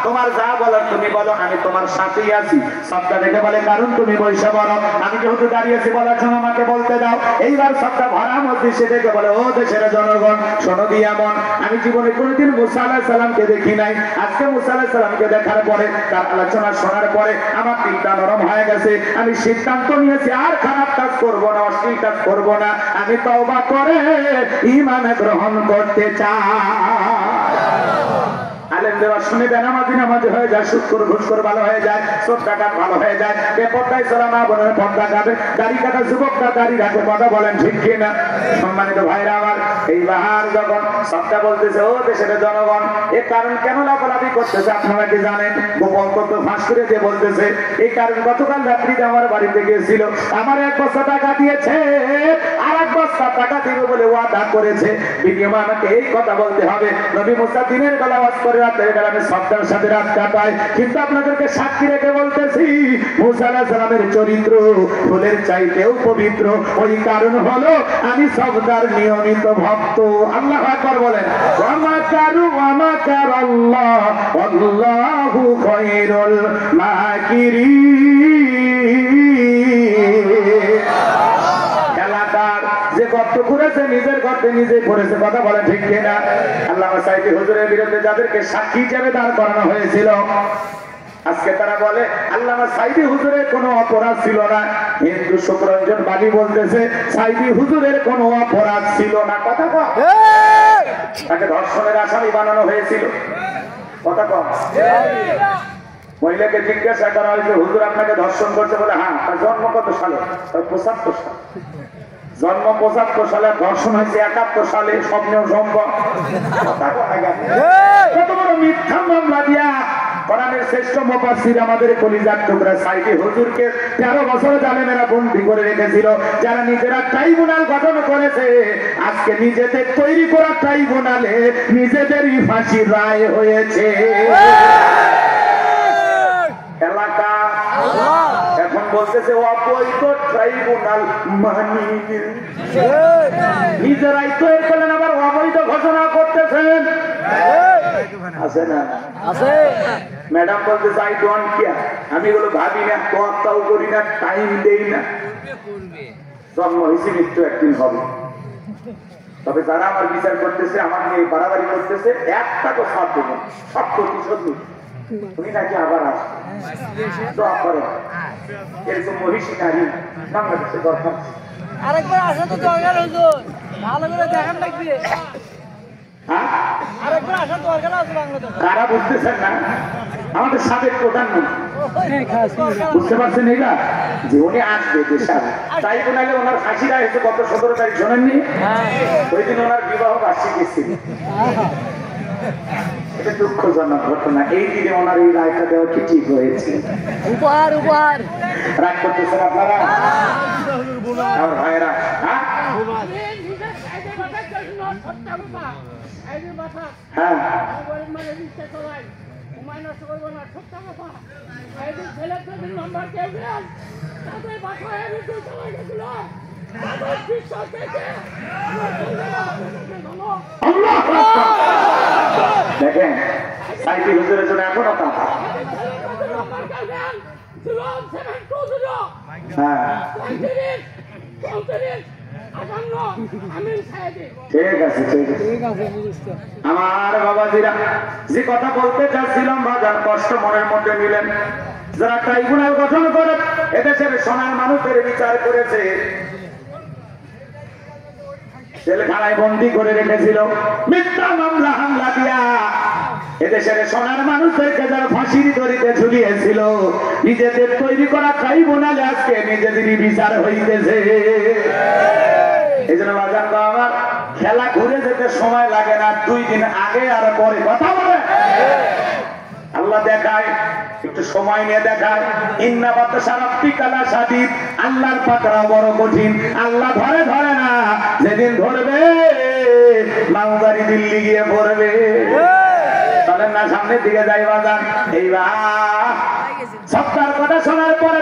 তোমার যা বলার তুমি বলো, আমি তোমার সাথেই আছি। সবটা দেখে বলে কারণ তুমি বৈশা বলো, আমি যেহেতু দাঁড়িয়েছি বলার জন্য আমাকে বলতে দাও। এইবার সবটা ভরা মধ্যে সে দেখে বলে ও দেশের জনগণ শোনো দিয়া মন, আমি জীবনে কোনোদিন মুসা আলাইহিস সালামকে দেখি নাই। আজকে মুসা আলাইহিস সালামকে দেখার পরে, তার আলোচনা শোনার পরে আমার দিলটা নরম হয়ে গেছে। আমি সিদ্ধান্ত নিয়েছি আর খারাপ কাজ করব না, অশ্লীল কাজ করব না। আমি তওবা করে ঈমান গ্রহণ করতে চাই। আলেম দেওয়া শুনে বেনামাজি নামাজি হয়ে যায়, সুৎখোর ঘুষখোর ভালো হয়ে যায়, চোর ডাকাত ভালো হয়ে যায়, বেপরদায় চলা মা বোনের পর্দা কাটে, দাড়ি কাটা যুবকরা দাড়ি রাখে, কথা বলেন ঠিক কিনা? সম্মানিত ভাইরা আমার, এইবার যখন সবটা বলতেছে ও দেশের জনগণ, এর কারণ কেন লাফালাফি করতেছে আপনারা কি জানেন? গোপন তথ্য ফাঁস করে দিয়ে বলতেছে এই কারণ গতকাল রাত্রিতে আমার বাড়িতে গিয়েছিল, আমার 1 বস্তা টাকা দিয়েছে, আর 1 বস্তা টাকা দিবে বলে ওয়াদা করেছে। বিনিময়ে আমাকে এই কথা বলতে হবে। নবী মুসা দিনের বেলা ওয়াজ করে রাতের বেলা আমি সবটার সাথে রাত কাটাই, কিন্তু আপনাদেরকে সাক্ষী রেখে বলতেছি মুসা আলাইহিস সালামের চরিত্র ফুলের চাইতেও পবিত্র। ওই কারণ হলো আমি সবটার নিয়মিত ভক্ত। আল্লাহু আকবার বলেন। ওয়া মাকারু ওয়া মাকারাল্লাহ আল্লাহু খায়রুল মাকিরিন। এলাকার যে গর্ত করেছে নিজের গর্তে নিজে পড়েছে, কথা বলে ঠিক কিনা? আল্লামা সাইদি হুজুরের বিরুদ্ধে যাদেরকে সাক্ষী হিসেবে দাঁড় করানো হয়েছিল, আজকে তারা বলে আল্লামা সাইদি হুজুরের কোনো অপরাধ ছিল না। হিন্দু শুক্রঞ্জন বালি বলতেছে সাইদি হুজুরের কোনো অপরাধ ছিল না। কথা কম, তাকে ধর্ষণের আসামি বানানো হয়েছিল। কথা কম। মহিলাকে জিজ্ঞাসা করা হয়েছে হুজুর আপনাকে ধর্ষণ করছে, বলে হ্যাঁ। তার জন্ম কত সালে? 75 সাল। জন্ম 75 সালে, ধর্ষণ হয়েছে 71 সালে, স্বপ্নেও সম্ভব। কত বড় মিথ্যা মামলা দিয়া কোরআনের শ্রেষ্ঠ মুফাসসির আমাদের কলিজার টুকরা সাইদি হুজুরকে 13 বছর জালেমেরা বন্দী করে রেখেছিল। যারা নিজেরা ট্রাইব্যুনাল গঠন করেছে, আজকে নিজেদের তৈরি করা ট্রাইব্যুনালে নিজেদেরই ফাঁসির রায় হয়েছে। এলাকা এখন বলতেছে অবৈধ ট্রাইব্যুনাল মানি, নিজেরাই তৈরি করলেন আবার অবৈধ ঘোষণা করতেছেন। আছে না? আছে। ম্যাডাম বলতেছে আই ডোন্ট কেয়ার, আমি এগুলো ভাবি না, তোয়াক্কাও করি না, টাইম দেই না। জন্ম হয়েছে, মৃত্যু একদিন হবে। তবে যারা আমার বিচার করতেছে, আমার নিয়ে বাড়াবাড়ি করতেছে, একটা তো সাথ দেবেন, সব প্রতিশোধ নেই। উনি নাকি আবার আসবে, দোয়া করেন। এরকম মহিষী নারী বাংলাদেশে দরকার। আরেকবার আসা তো দরকার হুজুর, ভালো করে দেখান লাগবে। আরেকবার আসা দরকার আছে বাংলাদেশে। কারা বুঝতেছেন না? আমাদের সাবেক প্রধানমন্ত্রী, বুঝতে পারছেন এটা যে উনি আসবে দেশে। তাই বলে ওনার ফাঁসিরা হয়েছে গত 17 তারিখ, শোনেননি? ওই দিন ওনার বিবাহ বার্ষিকী ছিল। এটা দুঃখজনক ঘটনা। এই দিনে ওনার এই রায়টা দেওয়া কি ঠিক হয়েছে? উপহার উপহার রাগ করতেছেন আপনারা আমার ভাইয়েরা? হ্যাঁ হ্যাঁ, দেখেন সাইদি হুজুরের জন্য এখনো কথা। হ্যাঁ ঠিক আছে, ঠিক আছে। আমার বাবাজিরা যে কথা বলতে চাচ্ছিলাম, বাজার কষ্ট মনের মধ্যে নিলেন। যারা ট্রাইব্যুনাল গঠন করে এদেশের সোনার মানুষের বিচার করেছে, জেলখানায় বন্দী করে রেখেছিল, মিথ্যা মামলা হামলা দিয়া এদেশের সোনার মানুষদেরকে যারা ফাঁসির দড়িতে ঝুলিয়েছিল, নিজেদের তৈরি করা ট্রাইব্যুনালে আজকে নিজেদেরই বিচার হইতেছে। এই জন্য বাজার আমার খেলা ঘুরে যেতে সময় লাগে না, 2 দিন আগে আর পরে। কথা বলে আল্লাহ দেখায়, একটু সময় নিয়ে দেখায়। ইন্না বাতাসা রাব্বিকা লাশাদীদ, আল্লাহর পাকড়াও বড় কঠিন। আল্লাহ ধরে ধরে না, যেদিন ধরবে মাউগারি দিল্লি গিয়ে পড়বে। চলেন না সামনের দিকে যাই বাজান। এইবার সবটার কথা শোনার পরে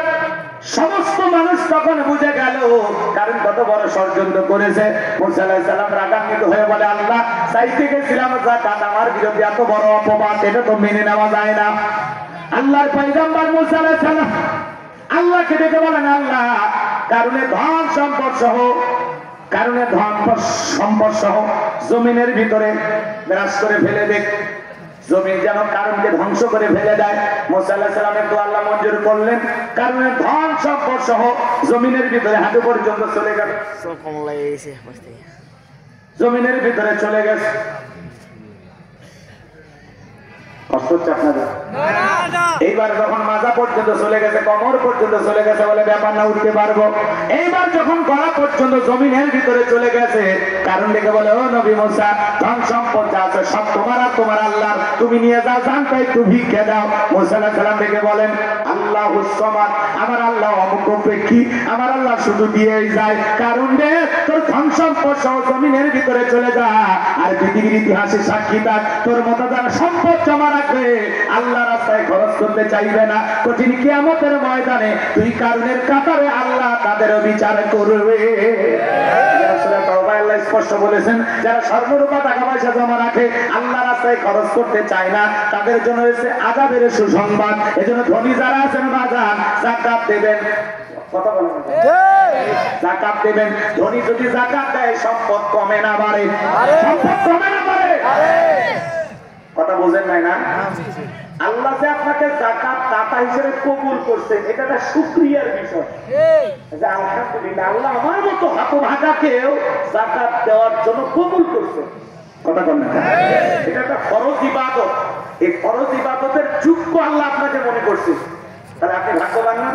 সমস্ত মানুষ তখন বুঝে গেল গেল। কারণ কত বড় ষড়যন্ত্র করেছে। মুসা আলাইহিস সালাম রাগান্বিত হয়ে বলে, আল্লাহ চাইতে গেছিলাম যাকাত, আমার বিরুদ্ধে এত বড় অপবাদ, এটা তো মেনে নেওয়া যায় না। আল্লাহর পয়গম্বর মুসা আলাইহিস সালাম আল্লাহকে ডেকে বলেন, আল্লাহ কারণে ধন সম্পদ সহ জমিনের ভিতরে বিরাজ করে ফেলে দেখ, জমিন যেন কারণকে ধ্বংস করে ফেলে দেয়। মুসা আলাইহিস সালামের দোয়া আল্লাহ মঞ্জুর করলেন, কারণে ধন সম্পদ সহ জমিনের ভিতরে হাঁটু পর্যন্ত চলে গেল, জমিনের ভিতরে চলে গেছে। কষ্ট হচ্ছে আপনাদের? এইবার যখন মাজা পর্যন্ত চলে গেছে, কোমর পর্যন্ত চলে গেছে, বলে ব্যাপার না, উঠতে পারবো। এইবার যখন গলা পর্যন্ত জমিনের ভিতরে চলে গেছে, কারণ দেখে বলে, ও নবী মুসা, ধন সম্পদ যা আছে সব তোমার আর তোমার আল্লাহর, তুমি নিয়ে যাও, জানতে একটু ভিক্ষে দাও। মুসা আলাইহিস সালাম দেখে বলেন, আল্লাহুস সামাদ, আমার আল্লাহ অমুখাপেক্ষী, আমার আল্লাহ শুধু দিয়েই যায়। কারণ রে তোর ধন সম্পদ সহ জমিনের ভিতরে চলে যা, আর পৃথিবীর ইতিহাসে সাক্ষী থাক, তোর মতো যারা সম্পদ জমা রাখবে আল্লাহ রাস্তায় খরচ করতে চাইবে না, কঠিন কিয়ামতের ময়দানে তুই কারণের কাতারে আল্লাহ তাদের বিচার করবে। আল্লাহ স্পষ্ট বলেছেন, যারা স্বর্ণরূপা টাকা পয়সা জমা রাখে, আল্লাহ রাস্তায় খরচ করতে চায় না, তাদের জন্য হচ্ছে আযাবের সুসংবাদ। এজন্য ধনী যারা আছেন বাজান, যাকাত দেবেন। কথা বলেন, যাকাত দেবেন। ধনী যদি যাকাত দেয়, সম্পদ কমে না বাড়ে, সম্পদ কমে না বাড়ে। কথা বোঝেন নাই না? আল্লাহ যে আপনাকে যাকাত দাতা হিসেবে কবুল করছেন, এটা একটা শুকরিয়ার বিষয়। আলহামদুলিল্লাহ, আল্লাহ আমার মতো হতভাগাকেও যাকাত দেওয়ার জন্য কবুল করছে। কথা বলেন না? এটা একটা ফরজ ইবাদত। এই ফরজ ইবাদতের যোগ্য আল্লাহ আপনাকে মনে করছে, তাহলে আপনি ভাগ্যবান না?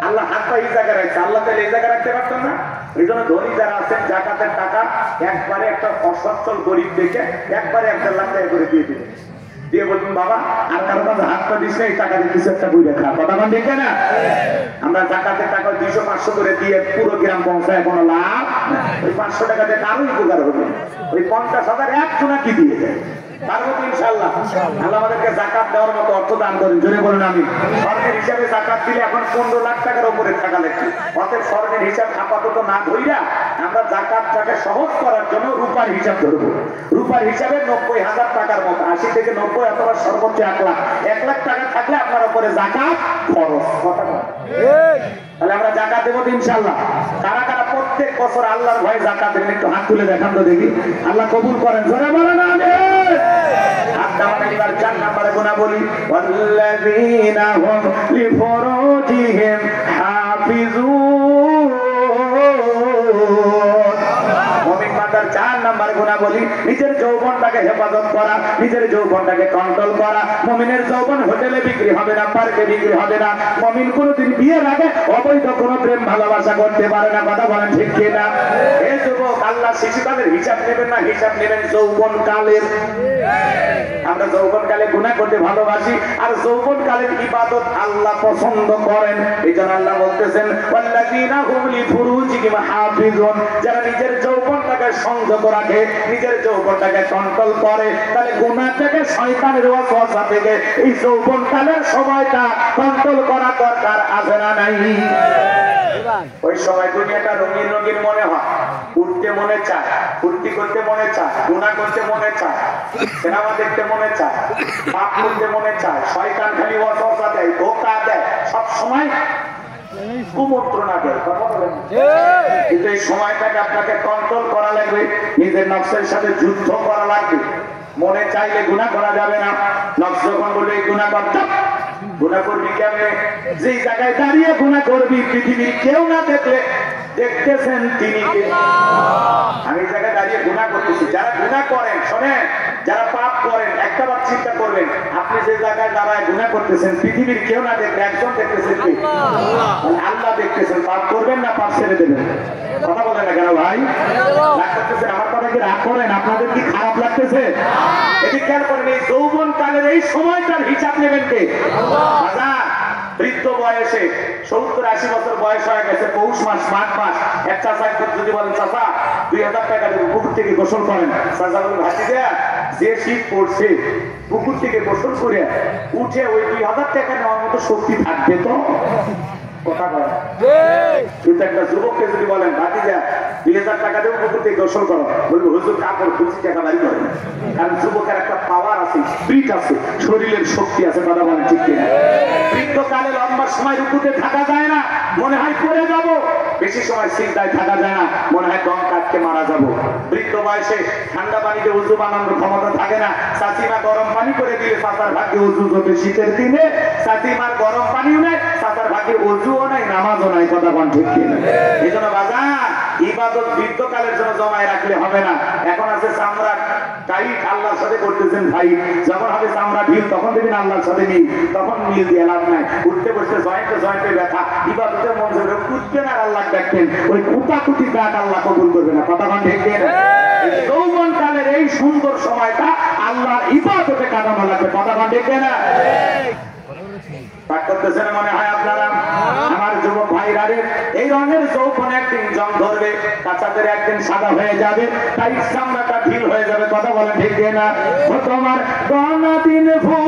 আল্লাহ হাতটা এই জায়গায় রাখছে, আল্লাহ তাহলে এই জায়গায় রাখতে পারতেন না? এই জন্য ধনী যারা আছেন, যাকাতের টাকা একবারে একটা অসচ্ছল গরিব দেখে একবারে 1.5 লাখ টাকা করে দিয়ে দিলেন, দিয়ে বলবেন, বাবা আর কারো কাছে হাতটা দিস না, এই টাকা দিয়ে কিছু একটা বই রেখা। কথা মান দেখে না? আমরা যাকাতের টাকা 200-500 করে দিয়ে পুরো গ্রাম পৌঁছায় কোনো লাভ, ওই 500 টাকা দিয়ে কারোই উপকার হবে। ওই 50,000 একজনা কি দিয়ে দেয়, পারবো তো ইনশাআল্লাহ। আল্লাহ আমাদেরকে যাকাত দেওয়ার মতো অর্থ দান করেন, জোরে বলুন আমি। স্বর্ণের হিসাবে যাকাত দিলে এখন 15 লাখ টাকার উপরে টাকা লাগছে। অতএব স্বর্ণের হিসাব আপাতত না ধইরা আমরা যাকাতটাকে সহজ করার জন্য রূপার হিসাব ধরবো। রূপার হিসাবে 90,000 টাকার মতো, 80 থেকে 90 অথবা সর্বোচ্চ 1 লাখ। 1 লাখ টাকা থাকলে আপনার উপরে যাকাত খরচ। কথা বলেন, তাহলে আমরা যাকাত দেবো ইনশাআল্লাহ। কারা কারা প্রত্যেক বছর আল্লাহর ভয়ে যাকাত দেবেন, একটু হাত তুলে দেখান তো দেখি। আল্লাহ কবুল করেন, জোরে বলেন আমিন। এবার 4 নম্বরে গুনাহ বলি, ওয়াল্লাযীনা হুম লিফুরুজিহিম হাফিজুন। মুমিন বান্দার 4 নম্বরে গুনাহ বলি, নিজের যৌবনটাকে হেফাজত করা, নিজের যৌবনটাকে কন্ট্রোল করা। মুমিনের যৌবন হোটেলে বিক্রি হবে না, পার্কে বিক্রি হবে না। মুমিন কোনোদিন বিয়ের আগে অবৈধ কোনো প্রেম ভালোবাসা করতে পারে না। কথা বলেন ঠিক কি না? এই যুবক, আল্লাহ শিশুকালের হিসাব নেবেন না, হিসাব নেবেন যৌবন কালের। আমরা যৌবন কালে গুনাহ করতে ভালোবাসি, আর যৌবন কালের ইবাদত আল্লাহ পছন্দ করেন। এই জন্য আল্লাহ বলতেছেন, ওয়াল্লাযীনা হুম লিফুরুজিহিম হাফিজুন, যারা নিজের যৌবনটাকে সংযত রাখে, নিজের যৌবনটাকে কন্ট্রোল করে, তাহলে গুনাহ থেকে, শয়তানের ওয়াসওয়াসা থেকে এই যৌবন কালের সময়টা কন্ট্রোল করা দরকার আছে না নাই? ওই সময় দুনিয়াটা রঙিন রঙিন মনে হয়, উঠতে মনে চায়, ফুর্তি করতে মনে চায়, গুনাহ করতে মনে চায়, সিনেমা দেখতে মনে চায়, পাপ করতে মনে চায়। শয়তান খালি ওয়াসওয়াসা দেয়, ধোঁকা দেয়, সব সময় কুমন্ত্রণা দেয়। কথা বলেন, কিন্তু এই সময়টাকে আপনাকে কন্ট্রোল করা লাগবে, নিজের নফসের সাথে যুদ্ধ করা লাগবে। মনে চাইলে গুনাহ করা যাবে না। নফস যখন বলবে এই গুনাহ করতে, গুনাহ করবি কেমনে? যেই জায়গায় দাঁড়িয়ে গুনাহ করবি, পৃথিবীর কেউ না দেখলে দেখতেছেন তিনি কে। আমি এই জায়গায় দাঁড়িয়ে গুনাহ করতেছি। যারা গুনাহ করেন, শোনেন, যারা পাপ করেন, একটাবার চিন্তা করবেন, আপনি যে জায়গায় দাঁড়ায় গুনাহ করতেছেন, পৃথিবীর কেউ না দেখলে একজন দেখতেছেন কি? আল্লাহ দেখতেছেন। পাপ করবেন না পাপ ছেড়ে দেবেন? কথা বলেন না কেন ভাই? লাগতেছেন আমার কথা কি রাগ করেন? আপনাদের কি খারাপ লাগতেছে? এটি খেয়াল করেন, এই যৌবন কালের এই সময়টার হিসাব নেবেন কে? আল্লাহ। বৃদ্ধ বয়সে 70-80 বছর বয়স হয়ে গেছে, পৌষ মাস, মাঘ মাস, এক চাচা যদি বলেন, চাচা 2000 টাকা দেবো, পুকুর থেকে গোসল করেন। চাচা বলেন, ভাসি দেয়া, যে শীত পড়ছে, পুকুর থেকে গোসল করে উঠে ওই 2000 টাকা নেওয়ার মতো শক্তি থাকবে তো? কথা বলে কিন্তু একটা যুবককে যদি বলেন ভাতিজা 2000 টাকা দেবো পুকুর থেকে গোসল করো, বলবো হুজুর কাপড় খুঁজছি টাকা বাড়ি করে। কারণ যুবকের একটা পাওয়ার আছে, স্পিরিট আছে, শরীরের শক্তি আছে। কথা বলেন ঠিক কিনা? বৃদ্ধকালে লম্বা সময় রুকুতে থাকা যায় না, মনে হয় পড়ে যাব। বেশি সময় চিন্তায় থাকা যায় না, মনে হয় দম কাটকে মারা যাব। বৃদ্ধ বয়সে ঠান্ডা পানিতে উজু বানানোর ক্ষমতা থাকে না, চাচিমা গরম পানি করে দিলে চাচার ভাগ্যে উজু হবে। শীতের দিনে চাচিমার গরম পানিও নেই, চাচার ভাগ্যে উজুও নাই, নামাজও নাই। কথা বলেন ঠিক কিনা? এই জন্য বাজার ইবাদত বৃদ্ধকালের জন্য জমায় রাখলে হবে না। এখন আছে চামড়া টাইট, আল্লাহর সাথে করতেছেন ভাই। যখন হবে চামড়া ঢিল, তখন দেখবেন আল্লাহর সাথে মিল, তখন মিল দিয়ে লাভ নাই। উঠতে বসতে জয়েন্টে ব্যথা, ইবাদতের মন যাবে, উঠবেন আর আল্লাহ দেখবেন, ওই কুটাকুটি ডাক আল্লাহ কবুল করবে না। কথা ঠিক কিনা? যৌবন কালের এই সুন্দর সময়টা আল্লাহর ইবাদতে কাটানো লাগবে। কথা ঠিক কিনা? পাঠ করতেছেন মনে হয় আপনারা? আমার যুবক ভাইরা রে, এই রঙের যৌবন একদিন জং ধরবে, কাঁচাদের একদিন সাদা হয়ে যাবে, তাই চামড়াটা ঢিল হয়ে যাবে। কথা বলেন ঠিক না? তোমার গহনা দিন ভু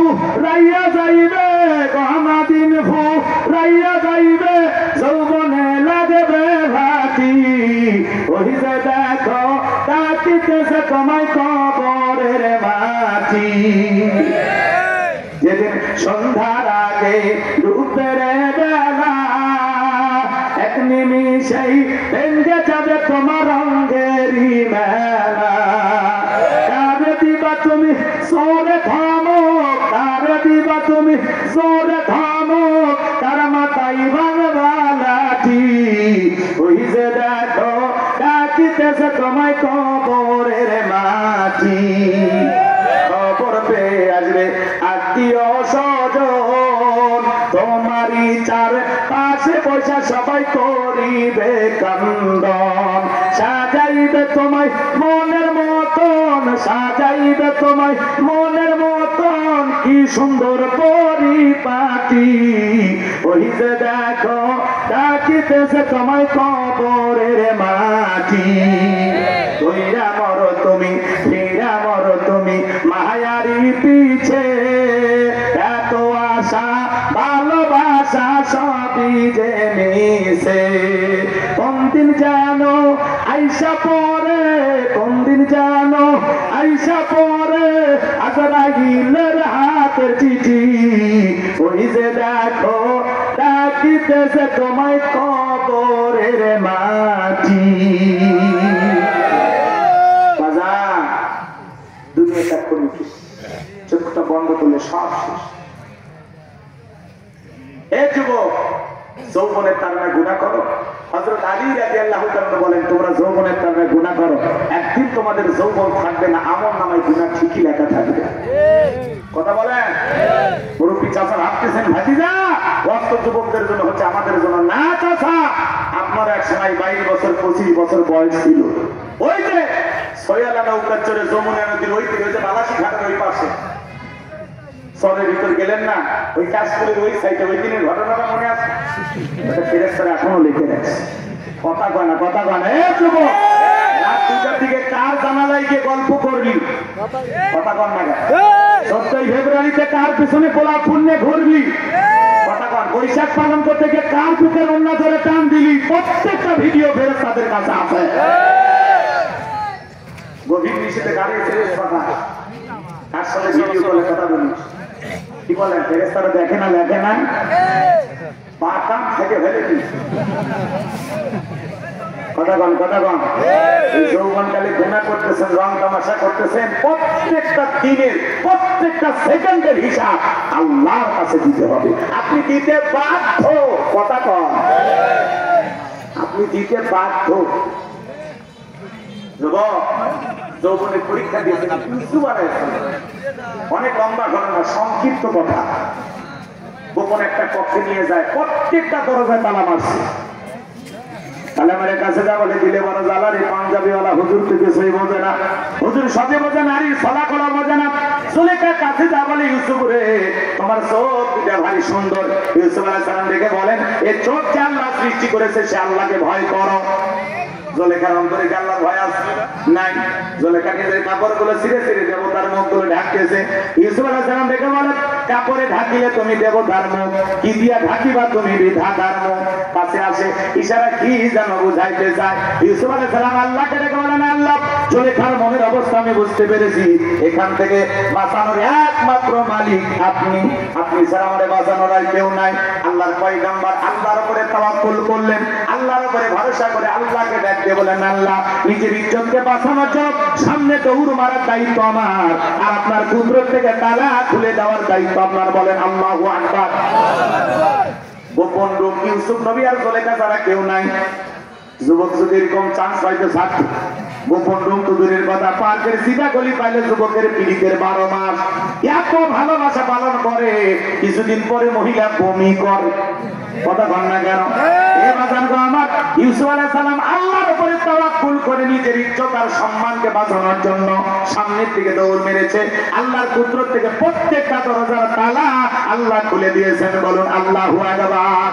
রাইয়া যাইবে, গহনা দিন ভু রাইয়া যাইবে, যৌবনে লাগবে ভাতি। ওই যে দেখো কাটিতেছে তোমায় কবরের মাটি। যেদিন সন্ধ্যার আগে রূপের বেলা, এক নিমিষেই ভেঙে যাবে তোমার রঙেরই মেলা। কারে দিবা তুমি জোরে ধমক, কারে দিবা তুমি জোরে ধমক, তার মাথায় ভাঙবা লাঠি। ওই যে দেখো ডাকিতেছে তোমায় কবরের মাটি। খবর পেয়ে আসবে আত্মীয় স্বজন, তোমারই চার পাশে পয়সা সবাই করিবে কান্দন। সাজাইবে তোমায় মনের মতন, সাজাইবে তোমায় মনের মতন, কি সুন্দর পরিপাটি। ওই যে দেখো ডাকিতেছে তোমায় কবরের মাটি। কইরা মরো তুমি, ফিরা মরো তুমি মায়ারি পিছে, এত আশা ভালোবাসা সবই যে মিশে। কোন দিন জানো আইসা পরে, কোন দিন জানো আইসা পরে, আজরাইলের হাতের চিঠি। ওই যে দেখো ডাকিতেছে তোমায় কবরের মাটি। দুনিয়াটা কোনো চোখটা বন্ধ করলে সব শেষ। এ যুবক, যৌবনের কারণে গুনাহ করো। হযরত আলী রাদিয়াল্লাহু তাআলা বলেন, তোমরা যৌবনের কারণে গুনাহ করো, একদিন তোমাদের যৌবন থাকবে না, আমলনামায় গুনাহ ঠিকই লেখা থাকবে। কথা বলেন? মুরব্বি চাচা ভাবতেছেন ভাতিজা ওয়াক্ত যুবকদের জন্য হচ্ছে, আমাদের জন্য না। চাচা আপনার এক সময় 22 বছর 25 বছর বয়স ছিল, ওই যে সয়ালা নৌকার চড়ে যমুনা নদীর ওই দিকে, ওই যে বালাসী ঘাটের ওই পাশে সরের ভিতর গেলেন না, ওই কাশফুলের ওই সাইডে, ওই দিনের ঘটনাটা মনে আছে? ফেরেশতারা এখনো লিখে রাখছে। কথা কয় না, কথা কয় না। এ যুবক, রাত 2টার দিকে কার জানালায় গিয়ে গল্প করবি? কথা কন না। 14 ফেব্রুয়ারিতে কার পিছনে গোলাপ ফুল নিয়ে ঘুরবি? কথা কন। বৈশাখ পালন করতে গিয়ে কার বুকের অন্য ধরে টান দিলি? প্রত্যেকটা ভিডিও ফেরেশতাদের কাছে আছে। গভীর নিষেধে গাড়ি ফেরেশতা কার সাথে ভিডিও কলে কথা বলিস? কি বলেন? ফেরেশতারা দেখে না, লেখে না, পাকাম থেকে ফেলে দিস। কথা কন, কথা কন। এই যৌবনকালে গুনাহ করতেছেন, রং তামাশা করতেছেন, প্রত্যেকটা দিনের প্রত্যেকটা সেকেন্ডের হিসাব আল্লাহর কাছে দিতে হবে। আপনি দিতে বাধ্য। কথা কন, আপনি দিতে বাধ্য। যুবক, যৌবনের পরীক্ষা দিয়েছেন, কিছু বানাইছেন, অনেক লম্বা ঘটনা, সংক্ষিপ্ত কথা। গোপন একটা কক্ষে নিয়ে যায়, প্রত্যেকটা দরজায় তালা মারছে। তাহলে আমার কাছে যা বলে, দিলে বড় জ্বালারি পাঞ্জাবিওয়ালা হুজুর থেকে সই বোঝে না, হুজুর সবে বোঝে না, নারীর সলা করা বোঝে না। সুলেখার কাছে যা বলে, ইউসুফ রে তোমার চোখ দুটা ভারী সুন্দর। ইউসুফ আলাইহিস সালাম দেখে বলেন, এই চোখ যে আল্লাহ সৃষ্টি করেছে, সে আল্লাহকে ভয় করো। জলেখার অন্তরে কি আল্লাহর ভয় আছে? নাই। জলেখা নিজের কাপড়গুলো ছিঁড়ে ছিঁড়ে দেবতার মুখগুলো ঢাকতেছে। ইউসুফ আলাইহিস সালাম দেখে বলে, কাপড়ে ঢাকিলে তুমি দেবতার মুখ, কি দিয়া ঢাকিবা তুমি বিধাতার মুখ? কাছে আসে ইশারা কি যেন বুঝাইতে চায়। ইউসুফ আলাইহিস সালাম আল্লাহকে ডেকে বলেন, আল্লাহ জলেখার মনের অবস্থা আমি বুঝতে পেরেছি, এখান থেকে বাঁচানোর একমাত্র মালিক আপনি, আপনি ছাড়া আমাদের বাঁচানোর আর কেউ নাই। আল্লাহর পয়গম্বর আল্লাহর উপরে তাওয়াক্কুল করলেন, আল্লাহর উপরে ভরসা করে আল্লাহকে ডাকতে বলেন, আল্লাহ নিজের ইজ্জতকে বাঁচানোর জন্য সামনে দৌড় মারার দায়িত্ব আমার, আর আপনার কুদরত থেকে তালা খুলে দেওয়ার দায়িত্ব আপনার। বলেন আল্লাহু আকবার। গোপন রূপ ইউসুফ নবী আর জলেখা ছাড়া কেউ নাই। যুবক যদি এরকম চান্স পাইতে থাকতো, গোপন রূপ তো দূরের কথা, পার্কের সিধা গলি পাইলে যুবকের পীড়িতের 12 মাস এত ভালোবাসা পালন করে, কিছুদিন পরে মহিলা বমি করে। কথা বল না কেন? আমার ইউসুফ আলাইহিস সালাম আল্লাহর উপরে তাওয়াক্কুল করে নিজের ইজ্জত আর সম্মানকে বাঁচানোর জন্য সামনের দিকে দৌড় মেরেছে। আল্লাহর কুদরত থেকে প্রত্যেকটা দরজার তালা আল্লাহ খুলে দিয়েছেন। বলুন আল্লাহু আকবার।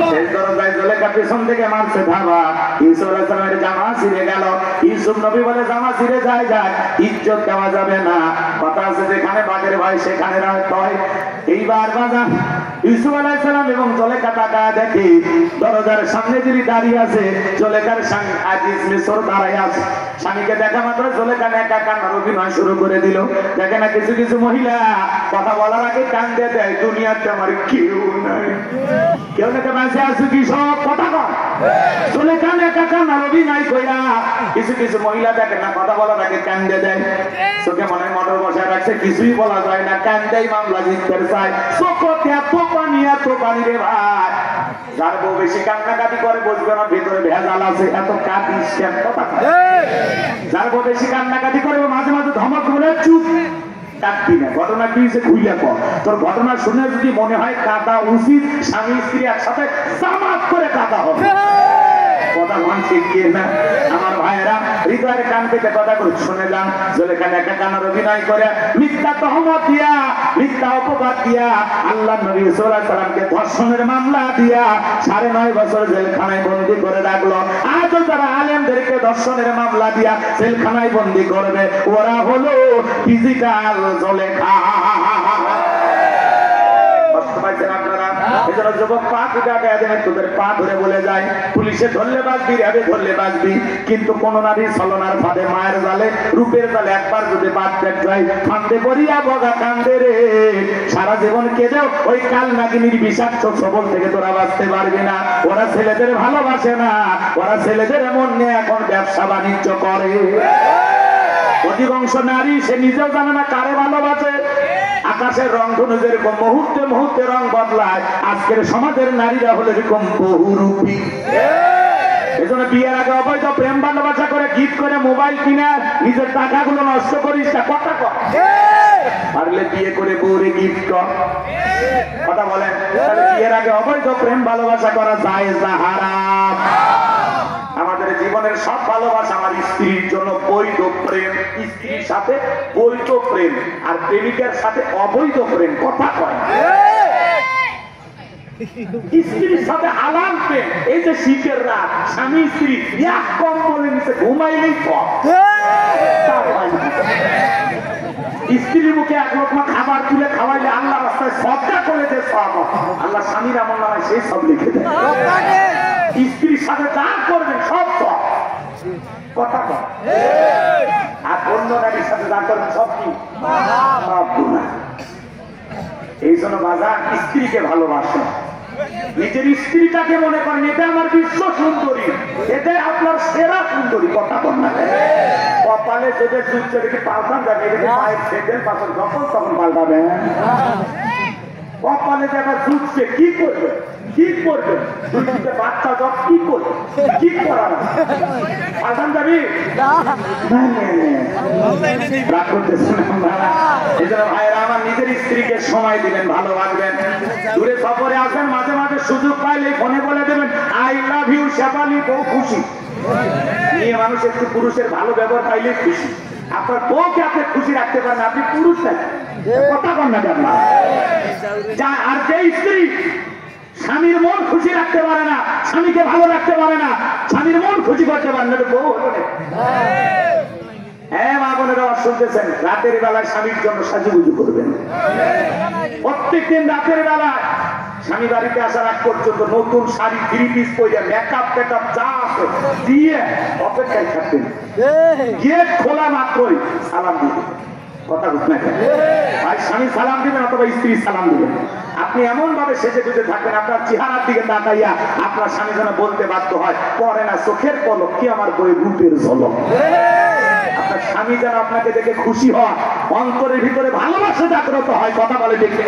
সেই দরজায় জলেখা পেছন থেকে মারছে ধাবা, ইউসুফ আলাইহিস সালামের জামা ছিঁড়ে গেল। ইউসুফ নবী বলে, জামা ছিঁড়ে যায় যাক, ইজ্জত দেওয়া যাবে না। কথা আছে যেখানে বাঘের ভয় সেখানে রাখতে হয়। এইবার বাজান ইউসুফ আলাইহিস সালাম এবং জলেখা তাকা দেখে দরজার সামনে যিনি দাঁড়িয়ে আছে, জলেখার স্বামী আজিজ মিশর দাঁড়ায় আছে। স্বামীকে দেখা মাত্র জলেখা একা কান্নার অভিনয় শুরু করে দিল। দেখে না কিছু কিছু মহিলা কথা বলার আগে কান্দে দেয়, দুনিয়াতে আমার কেউ নাই, কেউ নাকি বাঁচে আছে কি সব কথা কর। জলেখা একা কান্নার অভিনয় কইরা কিছু কিছু মহিলা দেখে না কথা বলার আগে কান্দে দেয়। চোখে মনে মোটর বসায় রাখছে, কিছুই বলা যায় না, কান্দেই মামলা জিততে চায়। চোখতে এত পানি এত পানি রে ভাই। যার বউ বেশি কান্নাকাটি করে বুঝবে না ভেতরে ভেজাল আছে, এত কাঁদিস কেন? কথা যার বউ বেশি কান্নাকাটি করে মাঝে মাঝে ধমক বলে চুপ কাঁদবি না। ঘটনা কি হয়েছে খুইলা কর। তোর ঘটনা শুনে যদি মনে হয় কাঁদা উচিত, স্বামী স্ত্রী একসাথে জামাত করে কাঁদা হবে। কথা মানছি কি না আমার ভাইয়েরা? হৃদয়ের কান থেকে কথা করে শুনে যান। জলেখা একা কান্নার অভিনয় করে মিথ্যা তহমত দিয়া, মিথ্যা অপবাদ দিয়া আল্লাহ নবী সাল্লাল্লাহু আলাইহি সাল্লামকে ধর্ষণের মামলা দিয়া 9.5 বছর জেলখানায় বন্দী করে রাখলো। আজও যারা আলেমদেরকে ধর্ষণের মামলা দিয়া জেলখানায় বন্দী করবে, ওরা হলো ডিজিটাল জলেখা। আপনারা এজন্য যুবক পা কুটাকে তোদের পা ধরে বলে যায়, পুলিশে ধরলে বাঁচবি, র্যাবে ধরলে বাঁচবি, কিন্তু কোন নারী ছলনার ফাঁদে মায়ের জালে রূপের জালে একবার যদি বাদ পেট যায়, ফান্দে পড়িয়া বগা কান্দে রে। সারা জীবন কেঁদেও ওই কাল নাগিনীর বিষাক্ত সবল থেকে তোরা বাঁচতে পারবি না। ওরা ছেলেদের ভালোবাসে না, ওরা ছেলেদের এমন নিয়ে এখন ব্যবসা বাণিজ্য করে। অধিকাংশ নারী সে নিজেও জানে না কারে ভালোবাসে। আকাশের রং ধনু যেরকম মুহূর্তে মুহূর্তে রং বদলায়, আজকের সমাজের নারীরা হলো এরকম বহুরূপী। এজন্য বিয়ের আগে অবৈধ প্রেম ভালোবাসা করে গিফট করে মোবাইল কিনে নিজের টাকাগুলো নষ্ট করিস না। কথা কর, পারলে বিয়ে করে বউরে গিফট কর। কথা বলেন, তাহলে বিয়ের আগে অবৈধ প্রেম ভালোবাসা করা জায়েজ না হারাম? আমাদের জীবনের সব ভালোবাসা আমার স্ত্রীর জন্য বৈধ প্রেম, স্ত্রীর সাথে বৈধ প্রেম, আর প্রেমিকের সাথে অবৈধ প্রেম। কথা কয় স্ত্রীর সাথে আলাম প্রেম। এই যে শীতের রাত, স্বামী স্ত্রী এক কম্বলের নিচে ঘুমাইলেই কম। স্ত্রীর মুখে এক লোকমা খাবার তুলে খাওয়াইলে আল্লাহ রাস্তায় সবটা করে যে সব আল্লাহ স্বামীর আমল নামায় সেই সব লিখে দেয়। স্ত্রীর সাথে যা করবেন সব সব কথা কর, আর অন্য নারীর সাথে যা করবেন সব কি সব গুনাহ। এই জন্য বাজার স্ত্রীকে ভালোবাসে, নিজের স্ত্রীটাকে মনে করেন এটা আমার বিশ্ব সুন্দরী, এটাই আপনার সেরা সুন্দরী। কথা বল না, কপালে যদি চুচ্ছে দেখে পাল্টান যাবে, এটাকে পায়ের সেটেল পাথর যখন তখন পাল্টাবে। কপালে দেখা চুচ্ছে কি করবে, কি করবে, দুইটা বাচ্চা সব কি করবে, কি করার পাল্টান যাবি রাগ করতেছেন আপনারা। এই জন্য ভাইয়েরা আমার নিজের স্ত্রীকে সময় দিবেন, ভালোবাসবেন। দূরে সফরে আসেন, মাঝে মাঝে সুযোগ পাইলে ফোনে বলে দেবেন আই লাভ ইউ শেফালি, বউ খুশি। মেয়ে মানুষ একটু পুরুষের ভালো ব্যবহার পাইলে খুশি। আপনার বউকে আপনি খুশি রাখতে পারেন, আপনি পুরুষ থাকেন। কথা বল না কেন? আর যে স্ত্রী স্বামীর মন খুশি রাখতে পারে না, স্বামীকে ভালো রাখতে পারে না, স্বামীর মন খুশি করতে পারে না, বউ হলো না। হ্যাঁ মা বোনেরা শুনতেছেন, রাতের বেলায় স্বামীর জন্য সাজুগুজু করবেন। প্রত্যেকদিন রাতের বেলায় স্বামী বাড়িতে আসার আগ পর্যন্ত নতুন শাড়ি, থ্রি পিস পরে, মেকআপ টেকআপ যা আছে দিয়ে অপেক্ষায় থাকতেন। গেট খোলা মাত্রই সালাম দিবেন। কথা বুঝ না, ভাই স্বামী সালাম দিবেন অথবা স্ত্রী সালাম দিবেন। আপনি এমন ভাবে সেজে গুজে থাকবেন, আপনার চেহারার দিকে তাকাইয়া আপনার স্বামী যেন বলতে বাধ্য হয়, পরে না চোখের পলক কি আমার বইয়ের রূপের ঝলক। আপনার স্বামী যেন আপনাকে দেখে খুশি হয়, অন্তরের ভিতরে ভালোবাসা জাগ্রত হয়। কথা বলে দেখে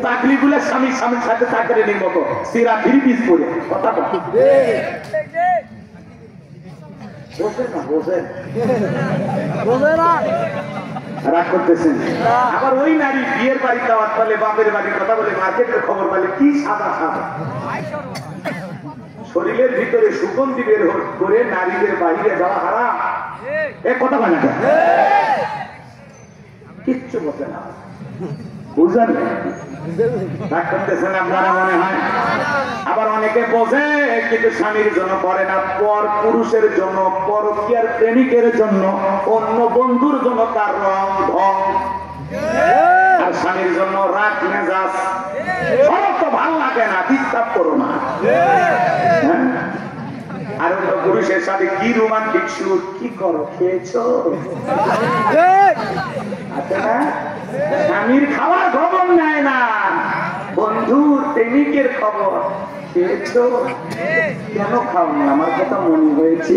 চাকরি গুলো স্বামীর স্বামীর সাথে চাকরি নেই মতো সিরা থ্রি পিস করে কথা বলে রাগ করতেছেন। আবার ওই নারী বিয়ের বাড়ি যাওয়ার ফলে বাপের বাড়ির কথা বলে মার্কেটের খবর পালে কি সাদা সাদা শরীরের ভিতরে সুগন্ধি বের করে নারীদের বাইরে যাওয়া হারাম। এ কথা বলে না, কিচ্ছু বলতে না, বুঝলেন? রাগ করতেছেন আপনারা মনে হয়। আবার অনেকে বোঝে কিন্তু স্বামীর জন্য করে না, পর পুরুষের জন্য, পরকীয়ার প্রেমিকের জন্য, অন্য বন্ধুর জন্য তার রং ঢং, আর স্বামীর জন্য রাগ মেজাজ। সব তো ভালো লাগে না, ডিস্টার্ব করো না। আর অন্য পুরুষের সাথে কি রোমান্টিক শুট, কি করো, খেয়েছো আছে না? স্বামীর খাওয়ার খবর নেয় না, বন্ধুর প্রেমিকের খবর। খেয়েছো? কেন খাও না? আমার কথা মনে হয়েছে।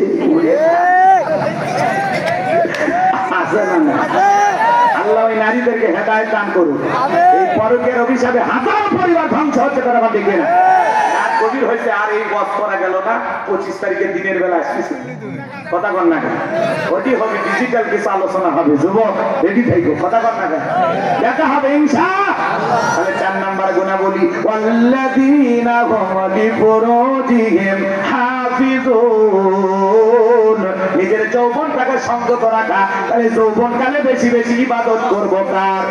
আছে না? আল্লাহ ওই নারীদেরকে হেদায়েত দান করুন। এই পরকের অভিশাপে হাজার পরিবার ধ্বংস হচ্ছে, তারা আমার দেখে না। গভীর হয়েছে, আর এই বস করা গেল না। 25 তারিখে দিনের বেলা আসতেছে, কথা বল না কেন? ওটি হবে ডিজিটাল কিছু আলোচনা হবে, যুবক রেডি থাকো, কথা বল না কেন? দেখা হবে ইনশাআল্লাহ। তাহলে 4 নাম্বার গুণাবলী, ওয়াল্লাযীনা হুম লিফুরুজিহিম হাফিজুন। নিজের যৌবনটাকে সংযত রাখা। তাহলে যৌবনকালে বেশি বেশি ইবাদত করবো কার?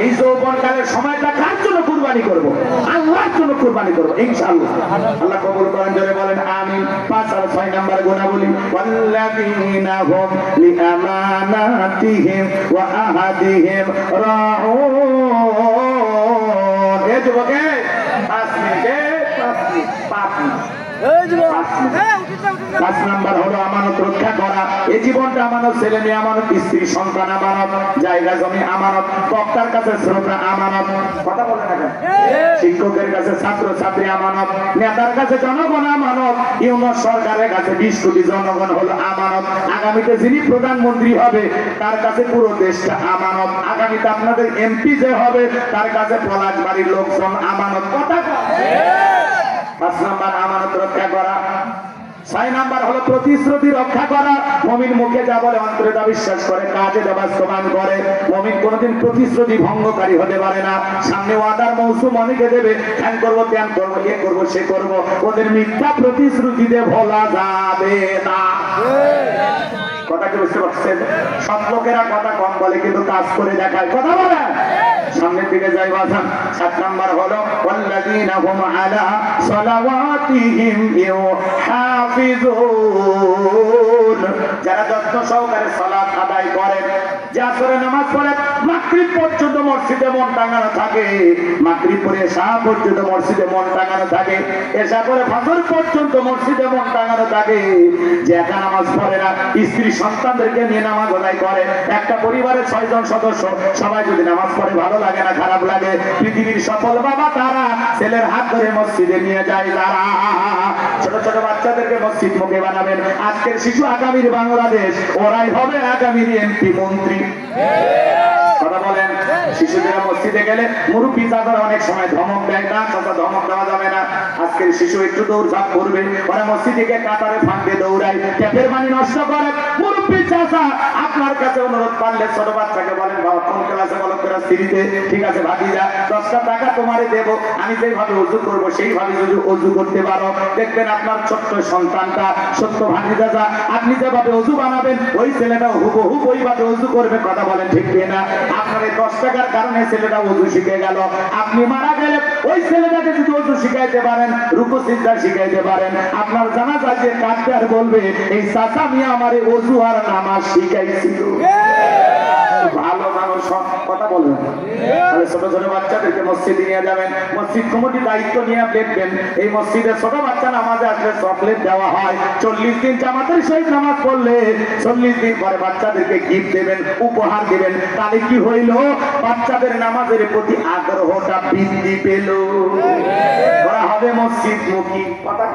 এই যৌবনকালের সময়টা কার জন্য কুরবানি করবো? আল্লাহর জন্য কুরবানি করবো ইনশাআল্লাহ। আল্লাহ কবুল করেন, জোরে বলেন আমিন। 5 আর 6 নাম্বার গুণাবলী, ওয়াল্লাযীনা হুম লিআমানাতিহিম ওয়া আহাদিহিম রাউন। এ যুবকে 5 মিনিট। 5 নাম্বার হলো আমানত রক্ষা করা। এই জীবনটা আমানত, ছেলে মেয়ে আমানত, স্ত্রী সন্তান আমানত, জায়গা জমি আমানত, বক্তার কাছে শ্রোতা আমানত, কথা বলে না কেন? শিক্ষকের কাছে ছাত্র ছাত্রী আমানত, নেতার কাছে জনগণ আমানত, ইউনিয়ন সরকারের কাছে 20 কোটি জনগণ হলো আমানত। আগামীতে যিনি প্রধানমন্ত্রী হবে তার কাছে পুরো দেশটা আমানত। আগামীতে আপনাদের এমপি যে হবে তার কাছে পলাশবাড়ির লোকজন আমানত। কথা 5 নাম্বার আমানত রক্ষা করা। 6 নাম্বার হলো প্রতিশ্রুতি রক্ষা করা। মুমিন মুখে যা বলে অন্তরে তা বিশ্বাস করে, কাজে তা বাস্তবায়ন করে। মুমিন কোনোদিন প্রতিশ্রুতি ভঙ্গকারী হতে পারে না। সামনে ওয়াদার মৌসুম অনেকে দেবে, ধ্যান করবো, ত্যান করবো, এ করবো, সে করবো, ওদের মিথ্যা প্রতিশ্রুতিতে ভোলা যাবে না। কথা কি বুঝতে পারছেন? সব লোকেরা কথা কম বলে কিন্তু কাজ করে দেখায়, কথা বলে। সামনের দিকে যাই বাজান। 7 নাম্বার হলো ওয়াল্লাযীনা হুম আলা সালাওয়াতিহিম ইউহাফিজুন। যারা যত্ন সহকারে সালাত আদায় করেন, যে আসরে নামাজ পড়ে মাগরিব পর্যন্ত মসজিদে মন টাঙানো থাকে, মাগরিব পরে এশা পর্যন্ত মসজিদে মন টাঙানো থাকে, এশা করে ফজর পর্যন্ত মসজিদে মন টাঙানো থাকে, যে একা নামাজ পড়ে না, স্ত্রী সন্তানদেরকে নিয়ে নামাজ আদায় করে। একটা পরিবারের 6 জন সদস্য সবাই যদি নামাজ পড়ে, ভালো লাগে না খারাপ লাগে? পৃথিবীর সফল বাবা তারা ছেলের হাত ধরে মসজিদে নিয়ে যায়। যারা ছোট ছোট বাচ্চাদেরকে মসজিদ মুখে বানাবেন, আজকের শিশু আগামীর বাংলাদেশ, ওরাই হবে আগামীর এমপি মন্ত্রী। কথা বলেন। শিশুদের মসজিদে গেলে মুরব্বী চাচারা অনেক সময় ধমক দেয়, না চাচা ধমক দেওয়া যাবে না। আজ আজকের শিশু একটু দৌড়ঝাঁপ করবে, ওরা মসজিদে কাতারে ফাঁকে দৌড়ায়, ট্যাপের পানি নষ্ট করে। মুরব্বী চাচা আপনার কাছে অনুরোধ করলে ছোট বাচ্চাকে বলেন, বাবা কোন ক্লাসে বলো ক্লাস 3-তে, ঠিক আছে ভাতিজা 10টা টাকা তোমারে দেব, আমি যেভাবে ওযু করবো সেইভাবে যদি ওযু করতে পারো, দেখবেন আপনার ছোট্ট সন্তানটা সত্য ভাতিজা আপনি যেভাবে ওযু বানাবেন ওই ছেলেটা হুবহু ওইভাবে ওযু করবে। কথা বলেন ঠিক কিনা? আপনার এই 10 টাকার কারণে ছেলেটা ওযু শিখে গেল। আপনি মারা গেলে ওই ছেলেটাকে যদি ওযু শিখাইতে পারেন, রুকু সিজদা শিখাইতে পারেন, আপনার জানাজা যে কাঁদবে আর বলবে এই চাচা মিয়া আমারে ওযু আর নামাজ শিখাইছিল। ভালো মানুষ কথা বলবেন। তাহলে ছোট ছোট বাচ্চাদেরকে মসজিদে নিয়ে যাবেন, মসজিদ কমিটি দায়িত্ব নিয়ে দেখবেন এই মসজিদে ছোট বাচ্চা নামাজে আসলে চকলেট দেওয়া হয়। 40 দিন জামাতের সহিত নামাজ পড়লে 40 দিন পরে বাচ্চাদেরকে গিফট দেবেন, উপহার দেবেন। তাহলে কি হইল? বাচ্চাদের নামাজের প্রতি আগ্রহটা বৃদ্ধি পেল, ওরা হবে মসজিদ মুখী। কথা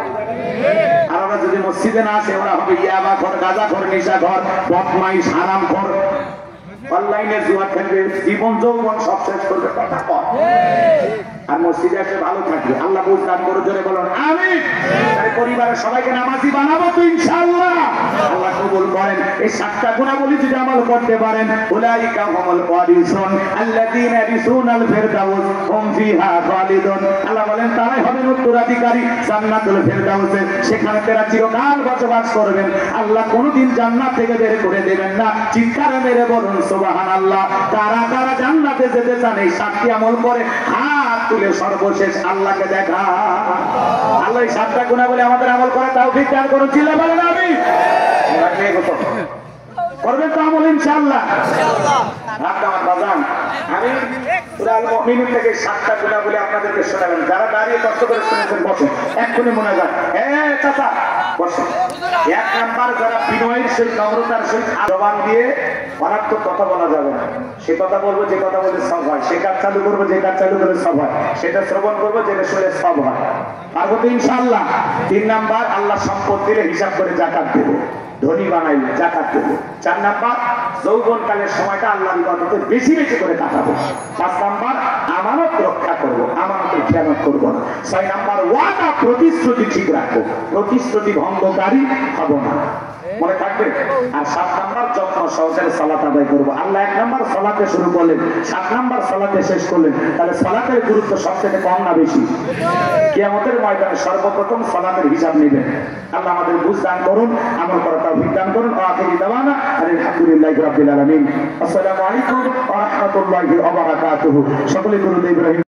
আর ওরা যদি মসজিদে না আসে ওরা হবে ইয়াবা ঘর, গাঁজা ঘর, নেশা ঘর, বদমাইশ, হারাম ঘর, অনলাইনে জুয়া খেলবে, জীবন যৌবন সব শেষ করবে। কথা কর আর মসজিদে এসে ভালো থাকবে। আল্লাহ বুঝদান করে জোরে বলুন আমিন। পরিবারের সবাইকে নামাজি বানাবো তো ইনশাআল্লাহ। আল্লাহ কবুল করেন। এই 7টা গুণাবলী যদি আমল করতে পারেন, উলাইকা হুমুল ওয়ারিসুন আল্লাযীনা ইয়ারিসুনাল ফিরদাউস হুম ফিহা খালিদুন। আল্লাহ বলেন তারাই হবেন উত্তরাধিকারী জান্নাতুল ফিরদাউসের, সেখানে তারা চিরকাল বসবাস করবেন। আল্লাহ কোনদিন জান্নাত থেকে বের করে দেবেন না। চিৎকার মেরে বলুন সুবহানাল্লাহ। কারা কারা জান্নাতে যেতে চান এই 7টি আমল করে হাত তুলে সর্বশেষ আল্লাহকে দেখা। আল্লাহ এই 7টা গুণাবলী আমাদের আমল করে তৌফিক দান করুন। চিল্লা বলেন আমিন। করবেন তো আমল ইনশাআল্লাহ। আমার বাজান আমি সূরা আল মুমিনুন থেকে 7টা গুণাবলী আপনাদেরকে শোনাবেন। যারা দাঁড়িয়ে কষ্ট করে শুনেছেন বসুন, এক্ষুনি মনে যান। চাচা বসুন। 1 নাম্বার, যারা বিনয়ের সহিত নম্রতার সহিত জবান দিয়ে অনার্থক কথা বলা যাবে না। সে কথা বলবো যে কথা বলে সব হয়, সে কাজ চালু করবো যে কাজ চালু করে সব হয়, সেটা শ্রবণ করবো যেটা শুনে সব হয়। পারবো তো ইনশাআল্লাহ। 3 নাম্বার, আল্লাহ সম্পদ দিলে হিসাব করে যাকাত দেবো, ধনী বানাইলে যাকাত দেবো। 4 নাম্বার, যৌবনকালের সময়টা আল্লাহর ইবাদতে বেশি বেশি করে কাটাবো। 5 নাম্বার, আমানত রক্ষা করবো, আমানতের খেয়ানত করবো না। 6 নাম্বার, ওয়াদা প্রতিশ্রুতি ঠিক রাখবো, প্রতিশ্রুতি ভঙ্গকারী হব না, মনে থাকবে। আর 7 নাম্বার, যত্ন সহকারে সালাত আদায় করবো। আল্লাহ 1 নাম্বার সালাতে শুরু করলেন, 7 নাম্বার সালাতে শেষ করলেন। তাহলে সালাতের গুরুত্ব সবথেকে কম না বেশি? কিয়ামতের ময়দানে সর্বপ্রথম সালাতের হিসাব নেবেন। আল্লাহ আমাদের বুঝ দান করুন, আমল করার তৌফিক দান করুন। আখিরি দাওয়ানা আলহামদুলিল্লাহি রাব্বিল আলামিন। আসসালামু আলাইকুম ওয়া রাহমাতুল্লাহি ওয়া বারাকাতুহু। সকলে দরুদ ইব্রাহিম।